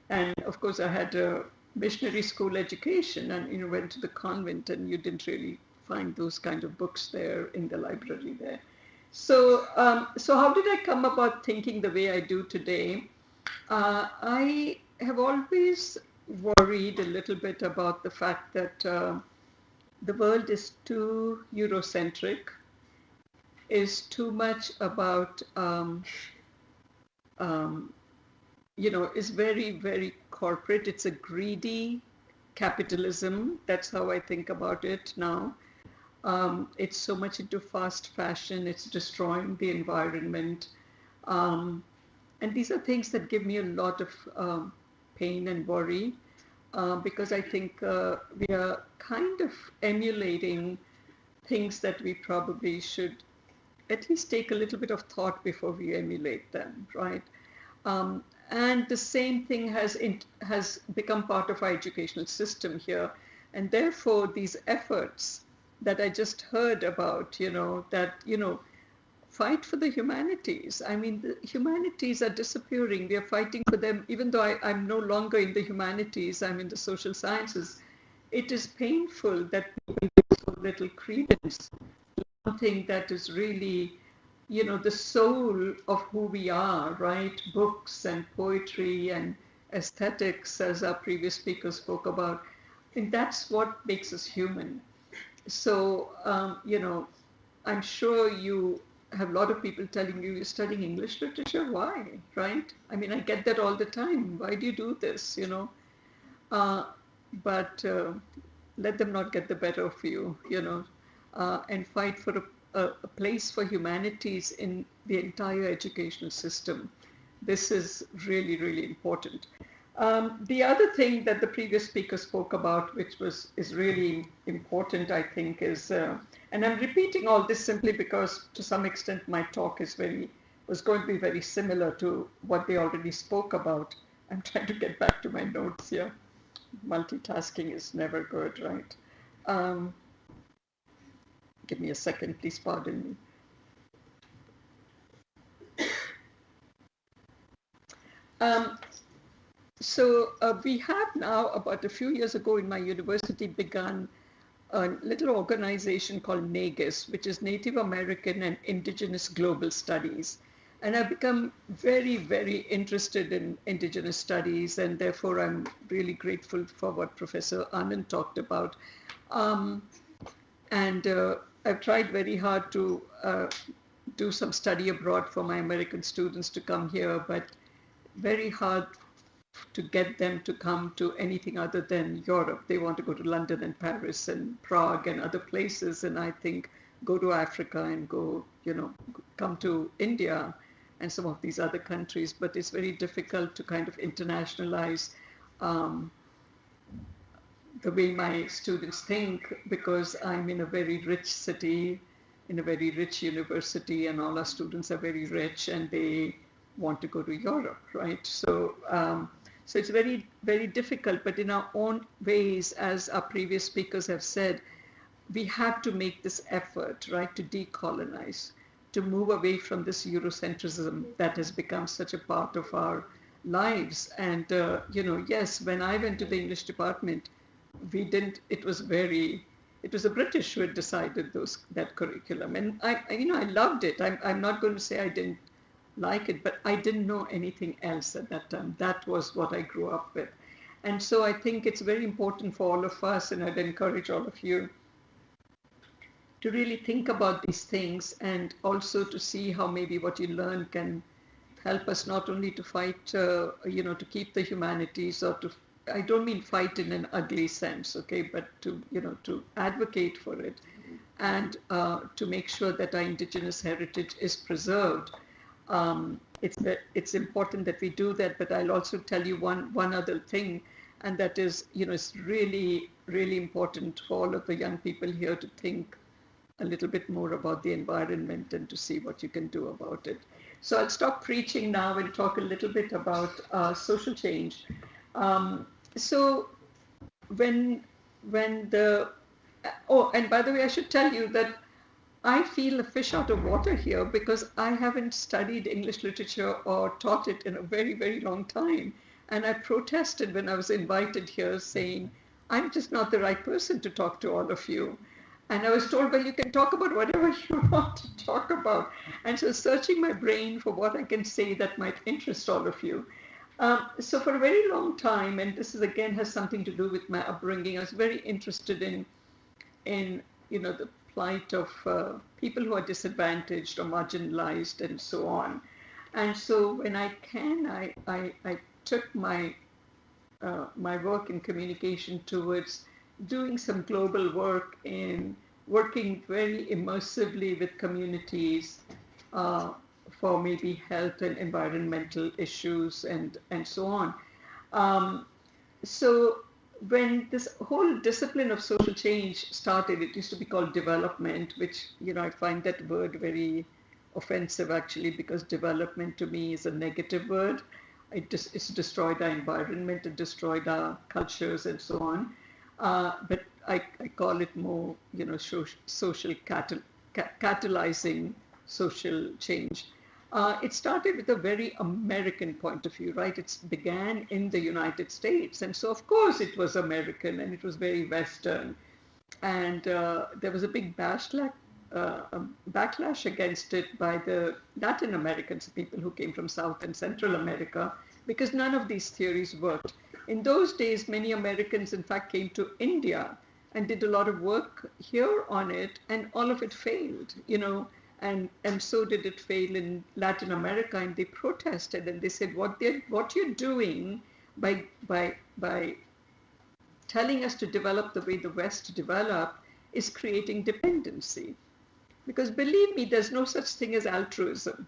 And of course, I had a missionary school education, and went to the convent, and you didn't really find those kind of books there in the library there. So how did I come about thinking the way I do today? I have always worried a little bit about the fact that the world is too Eurocentric, is too much about is very, very corporate. It's a greedy capitalism. That's how I think about it now. It's so much into fast fashion. It's destroying the environment. And these are things that give me a lot of pain and worry, because I think we are kind of emulating things that we probably should at least take a little bit of thought before we emulate them, right? And the same thing has become part of our educational system here. And therefore, these efforts that I just heard about, fight for the humanities. I mean, the humanities are disappearing. We are fighting for them, even though I'm no longer in the humanities, I'm in the social sciences. It is painful that people give so little credence to something that is really the soul of who we are, right? Books and poetry and aesthetics, as our previous speaker spoke about. And that's what makes us human. So, I'm sure you have a lot of people telling you, you're studying English literature. Why, right? I mean, I get that all the time. Why do you do this, But let them not get the better of you, and fight for a place for humanities in the entire educational system. This is really, really important. The other thing that the previous speaker spoke about, which is really important, I think, is, and I'm repeating all this simply because to some extent my talk was going to be very similar to what they already spoke about. I'm trying to get back to my notes here. Multitasking is never good, right? Give me a second, please pardon me. We have now, about a few years ago in my university, begun a little organization called NAGIS, which is Native American and Indigenous Global Studies. And I've become very, very interested in Indigenous studies, and therefore I'm really grateful for what Professor Anand talked about. I've tried very hard to do some study abroad for my American students to come here, but very hard to get them to come to anything other than Europe. They want to go to London and Paris and Prague and other places, and I think go to Africa and go, come to India and some of these other countries, but it's very difficult to kind of internationalize the way my students think, because I'm in a very rich city, in a very rich university, and all our students are very rich and they want to go to Europe, right? So, so it's very, very difficult, but in our own ways, as our previous speakers have said, we have to make this effort, right, to decolonize, to move away from this Eurocentrism that has become such a part of our lives. And, yes, when I went to the English department, it was the British who had decided that curriculum. And I loved it. I'm not going to say I didn't like it, but I didn't know anything else at that time. That was what I grew up with. And so I think it's very important for all of us, and I'd encourage all of you to really think about these things, and also to see how maybe what you learn can help us not only to fight, to keep the humanities, or to, I don't mean fight in an ugly sense, okay, but to, to advocate for it, and to make sure that our indigenous heritage is preserved. It's important that we do that, but I'll also tell you one other thing, and that is, it's really, really important for all of the young people here to think a little bit more about the environment and to see what you can do about it. So I'll stop preaching now and talk a little bit about social change. So and by the way, I should tell you that I feel a fish out of water here, because I haven't studied English literature or taught it in a very, very long time. And I protested when I was invited here, saying, I'm just not the right person to talk to all of you. And I was told, well, you can talk about whatever you want to talk about. And so searching my brain for what I can say that might interest all of you. So for a very long time, and this is again has something to do with my upbringing, I was very interested in the plight of people who are disadvantaged or marginalized and so on. And so when I can, I took my work in communication towards doing some global work in working very immersively with communities for maybe health and environmental issues and so on. So when this whole discipline of social change started, it used to be called development, which, I find that word very offensive actually, because development to me is a negative word. It's destroyed our environment, it destroyed our cultures and so on. But I call it more, social catalyzing social change. It started with a very American point of view, right? It began in the United States. And so, of course, it was American and it was very Western. And there was a big backlash against it by the Latin Americans, people who came from South and Central America, because none of these theories worked. In those days, many Americans, in fact, came to India and did a lot of work here on it, and all of it failed, and so did it fail in Latin America, and they protested and they said, what you're doing by telling us to develop the way the West developed is creating dependency. Because believe me, there's no such thing as altruism.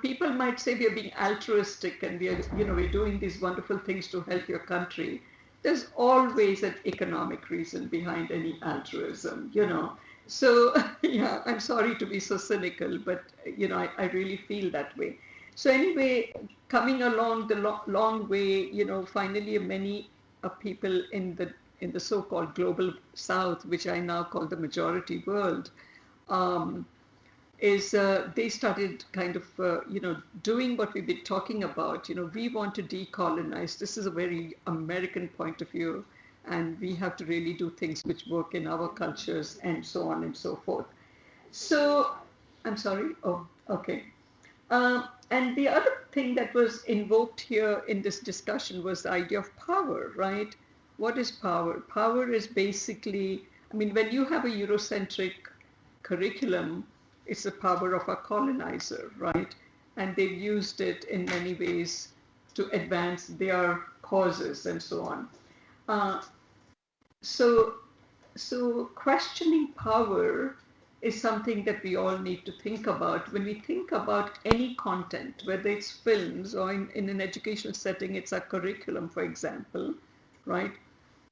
People might say we are being altruistic and we're doing these wonderful things to help your country. There's always an economic reason behind any altruism, So, yeah, I'm sorry to be so cynical, but, I really feel that way. So anyway, coming along the long way, finally many people in the so-called global South, which I now call the majority world, they started kind of, doing what we've been talking about. We want to decolonize. This is a very American point of view, and we have to really do things which work in our cultures and so on and so forth. So, I'm sorry. Oh, okay. And the other thing that was invoked here in this discussion was the idea of power, right? What is power? Power is basically, when you have a Eurocentric curriculum is the power of a colonizer, right? And they've used it in many ways to advance their causes and so on. So questioning power is something that we all need to think about. When we think about any content, whether it's films or in an educational setting, it's a curriculum, for example, right?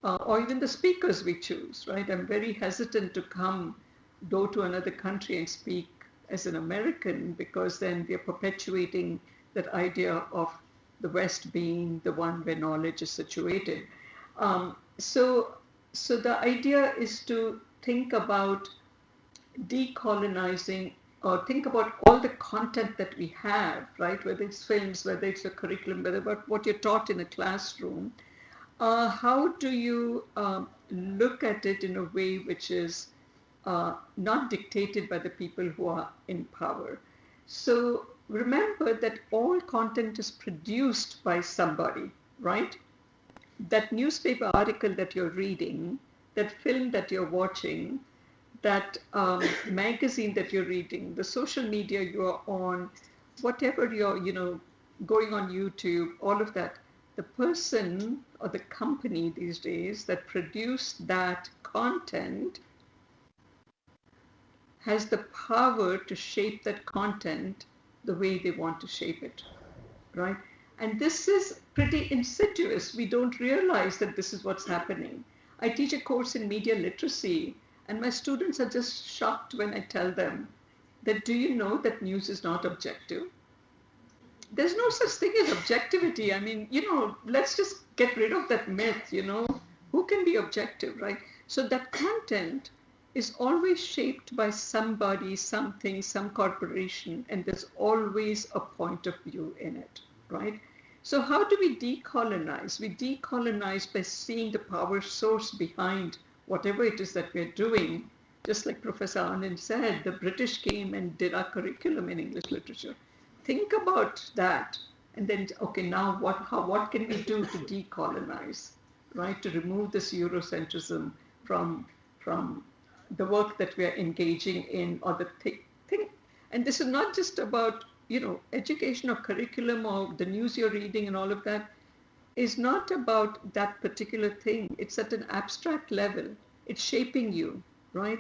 Or even the speakers we choose, right? I'm very hesitant to go to another country and speak as an American, because then we're perpetuating that idea of the West being the one where knowledge is situated. So the idea is to think about decolonizing, or think about all the content that we have, right? Whether it's films, whether it's a curriculum, whether about what you're taught in a classroom. How do you look at it in a way which is not dictated by the people who are in power? So remember that all content is produced by somebody, right? That newspaper article that you're reading, that film that you're watching, that magazine that you're reading, the social media you're on, whatever you're, going on YouTube, all of that, the person or the company these days that produced that content has the power to shape that content the way they want to shape it, right? And this is pretty insidious. We don't realize that this is what's happening. I teach a course in media literacy, and my students are just shocked when I tell them that, do you know that news is not objective? There's no such thing as objectivity. I mean, let's just get rid of that myth, who can be objective, right? So that content is always shaped by somebody, something, some corporation, and there's always a point of view in it, right? So how do we decolonize? We decolonize by seeing the power source behind whatever it is that we're doing. Just like Professor Anand said, the British came and did our curriculum in English literature. Think about that, and then, okay, now what can we do to decolonize, right? To remove this Eurocentrism from the work that we are engaging in, or the thing. And this is not just about, education or curriculum or the news you're reading and all of that is not about that particular thing. It's at an abstract level. It's shaping you, right?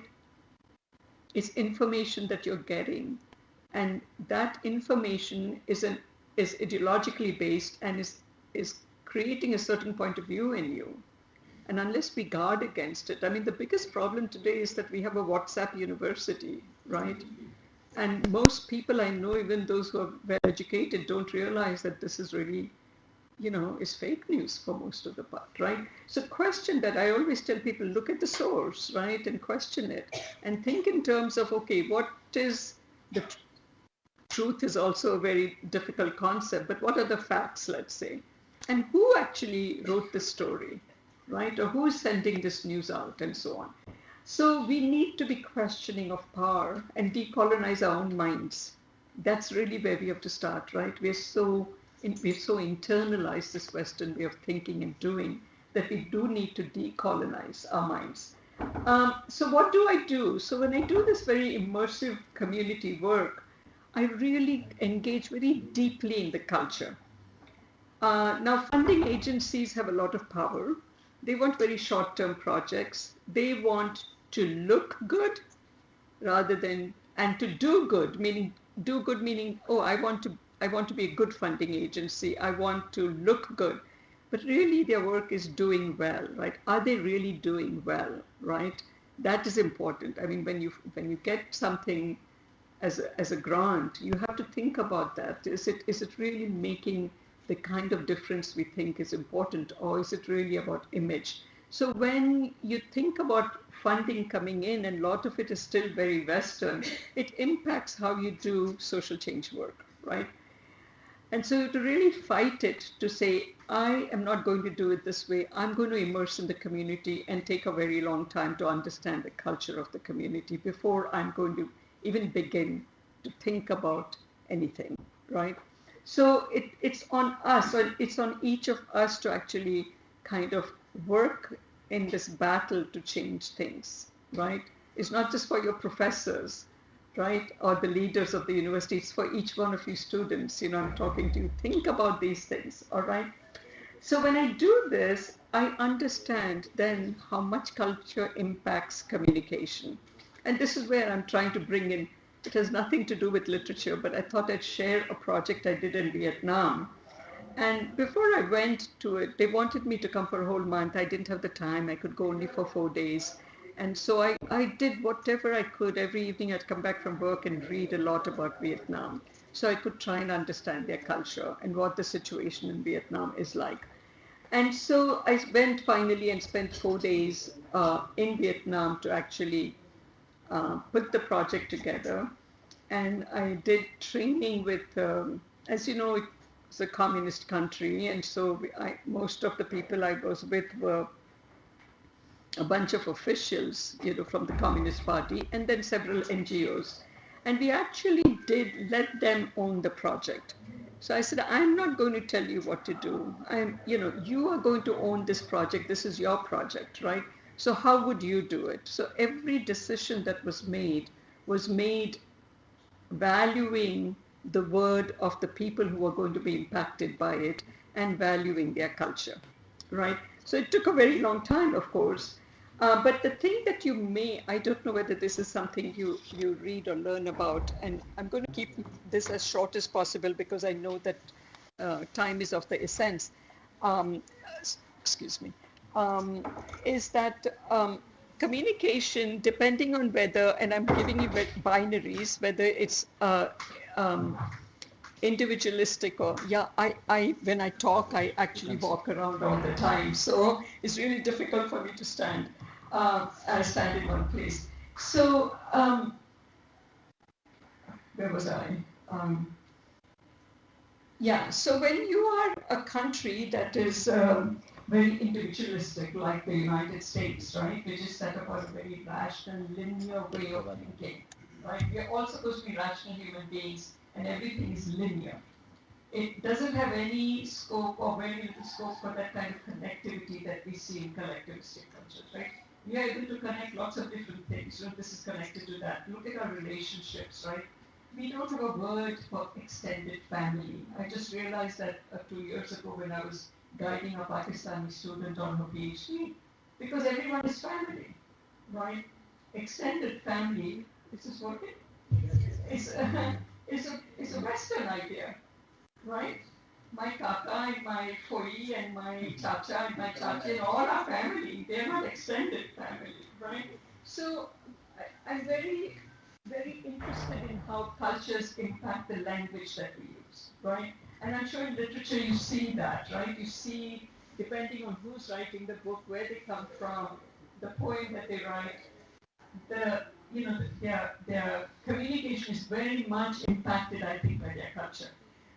It's information that you're getting. And that information is ideologically based and is creating a certain point of view in you. And unless we guard against it, I mean, the biggest problem today is that we have a WhatsApp university, right? And most people I know, even those who are well educated, don't realize that this is really, is fake news for most of the part, right? So question that. I always tell people, look at the source, right? And question it. And think in terms of, okay, what is the truth is also a very difficult concept, but what are the facts, let's say? And who actually wrote this story, right? Or who is sending this news out and so on. So we need to be questioning of power and decolonize our own minds. That's really where we have to start, right? We've so internalized this Western way of thinking and doing that we do need to decolonize our minds. So what do I do? So when I do this very immersive community work, I really engage very deeply in the culture. Now, funding agencies have a lot of power. They want very short-term projects. They want to look good rather than, and to do good, meaning, oh, I want to be a good funding agency. I want to look good. But really their work is doing well, right? Are they really doing well, right? That is important. I mean, when you get something as a grant, you have to think about that. Is it really making the kind of difference we think is important, or is it really about image? So when you think about funding coming in, and a lot of it is still very Western, it impacts how you do social change work, right? And so to really fight it, to say, I am not going to do it this way, I'm going to immerse in the community and take a very long time to understand the culture of the community before I'm going to even begin to think about anything, right? So it's on us, or it's on each of us to actually kind of work in this battle to change things, right? is not just for your professors, right, or the leaders of the university. It's for each one of you students. I'm talking to you. Think about these things, all right? So when I do this, I understand then how much culture impacts communication. And this is where I'm trying to bring in, it has nothing to do with literature, but I thought I'd share a project I did in Vietnam. And before I went to it, they wanted me to come for a whole month. I didn't have the time. I could go only for 4 days. And so I did whatever I could. Every evening I'd come back from work and read a lot about Vietnam. So I could try and understand their culture and what the situation in Vietnam is like. And so I went finally and spent 4 days in Vietnam to actually put the project together. And I did training with, as you know, it's a communist country. And so most of the people I was with were a bunch of officials, from the Communist Party, and then several NGOs. And we actually did let them own the project. So I said, I'm not going to tell you what to do. You are going to own this project. This is your project, right? So how would you do it? So every decision that was made valuing the word of the people who are going to be impacted by it and valuing their culture, right? So it took a very long time, of course. But the thing that I don't know whether this is something you read or learn about, and I'm going to keep this as short as possible because I know that time is of the essence. Excuse me. Is that communication, depending on whether, and I'm giving you binaries, whether it's individualistic or when I talk, I actually walk around all the time, so it's really difficult for me to stand in one place. So where was I? So when you are a country that is very individualistic, like the United States, right, which is set up on a very rational, linear way of thinking, right? We are all supposed to be rational human beings, and everything is linear. It doesn't have any scope or very little scope for that kind of connectivity that we see in collectivistic cultures, right? We are able to connect lots of different things. This is connected to that. Look at our relationships, right? We don't have a word for extended family. I just realized that 2 years ago when I was guiding a Pakistani student on her PhD, because everyone is family, right? Extended family, is this working? It's a Western idea, right? My kaka and my foi and my chacha and my chachi and all are family. They're not extended family, right? So I'm very, very interested in how cultures impact the language that we use, right? And I'm sure in literature you see that, right? You see, depending on who's writing the book, where they come from, the poem that they write, their communication is very much impacted, I think, by their culture.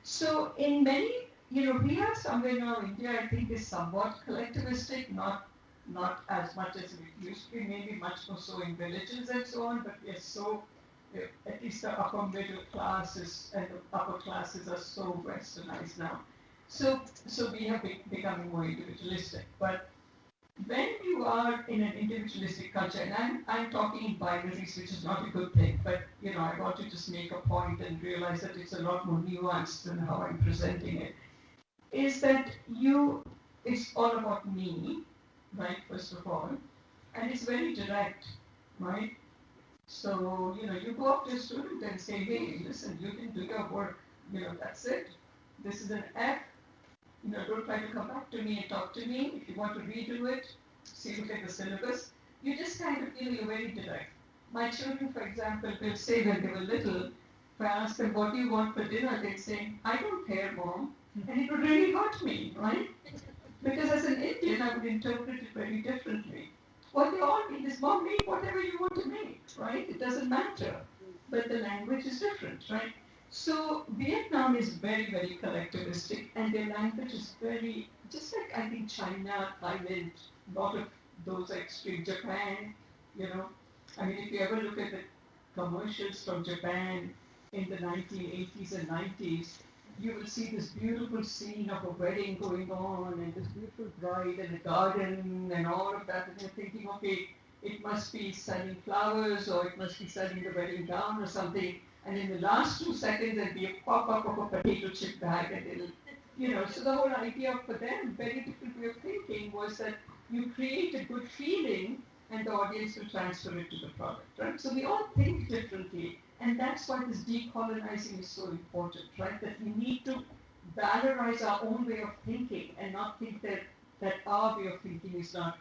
So in many, we are somewhere now, India, I think, is somewhat collectivistic, not as much as it used to be, maybe much more so in villages and so on, but we are so, at least the upper middle classes and the upper classes are so westernized now. So we have becoming more individualistic. But when you are in an individualistic culture, and I'm talking in binaries, which is not a good thing, but I want to just make a point and realize that it's a lot more nuanced than how I'm presenting it, is that it's all about me, right, first of all, and it's very direct, right? So, you go up to a student and say, hey, listen, you can do your work, that's it. This is an F. Don't try to come back to me and talk to me. If you want to redo it, look at the syllabus. You just kind of, you're very direct. My children, for example, will say when they were little, if I ask them, what do you want for dinner? They'd say, I don't care, Mom. And it would really hurt me, right? Because as an Indian, I would interpret it very differently. What they all mean is, Mom, make whatever you want to make, right? It doesn't matter. But the language is different, right? So Vietnam is very, very collectivistic, and their language is very, just like I think China, Thailand, a lot of those are extreme. Japan, I mean, if you ever look at the commercials from Japan in the 1980s and 90s, you will see this beautiful scene of a wedding going on and this beautiful bride and a garden and all of that, and you're thinking, okay, it must be selling flowers or it must be selling the wedding gown or something. And in the last 2 seconds, there'll be a pop-up of a potato chip bag and it'll, so the whole idea for them, very different way of thinking, was that you create a good feeling and the audience will transfer it to the product, right? So we all think differently, and that's why this decolonizing is so important, right? That we need to valorize our own way of thinking and not think that our way of thinking is not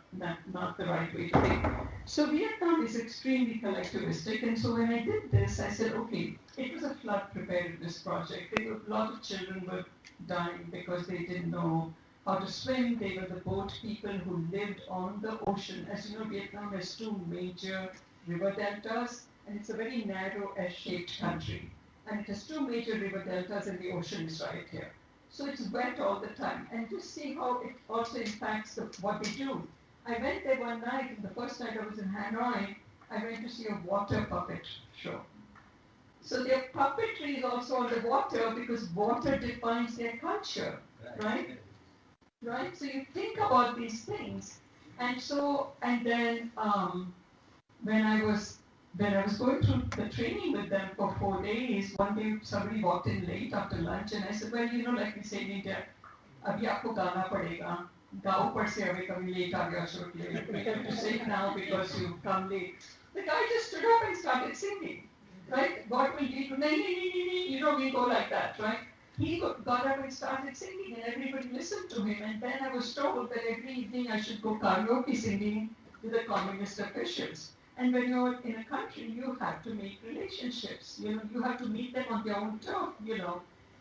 the right way to think. So Vietnam is extremely collectivistic, and so when I did this, I said, okay, it was a flood preparedness project. A lot of children were dying because they didn't know how to swim. They were the boat people who lived on the ocean. As you know, Vietnam has two major river deltas, and it's a very narrow S-shaped country. And it has two major river deltas, and the ocean is right here. So it's wet all the time. And just see how it also impacts what they do. I went there one night, and the first night I was in Hanoi, I went to see a water puppet show. So their puppetry is also on the water because water defines their culture, right? Right? So you think about these things. And then when I was going through the training with them for 4 days, one day somebody walked in late after lunch and I said, well, like we say in India, abhi aapko gaana padega. Gao par se abhi kabhi late aa gaya Ashok late. We have to sing now because you come late. The guy just stood up and started singing. Right? God will lead you. We go like that, right? He got up and started singing and everybody listened to him. And then I was told that every evening I should go karaoke singing with the communist officials. And when you're in a country, you have to make relationships. You have to meet them on their own turf.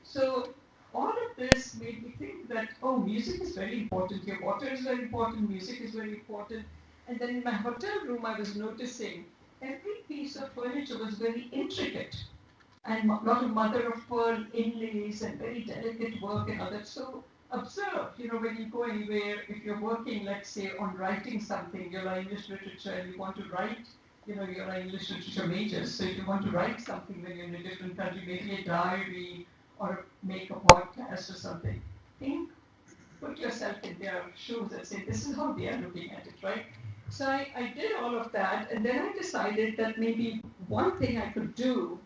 So all of this made me think that, oh, music is very important here. Water is very important. Music is very important. And then in my hotel room, I was noticing every piece of furniture was very intricate and a lot of mother of pearl inlays and very delicate work and all that. So observe, when you go anywhere, if you're working, let's say, on writing something, you're an English literature and you want to write, you're an English literature major, so if you want to write something when you're in a different country, maybe a diary or make a podcast or something, put yourself in their shoes and say, this is how they are looking at it, right? So I did all of that, and then I decided that maybe one thing I could do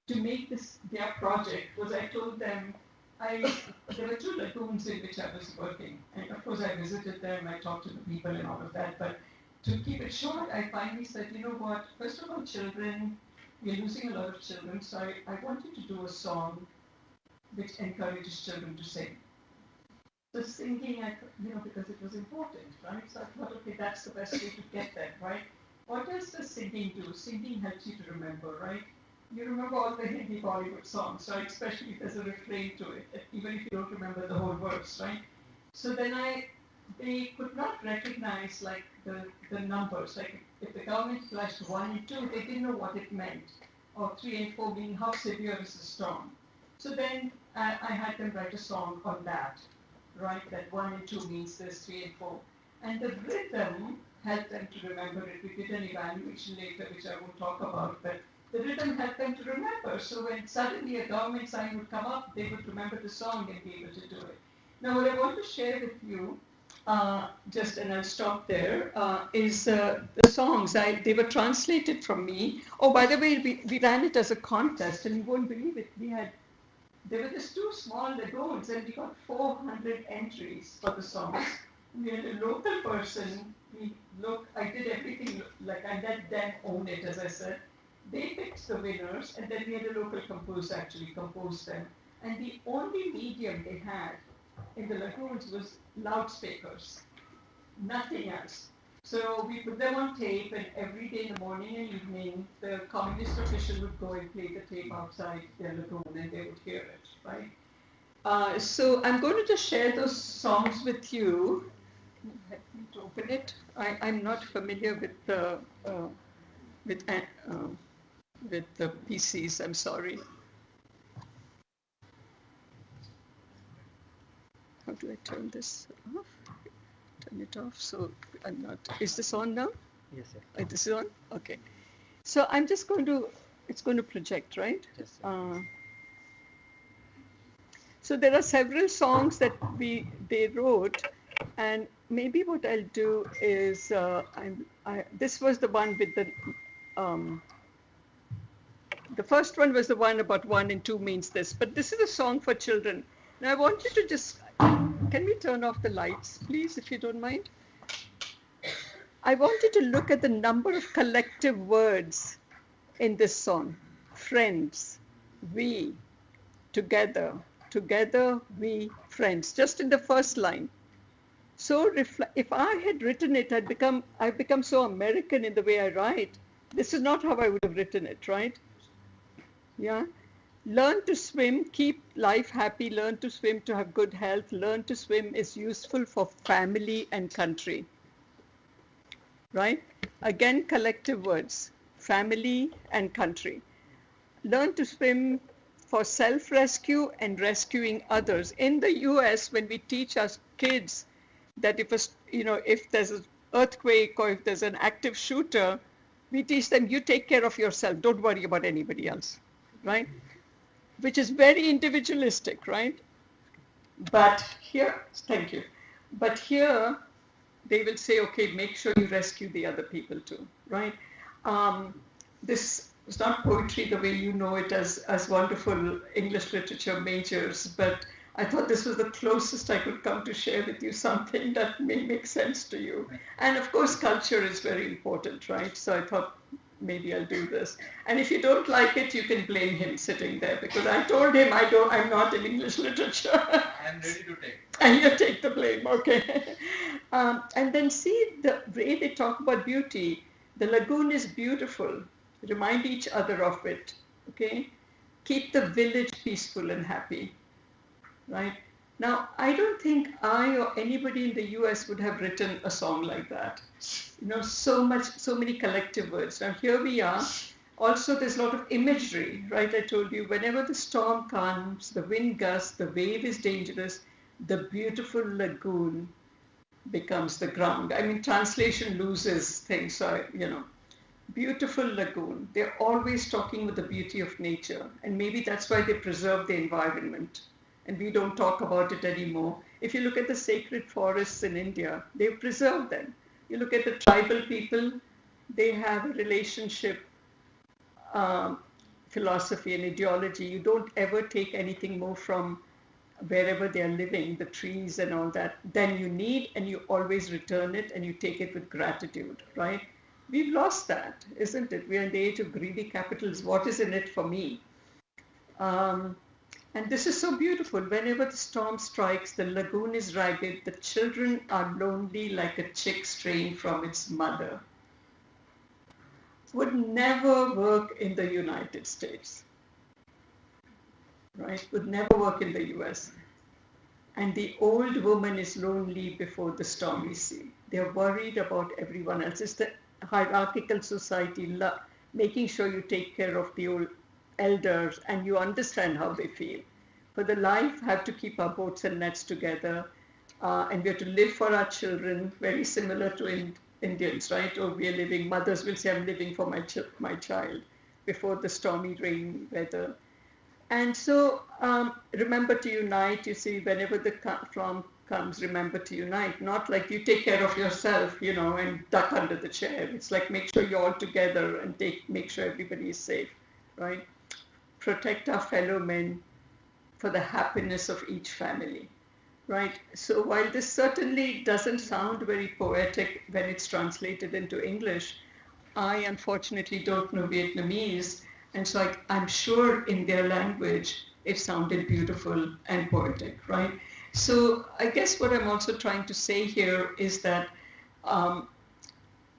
to make this their project was I told them, there were 2 lagoons in which I was working, and of course I visited them, I talked to the people and all of that, but to keep it short, I finally said, you know what, first of all, children, we're losing a lot of children, so I wanted to do a song which encourages children to sing. So singing, because it was important, right? So I thought, okay, that's the best way to get that, right? What else does singing do? Singing helps you to remember, right? You remember all the Hindi Bollywood songs, right? Especially if there's a refrain to it, even if you don't remember the whole verse, right? So then they could not recognize like the numbers. Like if the government flashed 1 and 2, they didn't know what it meant. Or 3 and 4 meaning how severe is the storm. So then I had them write a song on that. Right, that 1 and 2 means this, 3 and 4. And the rhythm helped them to remember it. We did an evaluation later, which I won't talk about, but the rhythm helped them to remember. So when suddenly a government sign would come up, they would remember the song and be able to do it. Now what I want to share with you, and I'll stop there, is the songs. They were translated from me. Oh, by the way, we ran it as a contest, and you won't believe it. There were just 2 small lagoons and we got 400 entries for the songs. We had a local person, I did everything, I let them own it, as I said. They picked the winners and then we had a local composer actually compose them. And the only medium they had in the lagoons was loudspeakers, nothing else. So we put them on tape and every day in the morning and evening, the communist official would go and play the tape outside their lagoon and they would hear it, right? So I'm going to just share those songs with you. Let me open it. I'm not familiar with the PCs, I'm sorry. How do I turn this off? Turn it off, so I'm not, is this on now? Yes, sir. This is on? Okay. So I'm just going to, it's going to project, right? Yes, sir. So there are several songs that they wrote, And maybe what I'll do is, this was the one with the first one was the one about 1 and 2 means this, but this is a song for children. Now I want you to just, can we turn off the lights, please, if you don't mind? I want you to look at the number of collective words in this song. Friends, we, together, together, we, friends, just in the first line. So if I had written it, I've become so American in the way I write. This is not how I would have written it, right? Yeah. Learn to swim, keep life happy, learn to swim to have good health, learn to swim is useful for family and country. Right? Again, collective words, family and country. Learn to swim for self-rescue and rescuing others. In the US, when we teach our kids that if there's an earthquake or if there's an active shooter, we teach them, you take care of yourself, don't worry about anybody else, right? Which is very individualistic, right? But here, thank you. But here, they will say, okay, make sure you rescue the other people too, right? This is not poetry the way you know it as wonderful English literature majors, but I thought this was the closest I could come to share with you something that may make sense to you. And of course, culture is very important, right? So I thought maybe I'll do this. And if you don't like it, you can blame him sitting there, because I told him I'm not in English literature. I'm ready to take. And you take the blame, okay. And then see the way they talk about beauty. The lagoon is beautiful. Remind each other of it, okay. Keep the village peaceful and happy, right? Now, I don't think I or anybody in the US would have written a song like that. So many collective words. Now, here we are. Also, there's a lot of imagery, right? I told you, whenever the storm comes, the wind gusts, the wave is dangerous, the beautiful lagoon becomes the ground. I mean, translation loses things, so, beautiful lagoon. They're always talking with the beauty of nature, and maybe that's why they preserve the environment, and we don't talk about it anymore. If you look at the sacred forests in India, they've preserved them. You look at the tribal people, they have a relationship philosophy and ideology. You don't ever take anything more from wherever they are living, the trees and all that, than you need, and you always return it and you take it with gratitude, right? We've lost that, isn't it? We are in the age of greedy capitals. What is in it for me? And this is so beautiful. Whenever the storm strikes, the lagoon is ragged, the children are lonely like a chick straying from its mother. Would never work in the United States, right? Would never work in the US. And the old woman is lonely before the stormy sea. They're worried about everyone else. It's the hierarchical society, making sure you take care of the old elders and you understand how they feel. For the life, have to keep our boats and nets together, and we have to live for our children, very similar to Indians, right? Or we are living, mothers will say, I'm living for my child before the stormy rain weather. And so remember to unite. You see, whenever the storm comes, remember to unite. Not like you take care of yourself, and duck under the chair. It's like make sure you're all together and make sure everybody is safe, right? Protect our fellow men for the happiness of each family, right? So while this certainly doesn't sound very poetic when it's translated into English, I unfortunately don't know Vietnamese, and so I'm sure in their language it sounded beautiful and poetic, right? So I guess what I'm also trying to say here is that our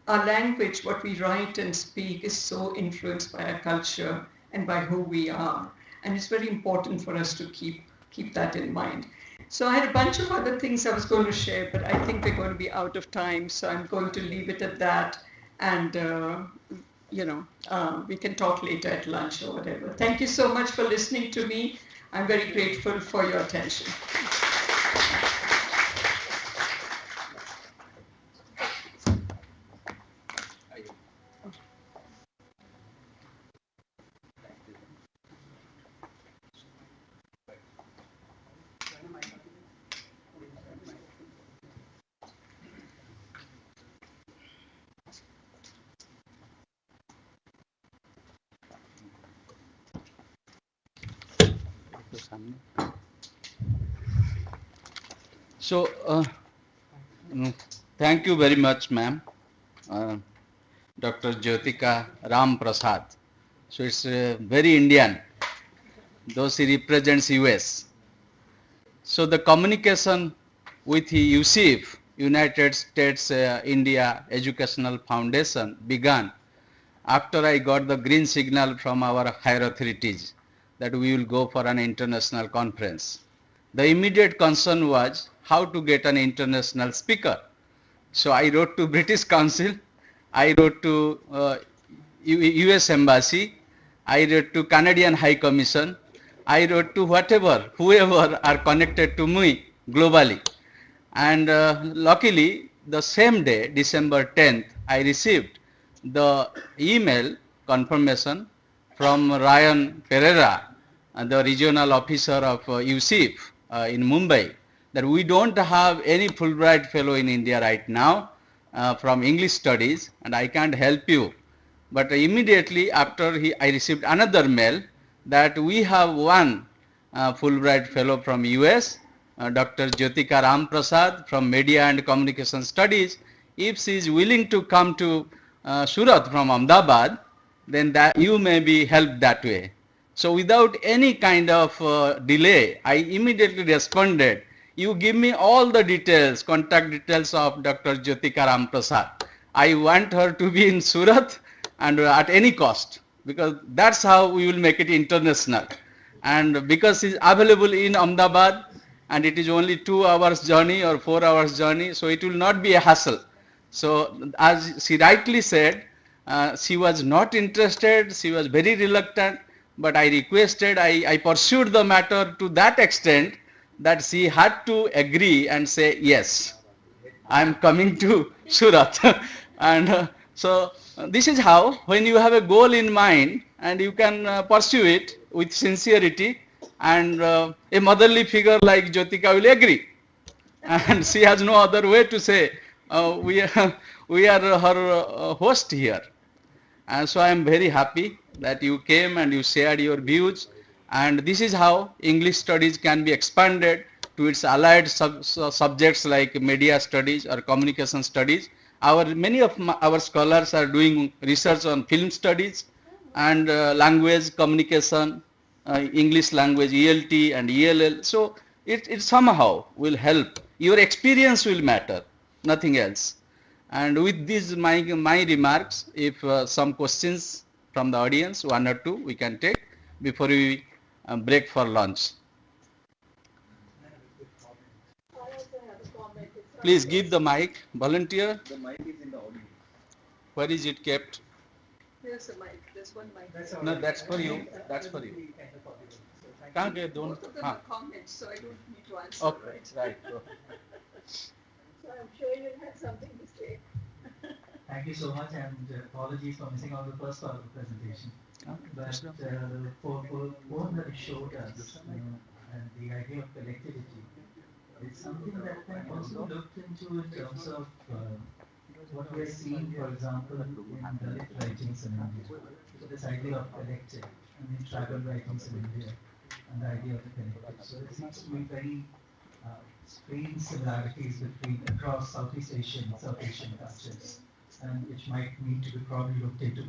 language, what we write and speak, is so influenced by our culture and by who we are. And it's very important for us to keep that in mind. So I had a bunch of other things I was going to share, but I think we're going to be out of time, so I'm going to leave it at that. And we can talk later at lunch or whatever. Thank you so much for listening to me. I'm very grateful for your attention. So, thank you very much, ma'am, Dr. Jyotika Ram Prasad. So it's very Indian, though she represents US. So the communication with UCF, United States India Educational Foundation, began after I got the green signal from our higher authorities that we will go for an international conference. The immediate concern was how to get an international speaker. So I wrote to British Council, I wrote to US Embassy, I wrote to Canadian High Commission, I wrote to whoever are connected to me globally. And luckily, the same day, December 10th, I received the email confirmation from Ryan Pereira, the regional officer of UCF in Mumbai, that we don't have any Fulbright fellow in India right now from English studies, and I can't help you. But immediately after I received another mail that we have one Fulbright fellow from US, Dr. Jyotika Ram Prasad from Media and Communication Studies. If she is willing to come to Surat from Ahmedabad, then that you may be helped that way. So without any kind of delay, I immediately responded, you give me all the details, contact details of Dr. Jyotika Ram Prasad. I want her to be in Surat and at any cost, because that's how we will make it international. And because it's available in Ahmedabad and it is only 2 hours journey or 4 hours journey, so it will not be a hassle. So as she rightly said, she was not interested, she was very reluctant, but I requested, I pursued the matter to that extent that she had to agree and say, yes, I am coming to Surat. And so this is how, when you have a goal in mind and you can pursue it with sincerity, and a motherly figure like Jyotika will agree. And she has no other way to say, we are her host here. And so I am very happy that you came and you shared your views. And this is how English studies can be expanded to its allied subjects like media studies or communication studies. Many of our scholars are doing research on film studies and language communication, English language, ELT and ELL. So it somehow will help. Your experience will matter, nothing else. And with these my remarks, if some questions from the audience, 1 or 2, we can take before we break for lunch. Please give the mic. Volunteer. The mic is in the audience. Where is it kept? There's a mic. There's one mic. No, that's for you. That's for you. Can't get don't. Both of them are comments, so I don't need to answer. Okay, right. So I'm sure you had something to say. Thank you so much, and apologies for missing out the first part of the presentation. But for what that it showed us, and the idea of collectivity, it's something that can also looked into in terms of what we are seeing, for example, in Dalit writings in India. So this idea of collective, and in tribal writings in India, and the idea of the collective. So it seems to be very strange similarities between across Southeast Asian cultures, and which might need to be probably looked into.